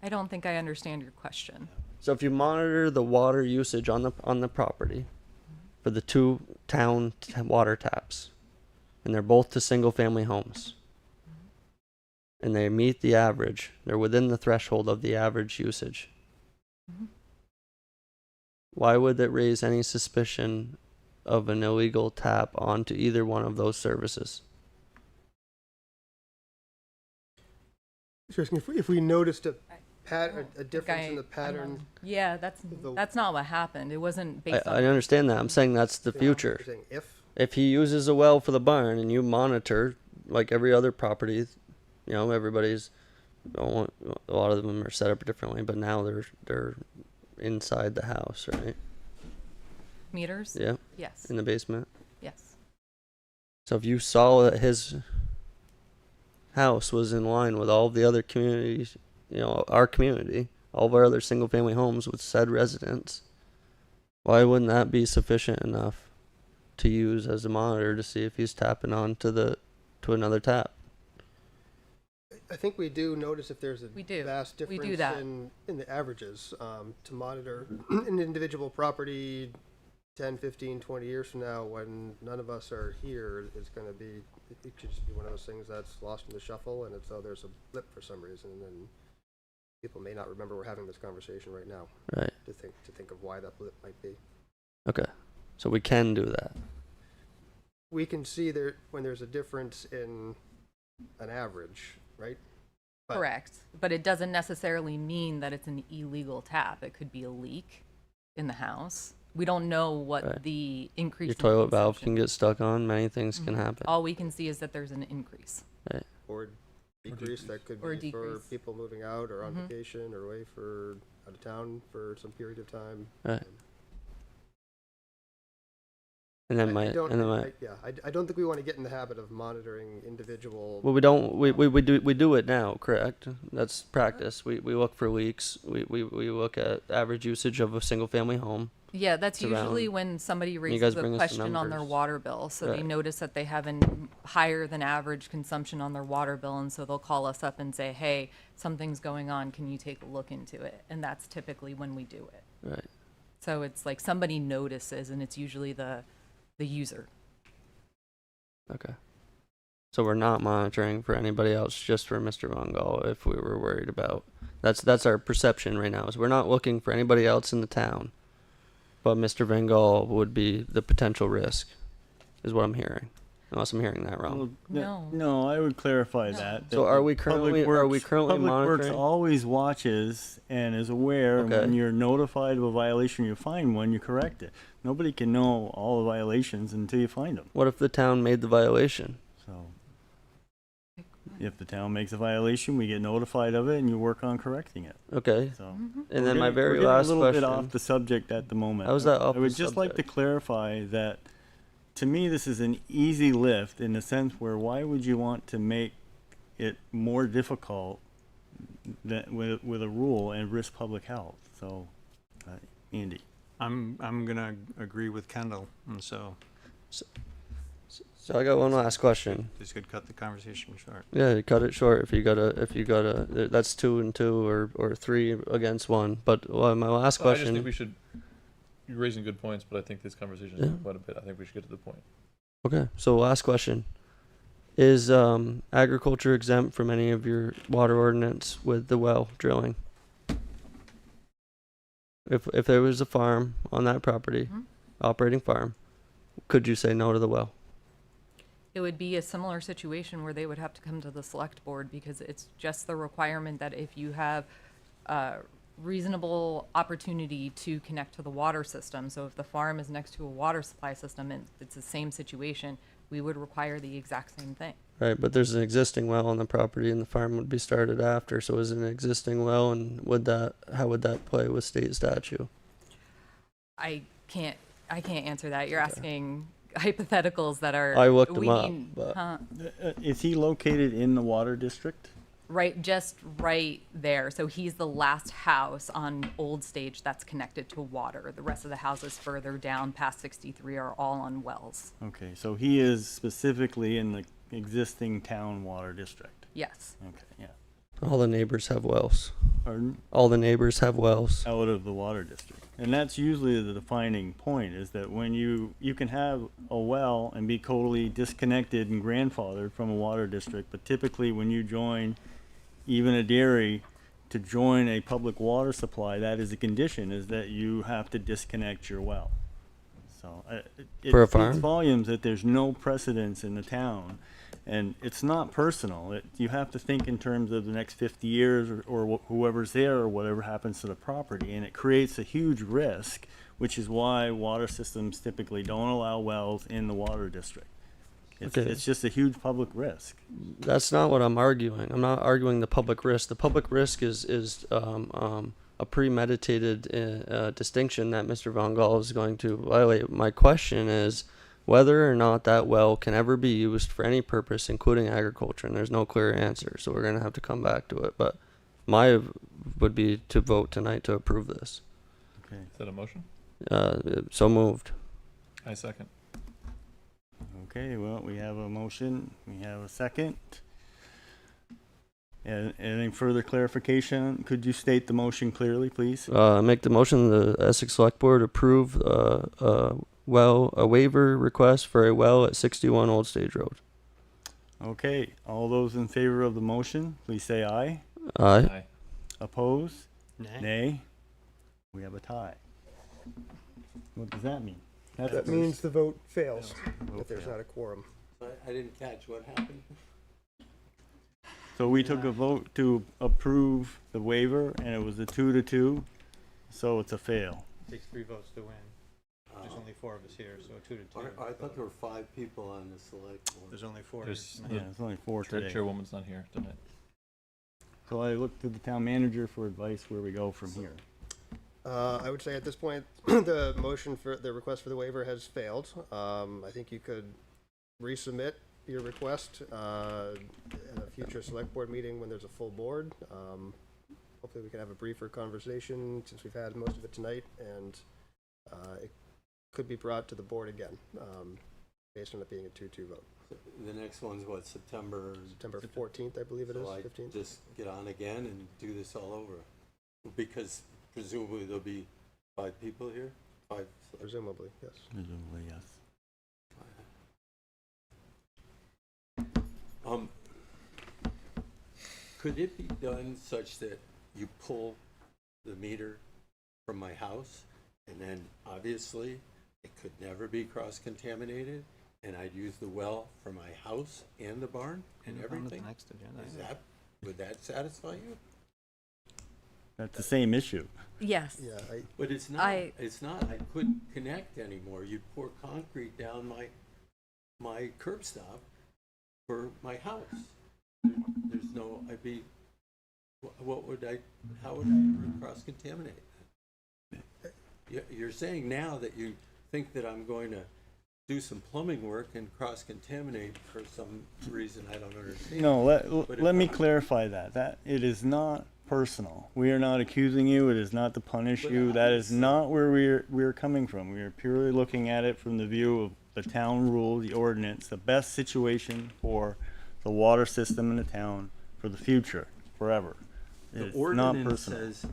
I don't think I understand your question. So if you monitor the water usage on the property for the 2 town water taps, and they're both to single family homes, and they meet the average, they're within the threshold of the average usage, why would it raise any suspicion of an illegal tap onto either one of those services? Interesting. If we noticed a difference in the pattern. Yeah, that's not what happened. It wasn't based on. I understand that. I'm saying that's the future. You're saying If he uses a well for the barn and you monitor, like every other property, you know, everybody's, a lot of them are set up differently, but now they're inside the house, right? Meters? Yeah. Yes. In the basement. Yes. So if you saw that his house was in line with all of the other communities, you know, our community, all of our other single family homes with said residents, why wouldn't that be sufficient enough to use as a monitor to see if he's tapping on to another tap? I think we do notice if there's a vast difference We do that. in the averages to monitor an individual property 10, 15, 20 years from now when none of us are here. It's going to be, it could just be one of those things that's lost in the shuffle, and it's, oh, there's a blip for some reason, and people may not remember we're having this conversation right now. Right. To think of why that blip might be. Okay. So we can do that. We can see there when there's a difference in an average, right? But Correct. But it doesn't necessarily mean that it's an illegal tap. It could be a leak in the house. We don't know what Right. the increase Your in toilet valve consumption- can get stuck on. Many things can happen. All we can see is that there's an increase. Right. Or decrease that could Or be for decrease. people moving out or on Mhm. vacation or away for out of town for some period of time. Right. And then I don't think we want to get in the habit of monitoring individual. Well, we don't. We do it now. Correct. That's practice. We look for leaks. We look at average usage of a single family home. Yeah, that's It's usually around- when somebody you raises guys a bring us the question on their numbers. water bill. So they Right. notice that they have an higher than average consumption on their water bill. And so they'll call us up and say, hey, something's going on. Can you take a look into it? And that's typically when we do it. Right. So it's like somebody notices, and it's usually the user. Okay. So we're not monitoring for anybody else, just for Mr. Von Gall, if we were worried about. That's our perception right now. Is we're not looking for anybody else in the town, but Mr. Van Gall would be the potential risk, is what I'm hearing. unless I'm hearing that wrong. No. No, I would clarify that. So that are we Public currently Public Works monitoring? always watches and is aware, and when Okay. you're notified of a violation, you find one, you correct it. Nobody can know all the violations until you find them. What if the town made the violation? So if the town makes a violation, we get notified of it and you work on correcting it. Okay. So And then my we're very getting last a little bit question. off the subject at the moment. How is that off I would the just like to subject? clarify that to me this is an easy lift in the sense where why would you want to make it more difficult with a rule and risk public health? So, Andy. I'm gonna agree with Kendall, and so So I got one last question. this could cut the conversation short. Yeah, cut it short if you gotta, that's 2 and 2 or 3 against 1. But my last Well, I just question. think we should. You're raising good points, but I think this conversation is quite a bit. I think we should get to the point. Okay, so last question. Is agriculture exempt from any of your water ordinance with the well drilling? If there was a farm on that property, operating farm, could you say no to the well? It would be a similar situation where they would have to come to the select board because it's just the requirement that if you have reasonable opportunity to connect to the water system, so if the farm is next to a water supply system and it's the same situation, we would require the exact same thing. Right, but there's an existing well on the property and the farm would be started after, so is it an existing well, and how would that play with state statute? I can't answer that. You're asking hypotheticals that are. I looked them we up, need- but- huh? Is he located in the water district? Just right there. So he's the last house on Old Stage that's connected to water. The rest of the houses further down past 63 are all on wells. Okay, so he is specifically in the existing town water district. Yes. Okay, yeah. All the neighbors have wells. Pardon? All the neighbors have wells. Out of the water district. And that's usually the defining point, is that when you can have a well and be totally disconnected and grandfathered from a water district, but typically when you join even a dairy to join a public water supply, that is a condition, is that you have to disconnect your well. So it For a speaks farm? volumes that there's no precedence in the town. And it's not personal. You have to think in terms of the next 50 years or whoever's there or whatever happens to the property. And it creates a huge risk, which is why water systems typically don't allow wells in the water district. It's just a huge public risk. That's not what I'm arguing. I'm not arguing the public risk. The public risk is a premeditated distinction that Mr. Von Gaal is going to violate. My question is whether or not that well can ever be used for any purpose, including agriculture, and there's no clear answer, so we're going to have to come back to it. But my would be to vote tonight to approve this. Okay. Is that a motion? So moved. I second. Okay, well, we have a motion. We have a second. And any further clarification? Could you state the motion clearly, please? Make the motion the Essex Select Board approve a waiver request for a well at 61 Old Stage Road. Okay, all those in favor of the motion, please say aye. Aye. Oppose? Nay. Nay. We have a tie. What does that mean? That means the vote fails Vote if there's failed. not a quorum. I didn't catch what happened. So we took a vote to approve the waiver, and it was a 2-2, so it's a fail. Takes 3 votes to win. There's only 4 of us here, so 2-2. I thought there were 5 people on the select board. There's only 4. There's Yeah, there's only 4 today. Chairwoman's not here tonight. So I look to the town manager for advice where we go from here. I would say at this point, the motion for the request for the waiver has failed. I think you could resubmit your request at a future select board meeting when there's a full board. Hopefully we can have a briefer conversation since we've had most of it tonight, and it could be brought to the board again based on it being a 2-2 vote. The next one's what, September 14th, I believe it is. So I 15th. just get on again and do this all over? Because presumably there'll be 5 people here? 5? Presumably, yes. Presumably, yes. Could it be done such that you pull the meter from my house, and then obviously it could never be cross-contaminated, and I'd use the well for my house and the barn and Move on to the everything. next agenda. Is that, would that satisfy you? That's the same issue. Yes. Yeah, But it's not, it's not, I couldn't connect anymore. You'd pour concrete down my curb stop for my house. There's no, I'd be, what would I, how would I cross-contaminate that? You're saying now that you think that I'm going to do some plumbing work and cross-contaminate for some reason I don't understand. No, But let if me I'm- clarify that it is not personal. We are not accusing you. It is not to punish But you. That is obviously- not where we're coming from. We are purely looking at it from the view of the town rule, the ordinance, the best situation for the water system in the town for the future, forever. The It's not ordinance personal. says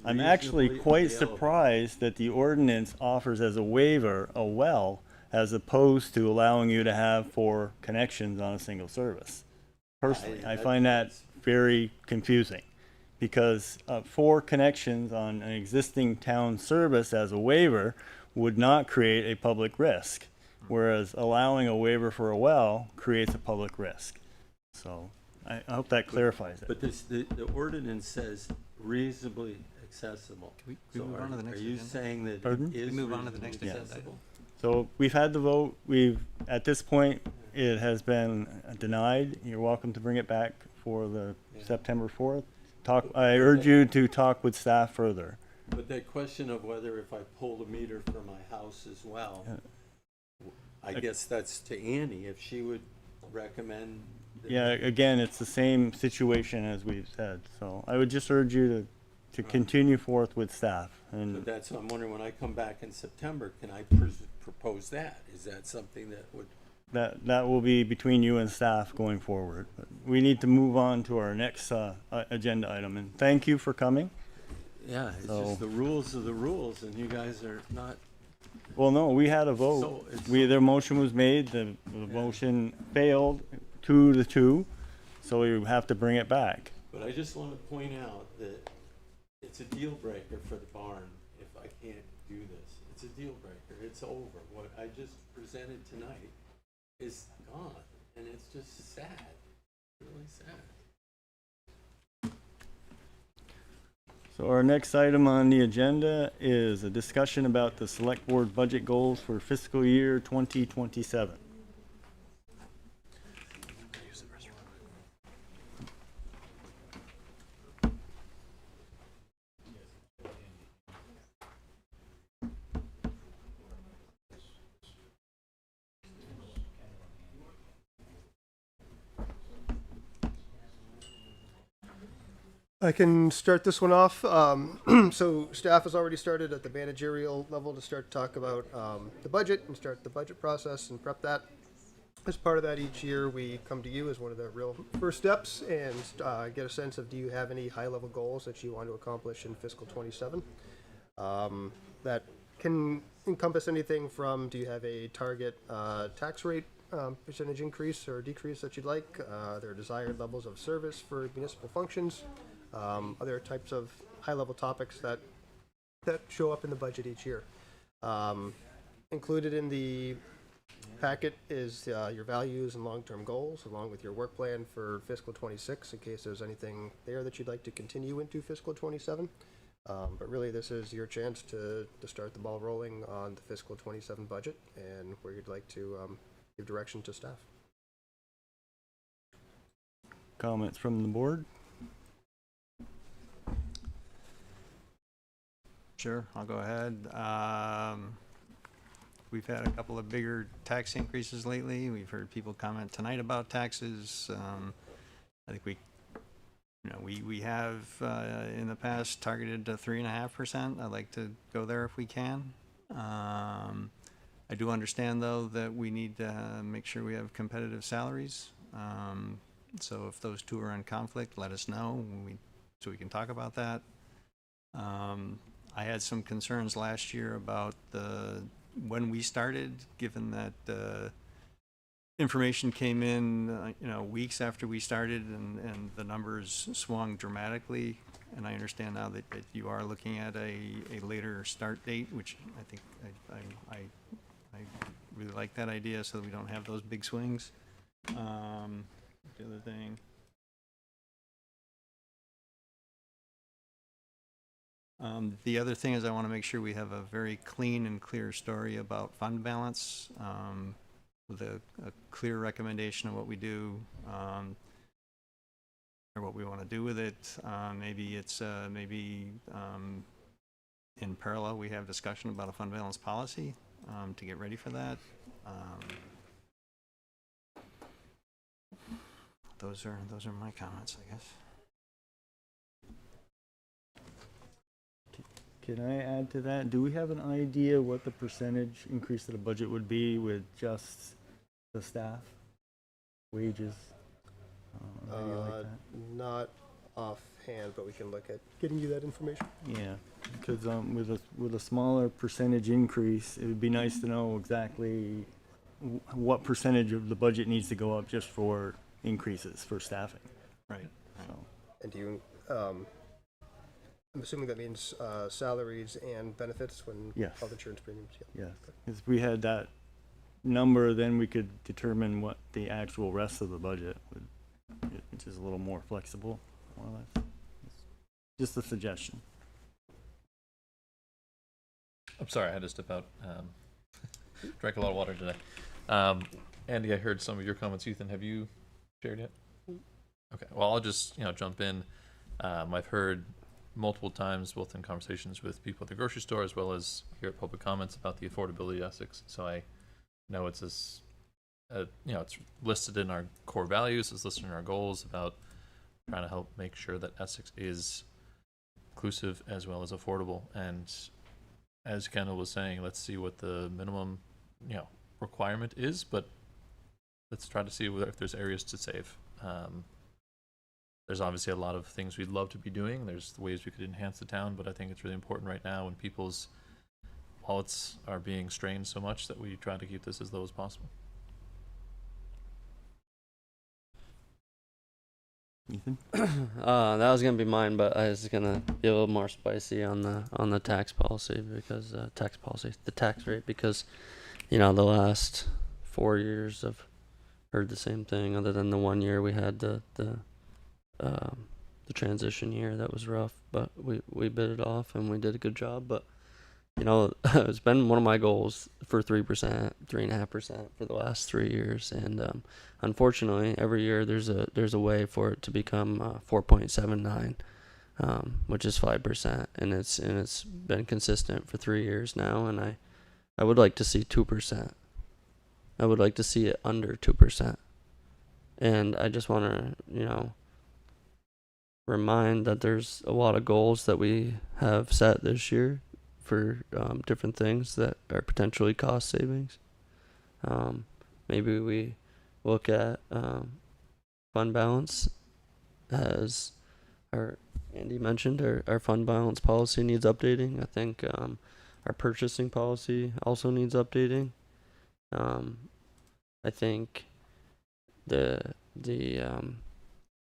I'm actually reasonably quite available. surprised that the ordinance offers as a waiver a well as opposed to allowing you to have 4 connections on a single service. Personally, I find that very confusing because 4 connections on an existing town service as a waiver would not create a public risk, whereas allowing a waiver for a well creates a public risk. So I hope that clarifies it. But the ordinance says reasonably accessible. Can we So move on to the next Are you agenda? saying that Pardon? it is We move on to the next reasonably agenda accessible? So we've had the vote. At this point, it has been denied. You're welcome to bring it back for the September 4th. I urge you to talk with staff further. But that question of whether if I pull the meter for my house as well, I guess that's to Annie, if she would recommend. that- Yeah, again, it's the same situation as we've said. So I would just urge you to continue forth with staff. But And that's, I'm wondering, when I come back in September, can I propose that? Is that something that would? that will be between you and staff going forward. But we need to move on to our next agenda item. And thank you for coming. Yeah, it's So- just the rules are the rules, and you guys are not. Well, no, we had a vote. So it's- Their motion was made, the motion failed 2-2, so we have to bring it back. But I just want to point out that it's a deal breaker for the barn if I can't do this. It's a deal breaker. It's over. What I just presented tonight is gone, and it's just sad, really sad. So our next item on the agenda is a discussion about the select board budget goals for fiscal year 2027. I can start this one off. So staff has already started at the managerial level to start to talk about the budget and start the budget process and prep that. As part of that, each year we come to you as one of the real first steps and get a sense of, do you have any high-level goals that you want to accomplish in fiscal 27? That can encompass anything from, do you have a target tax rate percentage increase or decrease that you'd like? Their desired levels of service for municipal functions? Other types of high-level topics that show up in the budget each year. Included in the packet is your values and long-term goals, along with your work plan for fiscal 26, in case there's anything there that you'd like to continue into fiscal 27. But really, this is your chance to start the ball rolling on the fiscal 27 budget and where you'd like to give direction to staff. Comments from the board? Sure, I'll go ahead. We've had a couple of bigger tax increases lately. We've heard people comment tonight about taxes. I think we have in the past targeted to 3.5%. I'd like to go there if we can. I do understand, though, that we need to make sure we have competitive salaries. So if those two are in conflict, let us know so we can talk about that. I had some concerns last year about when we started, given that information came in, weeks after we started, and the numbers swung dramatically. And I understand now that you are looking at a later start date, which I think I really like that idea so that we don't have those big swings. The other thing. The other thing is I want to make sure we have a very clean and clear story about fund balance, with a clear recommendation of what we do, or what we want to do with it. Maybe it's, in parallel, we have discussion about a fund balance policy, to get ready for that. Those are my comments, I guess. Can I add to that? Do we have an idea what the percentage increase to the budget would be with just the staff wages? Maybe like that? Not offhand, but we can look at getting you that information. Yeah, because with a smaller percentage increase, it would be nice to know exactly what percentage of the budget needs to go up just for increases for staffing. Right. So. And do you, I'm assuming that means salaries and benefits when Yes. health insurance premiums. Yeah. Yes, if we had that number, then we could determine what the actual rest of the budget would, which is a little more flexible, more or less. Just a suggestion. I'm sorry, I had to step out. Drank a lot of water today. Andy, I heard some of your comments. Ethan, have you shared yet? Okay, well, I'll just jump in. I've heard multiple times, both in conversations with people at the grocery store as well as here at public comments, about the affordability of Essex. So I know it's this, it's listed in our core values, it's listed in our goals about trying to help make sure that Essex is inclusive as well as affordable. And as Kendall was saying, let's see what the minimum, requirement is, but let's try to see if there's areas to save. There's obviously a lot of things we'd love to be doing. There's ways we could enhance the town, but I think it's really important right now when people's wallets are being strained so much that we try to keep this as low as possible. Ethan? That was gonna be mine, but I was gonna be a little more spicy on the tax policy because the tax rate, because the last 4 years I've heard the same thing, other than the 1 year we had the transition year that was rough, but we bit it off and we did a good job. But it's been one of my goals for 3%, 3.5% for the last 3 years, and unfortunately every year there's a way for it to become 4.79, which is 5%, and it's been consistent for 3 years now, and I would like to see 2%. I would like to see it under 2%, and I just want to remind that there's a lot of goals that we have set this year for different things that are potentially cost savings. Maybe we look at fund balance, as Andy mentioned, our fund balance policy needs updating. I think our purchasing policy also needs updating. I think the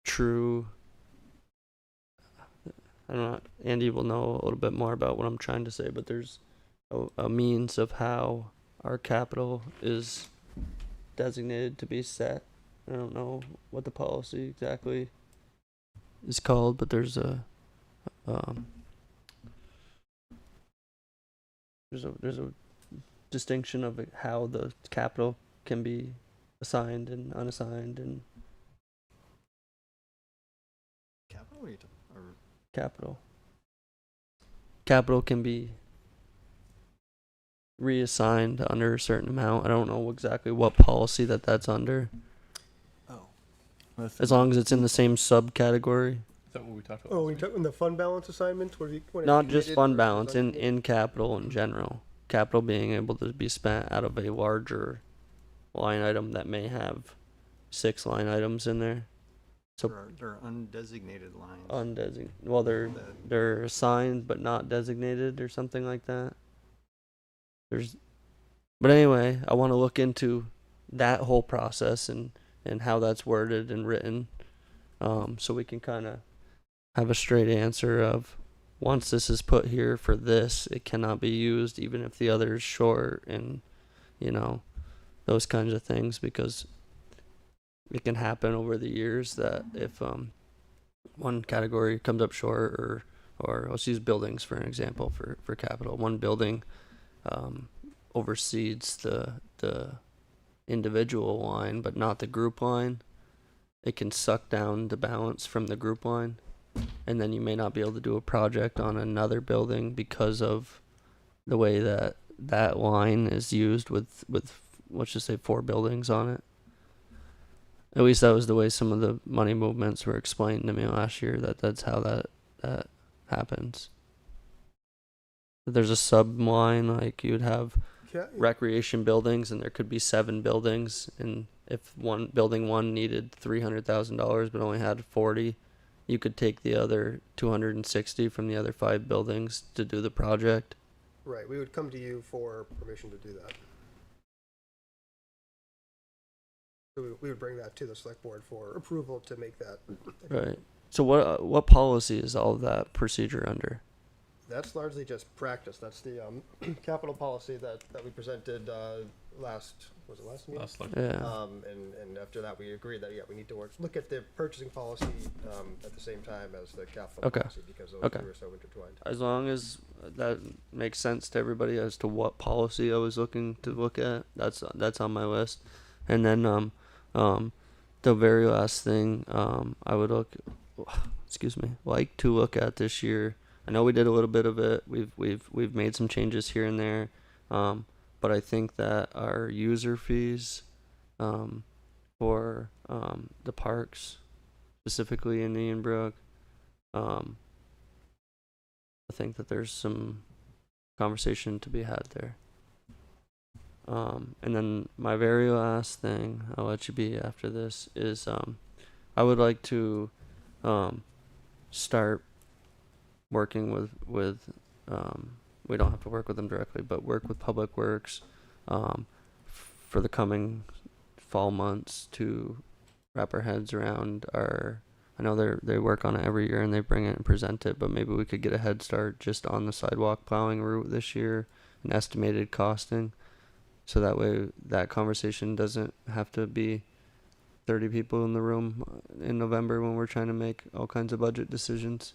true, I don't know, Andy will know a little bit more about what I'm trying to say, but there's a means of how our capital is designated to be set. I don't know what the policy exactly is called, but there's a distinction of how the capital can be assigned and unassigned, and Capital or capital can be reassigned under a certain amount. I don't know exactly what policy that's under. As long as it's in the same subcategory. Is that what we talked about? Oh, we talked in the fund balance assignment? Not just fund balance, in capital in general. Capital being able to be spent out of a larger line item that may have 6 line items in there. So there are undesignated lines. Well, they're assigned but not designated or something like that. But anyway, I want to look into that whole process and how that's worded and written, so we can kind of have a straight answer of, once this is put here for this, it cannot be used even if the other is short, and those kinds of things, because it can happen over the years that if one category comes up short, or let's use buildings for an example for capital. One building oversees the individual line, but not the group line. It can suck down the balance from the group line, and then you may not be able to do a project on another building because of the way that that line is used with let's just say 4 buildings on it. At least that was the way some of the money movements were explained to me last year, that's how that happens. There's a sub line, like you'd have recreation buildings, and there could be 7 buildings, and if building one needed $300,000 but only had 40, you could take the other 260 from the other 5 buildings to do the project. Right, we would come to you for permission to do that. So we would bring that to the select board for approval to make that. Right. So what policy is all of that procedure under? That's largely just practice. That's the capital policy that we presented last meeting? Yeah. And after that, we agreed that, we need to look at the purchasing policy at the same time as the capital policy, because those two are so intertwined. As long as that makes sense to everybody as to what policy I was looking to look at, that's on my list. And then the very last thing I would like to look at this year. I know we did a little bit of it. We've made some changes here and there, but I think that our user fees for the parks, specifically in Ianbrook, I think that there's some conversation to be had there. And then my very last thing, I'll let you be after this, is I would like to start working with we don't have to work with them directly, but work with Public Works for the coming fall months to wrap our heads around I know they work on it every year and they bring it and present it, but maybe we could get a head start just on the sidewalk plowing route this year and estimated costing, so that way that conversation doesn't have to be 30 people in the room in November when we're trying to make all kinds of budget decisions.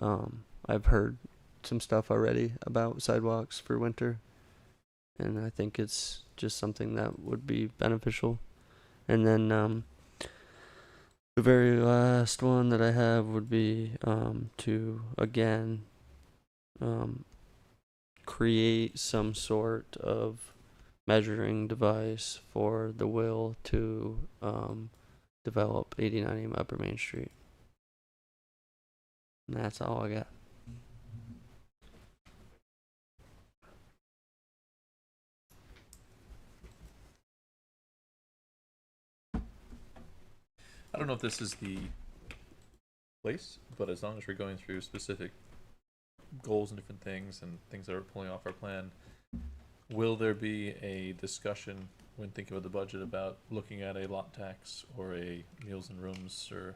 I've heard some stuff already about sidewalks for winter, and I think it's just something that would be beneficial. And then the very last one that I have would be to again create some sort of measuring device for the will to develop 8090 Upper Main Street. And that's all I got. I don't know if this is the place, but as long as we're going through specific goals and different things and things that are pulling off our plan, will there be a discussion when thinking about the budget about looking at a lot tax or a meals and rooms or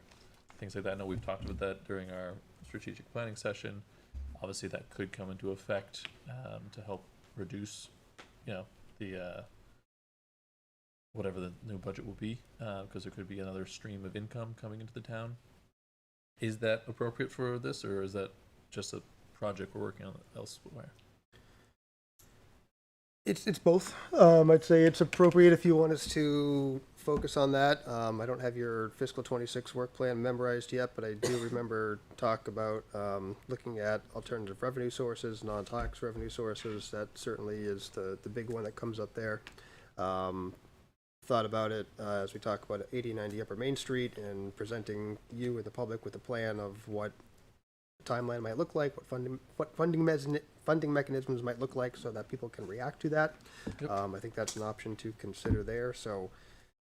things like that? I know we've talked about that during our strategic planning session. Obviously that could come into effect to help reduce, the whatever the new budget will be, because there could be another stream of income coming into the town. Is that appropriate for this, or is that just a project we're working on elsewhere? It's both. I'd say it's appropriate if you want us to focus on that. I don't have your fiscal 26 work plan memorized yet, but I do remember talk about looking at alternative revenue sources, non-tax revenue sources. That certainly is the big one that comes up there. Thought about it as we talk about 8090 Upper Main Street and presenting you and the public with a plan of what timeline might look like, what funding mechanisms might look like, so that people can react to that. Yep. I think that's an option to consider there. So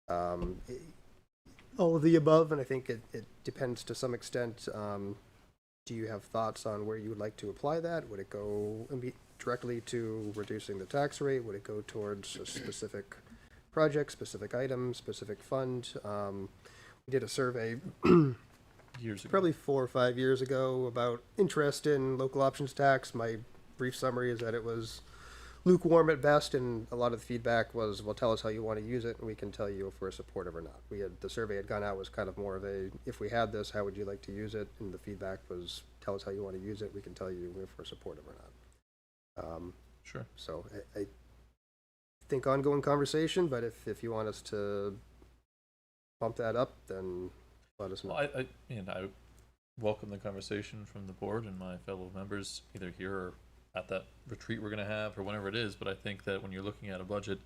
all of the above, and I think it depends to some extent. Do you have thoughts on where you would like to apply that? Would it go directly to reducing the tax rate? Would it go towards a specific project, specific item, specific fund? We did a survey Years ago. probably 4 or 5 years ago about interest in local options tax. My brief summary is that it was lukewarm at best, and a lot of the feedback was, well, tell us how you want to use it, and we can tell you if we're supportive or not. The survey had gone out, was kind of more of a, if we had this, how would you like to use it? And the feedback was, tell us how you want to use it, we can tell you if we're supportive or not. Sure. So I think ongoing conversation, but if you want us to bump that up, then let us know. Well, I welcome the conversation from the board and my fellow members, either here or at that retreat we're going to have or whenever it is. But I think that when you're looking at a budget,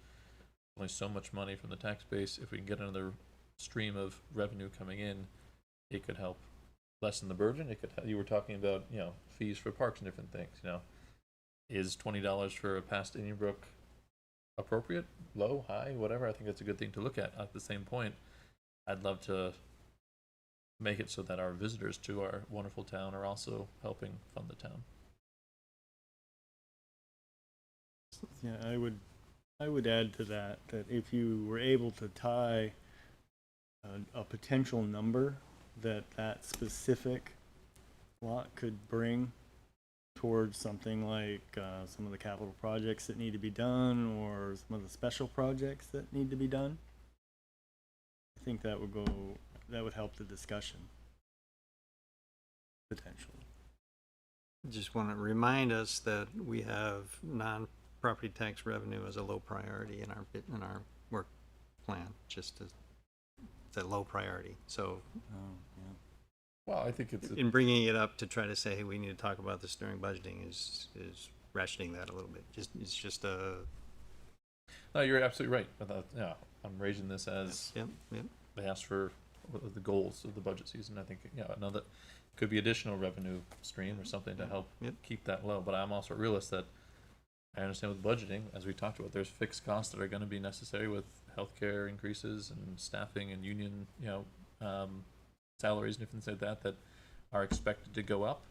only so much money from the tax base. If we can get another stream of revenue coming in, it could help lessen the burden. It could. You were talking about, you know, fees for parks and different things. You know, is $20 for a past Indian Brook appropriate? Low, high, whatever. I think that's a good thing to look at. At the same point, I'd love to make it so that our visitors to our wonderful town are also helping fund the town. Yeah, I would add to that if you were able to tie a potential number that specific lot could bring towards something like some of the capital projects that need to be done, or some of the special projects that need to be done, I think that would help the discussion potentially. Just want to remind us that we have non-property tax revenue as a low priority in our work plan. Just as it's a low priority. So, well, I think it's in bringing it up to try to say, hey, we need to talk about this during budgeting is ratcheting that a little bit. It's just a. No, you're absolutely right. But yeah, I'm raising this as they asked for the goals of the budget season. I think another could be additional revenue stream or something to help keep that low. But I'm also a realist that I understand with budgeting, as we talked about, there's fixed costs that are going to be necessary with healthcare increases and staffing and union, salaries and things like that are expected to go up.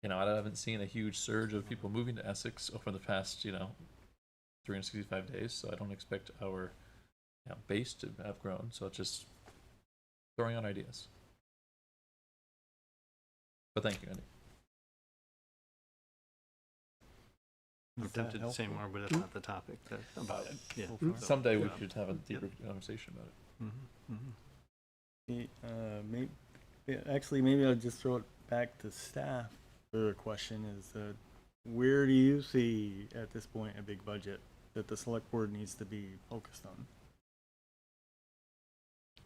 I haven't seen a huge surge of people moving to Essex over the past, 365 days. So I don't expect our base to have grown. So it's just throwing out ideas. But thank you, Andy. I'm tempted to say more, but it's not the topic. About it. Yeah. Someday we should have a deeper conversation about it. Maybe I'll just throw it back to staff. The question is, where do you see at this point a big budget that the select board needs to be focused on?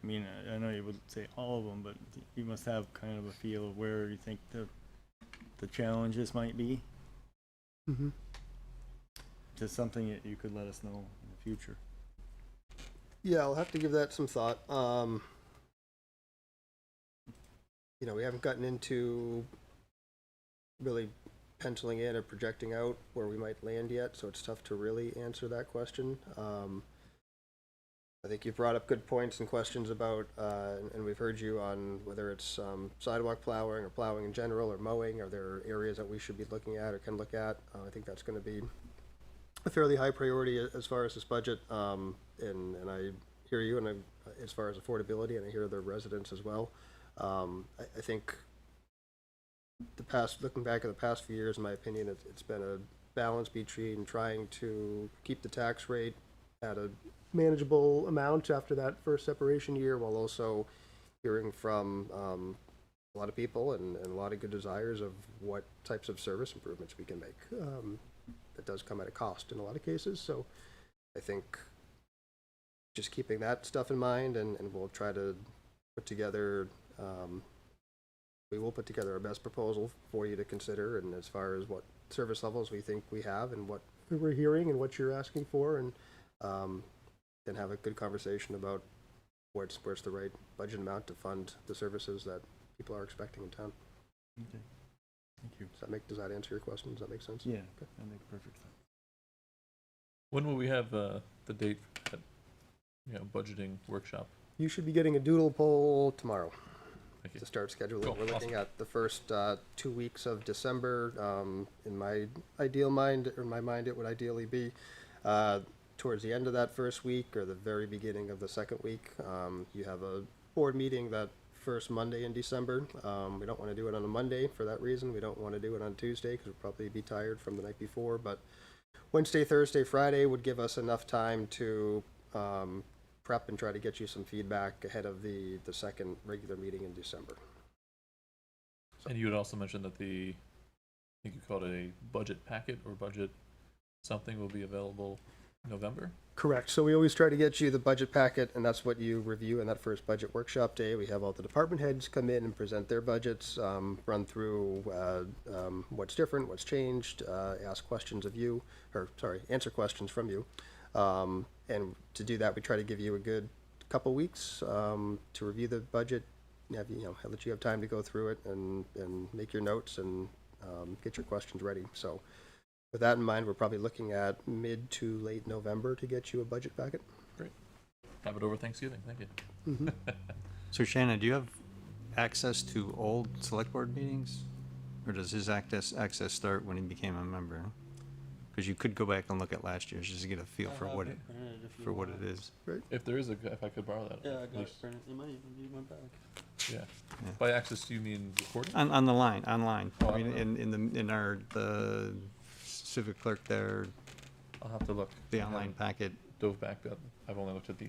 I mean, I know you wouldn't say all of them, but you must have kind of a feel of where you think the challenges might be. Mm-hmm. Just something that you could let us know in the future. Yeah, I'll have to give that some thought. We haven't gotten into really penciling in or projecting out where we might land yet, so it's tough to really answer that question. I think you've brought up good points and questions about, and we've heard you on whether it's sidewalk plowing or plowing in general or mowing. Are there areas that we should be looking at or can look at? I think that's going to be a fairly high priority as far as this budget. And I hear you, and as far as affordability, and I hear the residents as well. I think looking back at the past few years, in my opinion, it's been a balance between trying to keep the tax rate at a manageable amount after that first separation year, while also hearing from a lot of people and a lot of good desires of what types of service improvements we can make. That does come at a cost in a lot of cases. So I think just keeping that stuff in mind, and we'll try to put together, we will put together our best proposal for you to consider, and as far as what service levels we think we have and what we're hearing and what you're asking for, and then have a good conversation about where's the right budget amount to fund the services that people are expecting in town. Okay. Thank you. Does that answer your question? Does that make sense? Yeah, okay. That makes perfect sense. When will we have the date for that, budgeting workshop? You should be getting a doodle poll tomorrow to start scheduling. Cool. We're looking at the first 2 weeks of December. In my ideal mind, or my mind, it would ideally be towards the end of that first week or the very beginning of the second week. You have a board meeting that first Monday in December. We don't want to do it on a Monday for that reason. We don't want to do it on Tuesday because we'll probably be tired from the night before, but Wednesday, Thursday, Friday would give us enough time to prep and try to get you some feedback ahead of the second regular meeting in December. And you had also mentioned that I think you called it a budget packet or budget something will be available in November? Correct. So we always try to get you the budget packet, and that's what you review in that first budget workshop day. We have all the department heads come in and present their budgets, run through what's different, what's changed, ask questions of you, answer questions from you. And to do that, we try to give you a good couple weeks to review the budget, let you have time to go through it and make your notes and get your questions ready. So with that in mind, we're probably looking at mid to late November to get you a budget packet. Great. Have it over Thanksgiving. Thank you. Mm-hmm. So Shannon, do you have access to old select board meetings? Or does his access start when he became a member? Because you could go back and look at last year's just to get a feel for what it is. Right. If there is if I could borrow that. Yeah, I at got least. it printed. It might even be in my bag. Yeah. By access, do you mean recording? On the line, online. Oh, I mean, in the civic clerk there, I'll have to look. the I online haven't packet. Dove back up. I've only looked at the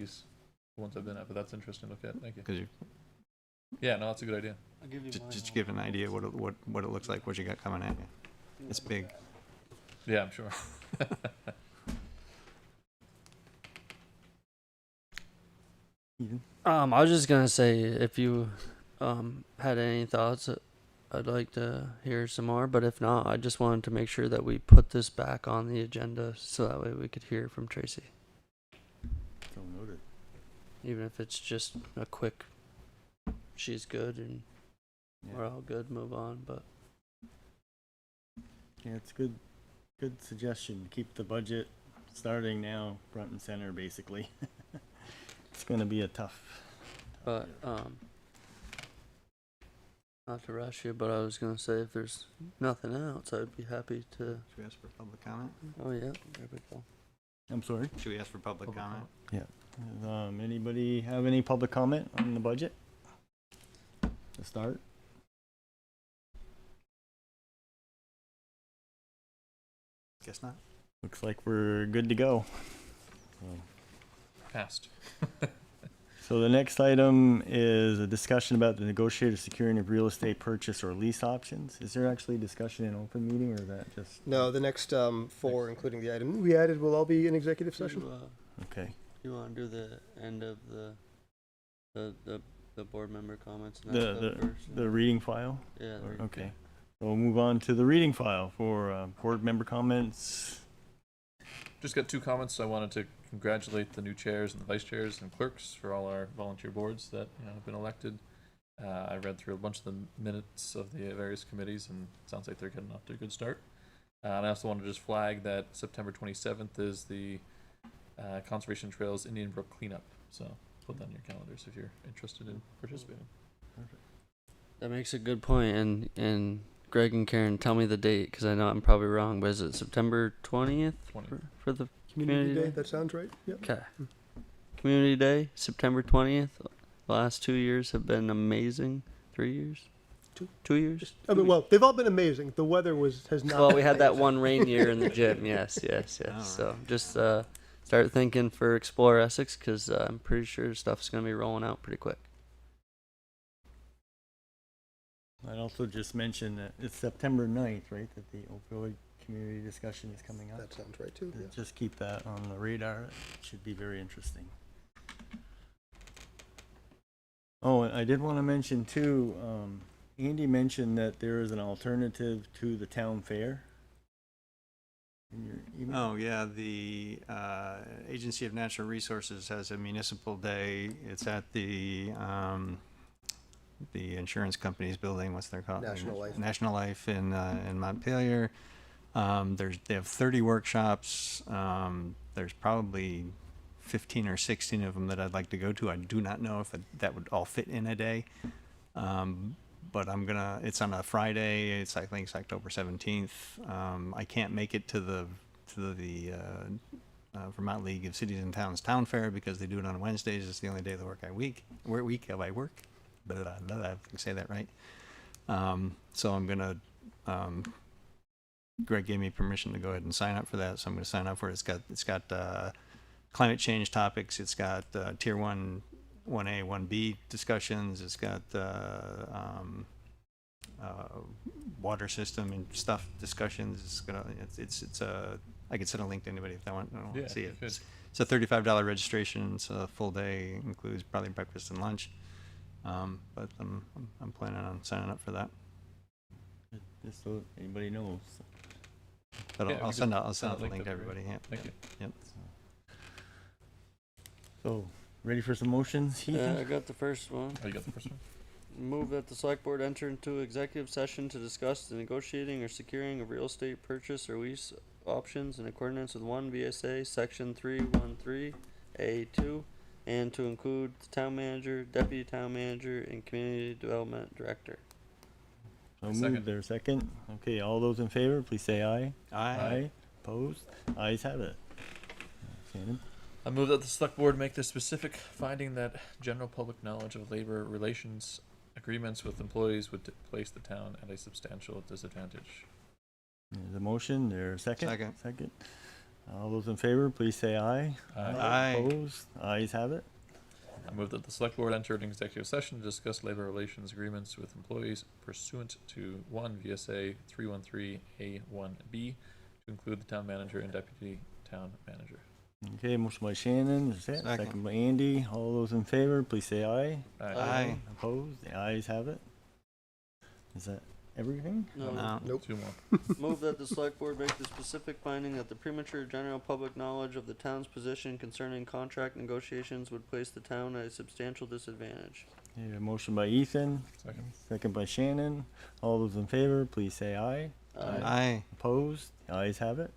ones I've been at, but that's interesting to look at. Thank you. Because Yeah, no, that's a good idea. I'll give you mine. just to give an idea what it looks like, what you got coming at you. It's big. Yeah, I'm sure. I was just gonna say if you had any thoughts, I'd like to hear some more. But if not, I just wanted to make sure that we put this back on the agenda so that way we could hear from Tracy, So noted. even if it's just a quick. She's good and Yeah. we're all good. Move on. But Yeah, it's good suggestion. Keep the budget starting now front and center, basically. It's gonna be a tough. But not to rush you, but I was gonna say if there's nothing else, I'd be happy to. Should we ask for public comment? Oh yeah, there we go. I'm sorry. Should we ask for public comment? Yeah. Anybody have any public comment on the budget? To start? Guess not. Looks like we're good to go. Passed. So the next item is a discussion about the negotiated securing of real estate purchase or lease options. Is there actually discussion in open meeting, or is that just? No, the next four, including the item we added, will all be in executive session. Okay. You want to do the end of the board member comments? And The that stuff first? the reading file? Yeah. Or- okay. So we'll move on to the reading file for board member comments. Just got two comments. I wanted to congratulate the new chairs and the vice chairs and clerks for all our volunteer boards that have been elected. I read through a bunch of the minutes of the various committees, and it sounds like they're getting off to a good start. And I also want to just flag that September 27th is the Conservation Trails Indian Brook cleanup. So put that in your calendars if you're interested in participating. That makes a good point, and Greg and Karen, tell me the date because I know I'm probably wrong. But is it September 20th 20th. for the Community Day, that sounds right. Yep. Okay. Community Day, September 20th. The last 2 years have been amazing. 3 years? 2 years? I mean, well, they've all been amazing. The weather has not. Well, been we had that amazing. one rain year in the gym. Yes. So just start thinking for Explore Essex because I'm pretty sure stuff's going to be rolling out pretty quick. I'd also just mention that it's September 9th, right, that the opioid community discussion is coming up. That sounds right too. Yeah. Just keep that on the radar. It should be very interesting. Oh, and I did want to mention too, Andy mentioned that there is an alternative to the town fair. In your email. Oh, yeah, the Agency of Natural Resources has a municipal day. It's at the insurance company's building. What's their called? National Life. National Life in Montpelier. They have 30 workshops. There's probably 15 or 16 of them that I'd like to go to. I do not know if that would all fit in a day. But it's on a Friday. I think it's October 17th. I can't make it to the Vermont League of Cities and Towns Town Fair because they do it on Wednesdays. It's the only day of the week I work. But I can say that right. So I'm gonna Greg gave me permission to go ahead and sign up for that, so I'm going to sign up for it. It's got climate change topics. It's got tier 1, 1A, 1B discussions. It's got water system and stuff discussions. It's I could send a link to anybody if they want to see it. good. It's a $35 registration. It's a full day, includes probably breakfast and lunch. But I'm planning on signing up for that. Just so anybody knows. But Yeah, I'll we send could out send a the link, link to that'd be everybody. great. Yeah. Thank you. Yep. So, ready for some motions, Heath? I got the first one. Oh, you got the first one? Move that the select board enter into executive session to discuss the negotiating or securing of real estate purchase or lease options in accordance with 1 VSA section 313A2 and to include the town manager, deputy town manager, and community development director. So Second. moved there, second. Okay, all those in favor, please say aye. Aye. Opposed? Ayes have it. Shannon? I move that the select board make the specific finding that general public knowledge of labor relations agreements with employees would place the town at a substantial disadvantage. There's a motion, there's a second? Second. Second. All those in favor, please say aye. Aye. Opposed? Ayes have it. I move that the select board enter an executive session to discuss labor relations agreements with employees pursuant to 1 VSA 313A1B to include the town manager and deputy town manager. Okay, motion by Shannon, is that? Second. Second by Andy. All those in favor, please say aye. Aye. Opposed? The ayes have it. Is that everything? No. Nope. Two more. Move that the select board make the specific finding that the premature general public knowledge of the town's position concerning contract negotiations would place the town at a substantial disadvantage. Okay, a motion by Ethan, Second. second by Shannon. All those in favor, please say aye. Aye. Opposed? The ayes have it.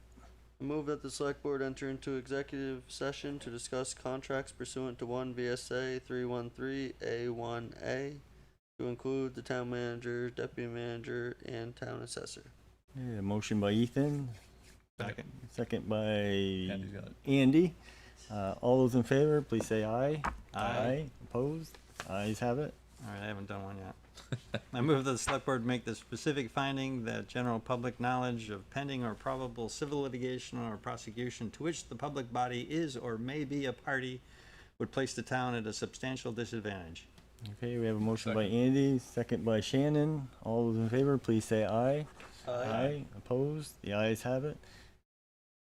Move that the select board enter into executive session to discuss contracts pursuant to 1 VSA 313A1A to include the town manager, deputy manager, and town assessor. Okay, a motion by Ethan, Second. second by Andy's got it. Andy. All those in favor, please say aye. Aye. Opposed? Ayes have it. All right, I haven't done one yet. I move that the select board make the specific finding that general public knowledge of pending or probable civil litigation or prosecution to which the public body is or may be a party would place the town at a substantial disadvantage. Okay, we have a motion by Andy, second by Shannon. All those in favor, please say aye. Opposed? The ayes have it.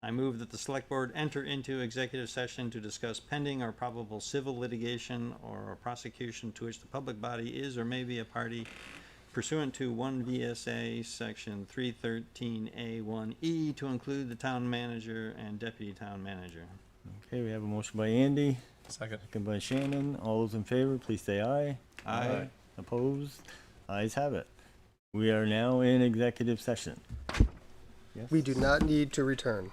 I move that the select board enter into executive session to discuss pending or probable civil litigation or prosecution to which the public body is or may be a party pursuant to 1 VSA section 313A1E to include the town manager and deputy town manager. Okay, we have a motion by Andy, Second. second by Shannon. All those in favor, please say aye. Aye. Opposed? Ayes have it. We are now in executive session. Yes? We do not need to return.